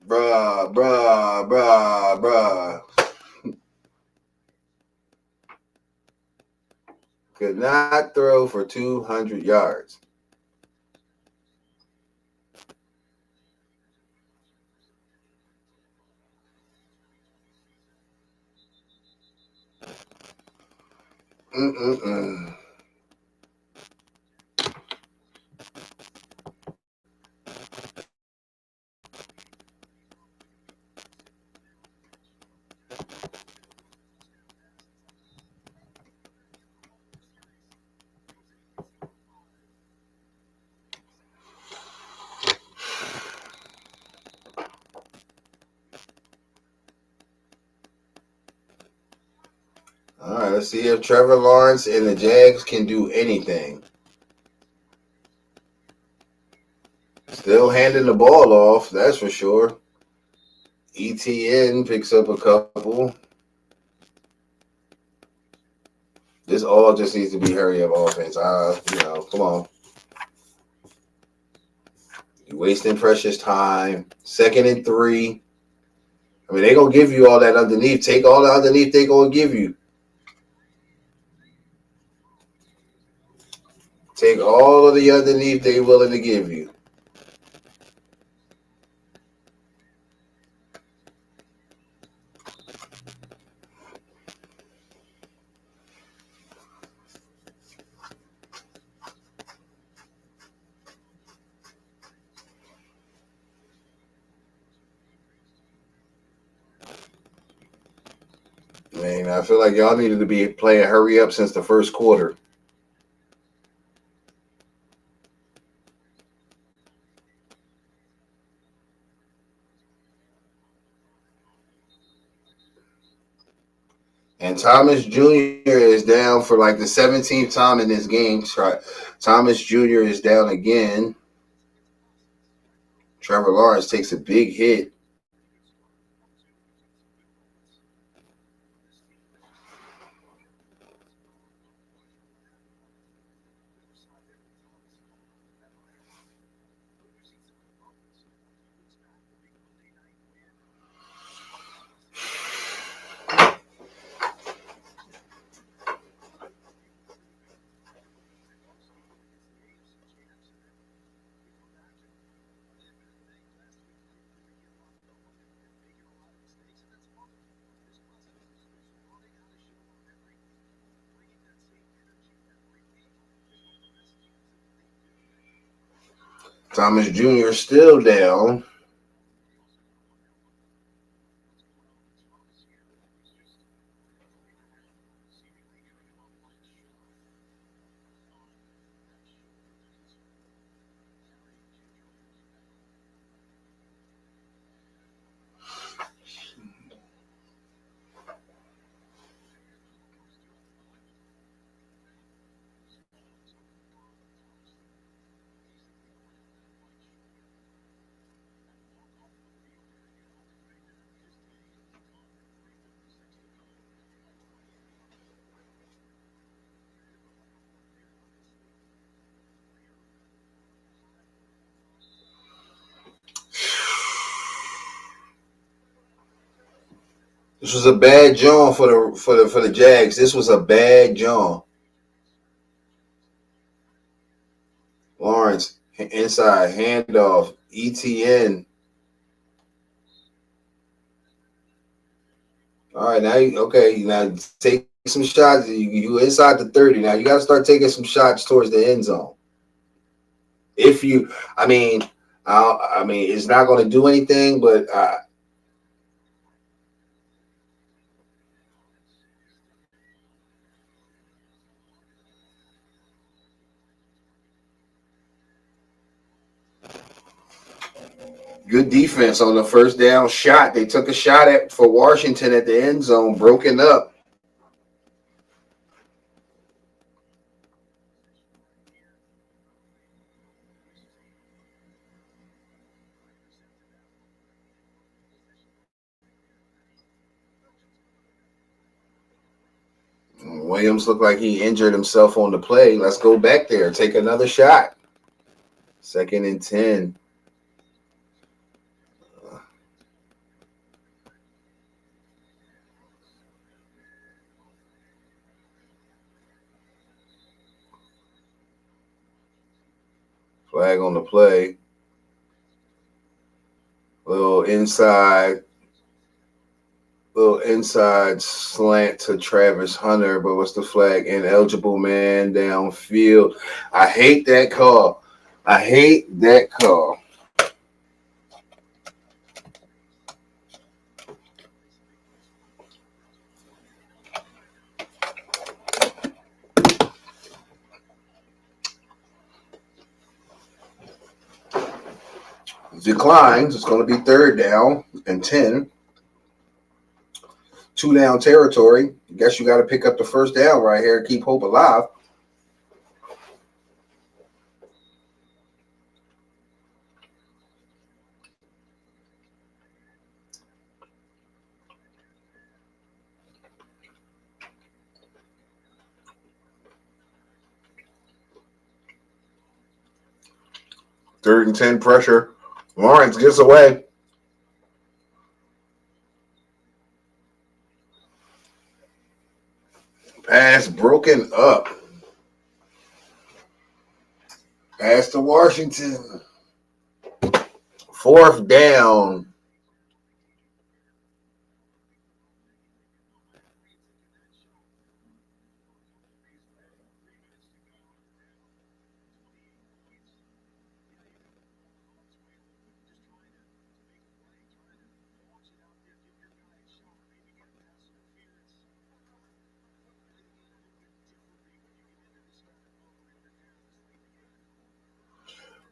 Bruh. Could not throw for 200 yards. Mm-mm-mm. All right, let's see if Trevor Lawrence and the Jags can do anything. Still handing the ball off, that's for sure. ETN picks up a couple. This all just needs to be hurry up offense. Come on. You're wasting precious time. 2nd and 3. I mean, they're going to give you all that underneath. Take all the underneath they're going to give you. Take all of the underneath they're willing to give you. I mean, I feel like y'all needed to be playing hurry up since the first quarter. And Thomas Jr. is down for like the 17th time in this game. Thomas Jr. is down again. Trevor Lawrence takes a big hit. Thomas Jr. still down. This was a bad John for the Jags. This was a bad John. Lawrence inside handoff. ETN. All right, now take some shots. You inside the 30. Now you got to start taking some shots towards the end zone. If you, I mean, it's not going to do anything, but good defense on the first down shot. They took a shot for Washington at the end zone, broken up. Williams looked like he injured himself on the play. Let's go back there. Take another shot. 2nd and 10. Flag on the play. Little inside slant to Travis Hunter, but what's the flag? Ineligible man downfield. I hate that call. Declines. It's going to be 3rd down and 10. 2-down territory. I guess you got to pick up the first down right here and keep hope alive. Third and 10 pressure. Lawrence gets away. Pass broken up. Pass to Washington. 4th down.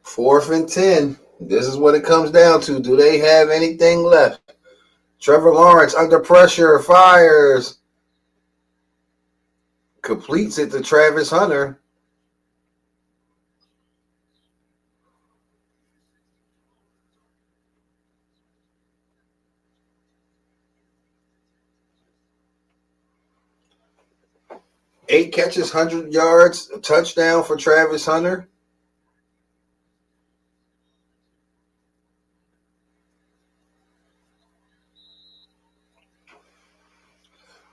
Fourth and 10. This is what it comes down to. Do they have anything left? Trevor Lawrence under pressure, fires. Completes it to Travis Hunter. Eight catches, 100 yards, a touchdown for Travis Hunter.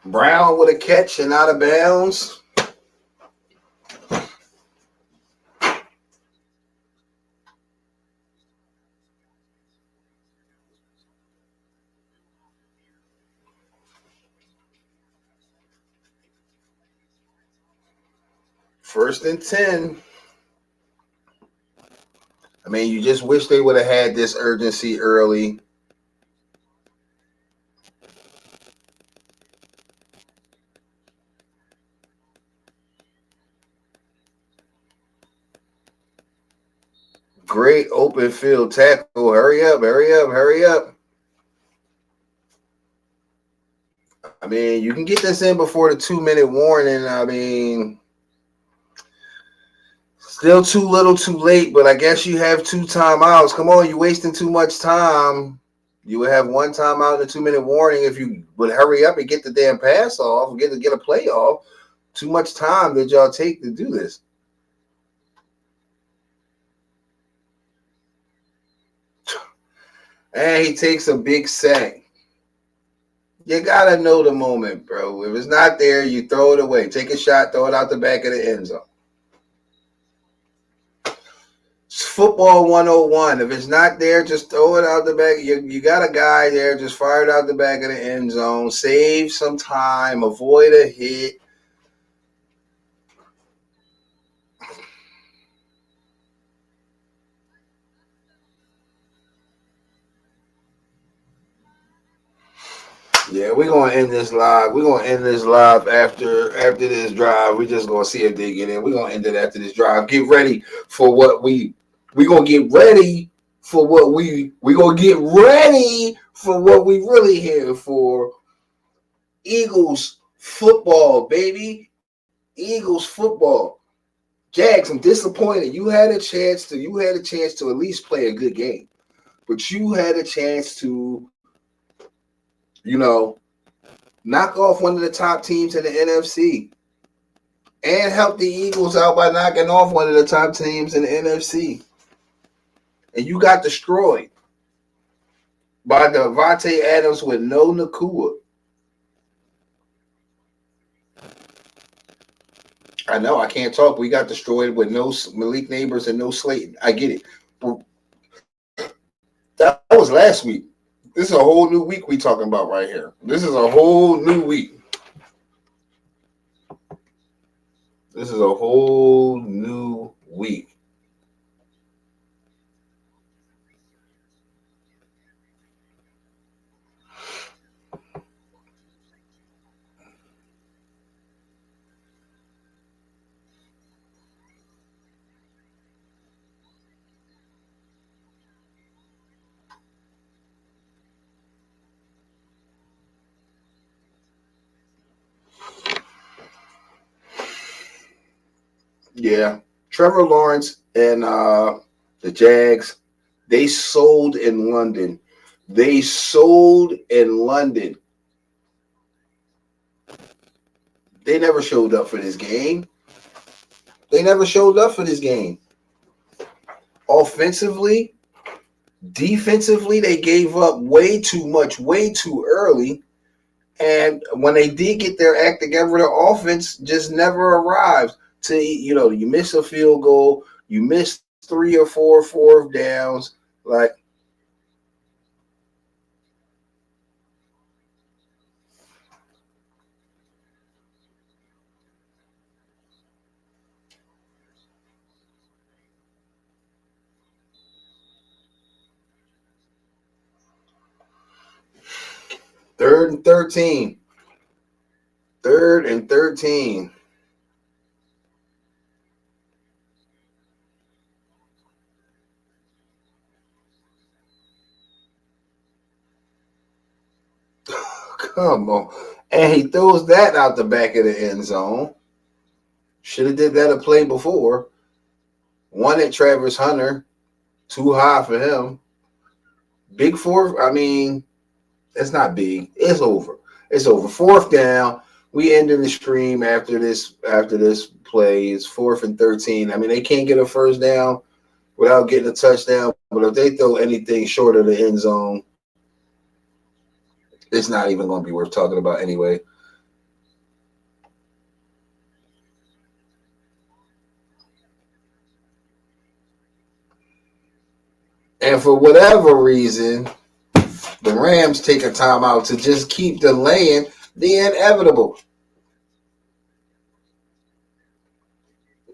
Brown with a catch and out of bounds. First and 10. I mean, you just wish they would have had this urgency early. Great open field tackle. Hurry up, hurry up, hurry up. I mean, you can get this in before the 2-minute warning. I mean, still too little, too late, but I guess you have 2 timeouts. Come on, you're wasting too much time. You would have 1 timeout and a 2-minute warning if you would hurry up and get the damn pass off and get a play off. Too much time did y'all take to do this. And he takes a big sack. You gotta know the moment, bro. If it's not there, you throw it away. Take a shot, throw it out the back of the end zone. It's football 101. If it's not there, just throw it out the back. You got a guy there, just fire it out the back of the end zone. Save some time, avoid a hit. Yeah, we're gonna end this live. We're gonna end this live after this drive. We're just gonna see if they get in. We're gonna end it after this drive. Get ready for what we gonna get ready for what we gonna get ready for what we really here for. Eagles football, baby. Eagles football. Jags, I'm disappointed. You had a chance to at least play a good game. But you had a chance to, you know, knock off one of the top teams in the NFC and help the Eagles out by knocking off one of the top teams in the NFC. And you got destroyed by Devontae Adams with no Nakua. I know I can't talk. We got destroyed with no Malik Neighbors and no Slayton. I get it. But that was last week. This is a whole new week we talking about right here. This is a whole new week. This is a whole new week. Yeah. Trevor Lawrence and the Jags, they sold in London. They sold in London. They never showed up for this game. They never showed up for this game. Offensively, defensively, they gave up way too much, way too early. And when they did get their act together, the offense just never arrives. You miss a field goal, you miss 3 or 4 fourth downs. Like, third and 13. Third and 13. Come on. And he throws that out the back of the end zone. Should have did that a play before. One at Travis Hunter. Too high for him. Big fourth. I mean, it's not big. It's over. It's over. Fourth down. We end in the stream after this play. It's 4th and 13. I mean, they can't get a first down without getting a touchdown. But if they throw anything short of the end zone, it's not even going to be worth talking about anyway. And for whatever reason, the Rams take a timeout to just keep delaying the inevitable.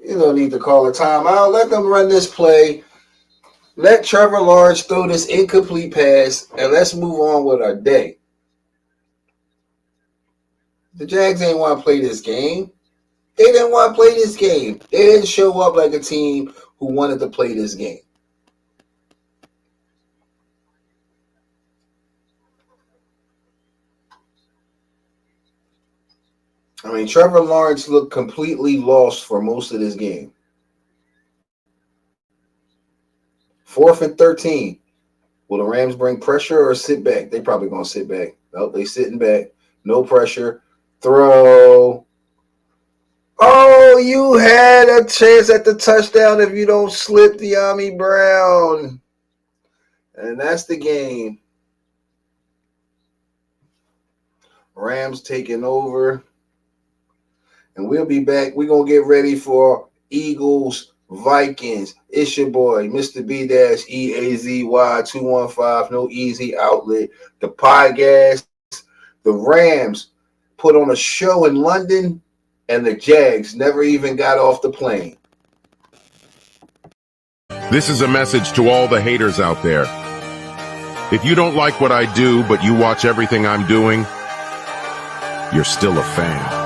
You don't need to call a timeout. Let them run this play. Let Trevor Lawrence throw this incomplete pass, and let's move on with our day. The Jags ain't want to play this game. They didn't want to play this game. They didn't show up like a team who wanted to play this game. I mean, Trevor Lawrence looked completely lost for most of this game. 4th and 13. Will the Rams bring pressure or sit back? They probably going to sit back. Nope, they sitting back. No pressure. Throw. Oh, you had a chance at the touchdown if you don't slip De'Ami Brown. And that's the game. Rams taking over. And we'll be back. We're going to get ready for Eagles, Vikings. It's your boy, Mr. B-EAZY215, no easy outlet. The podcast, the Rams put on a show in London, and the Jags never even got off the plane. This is a message to all the haters out there. If you don't like what I do, but you watch everything I'm doing, you're still a fan.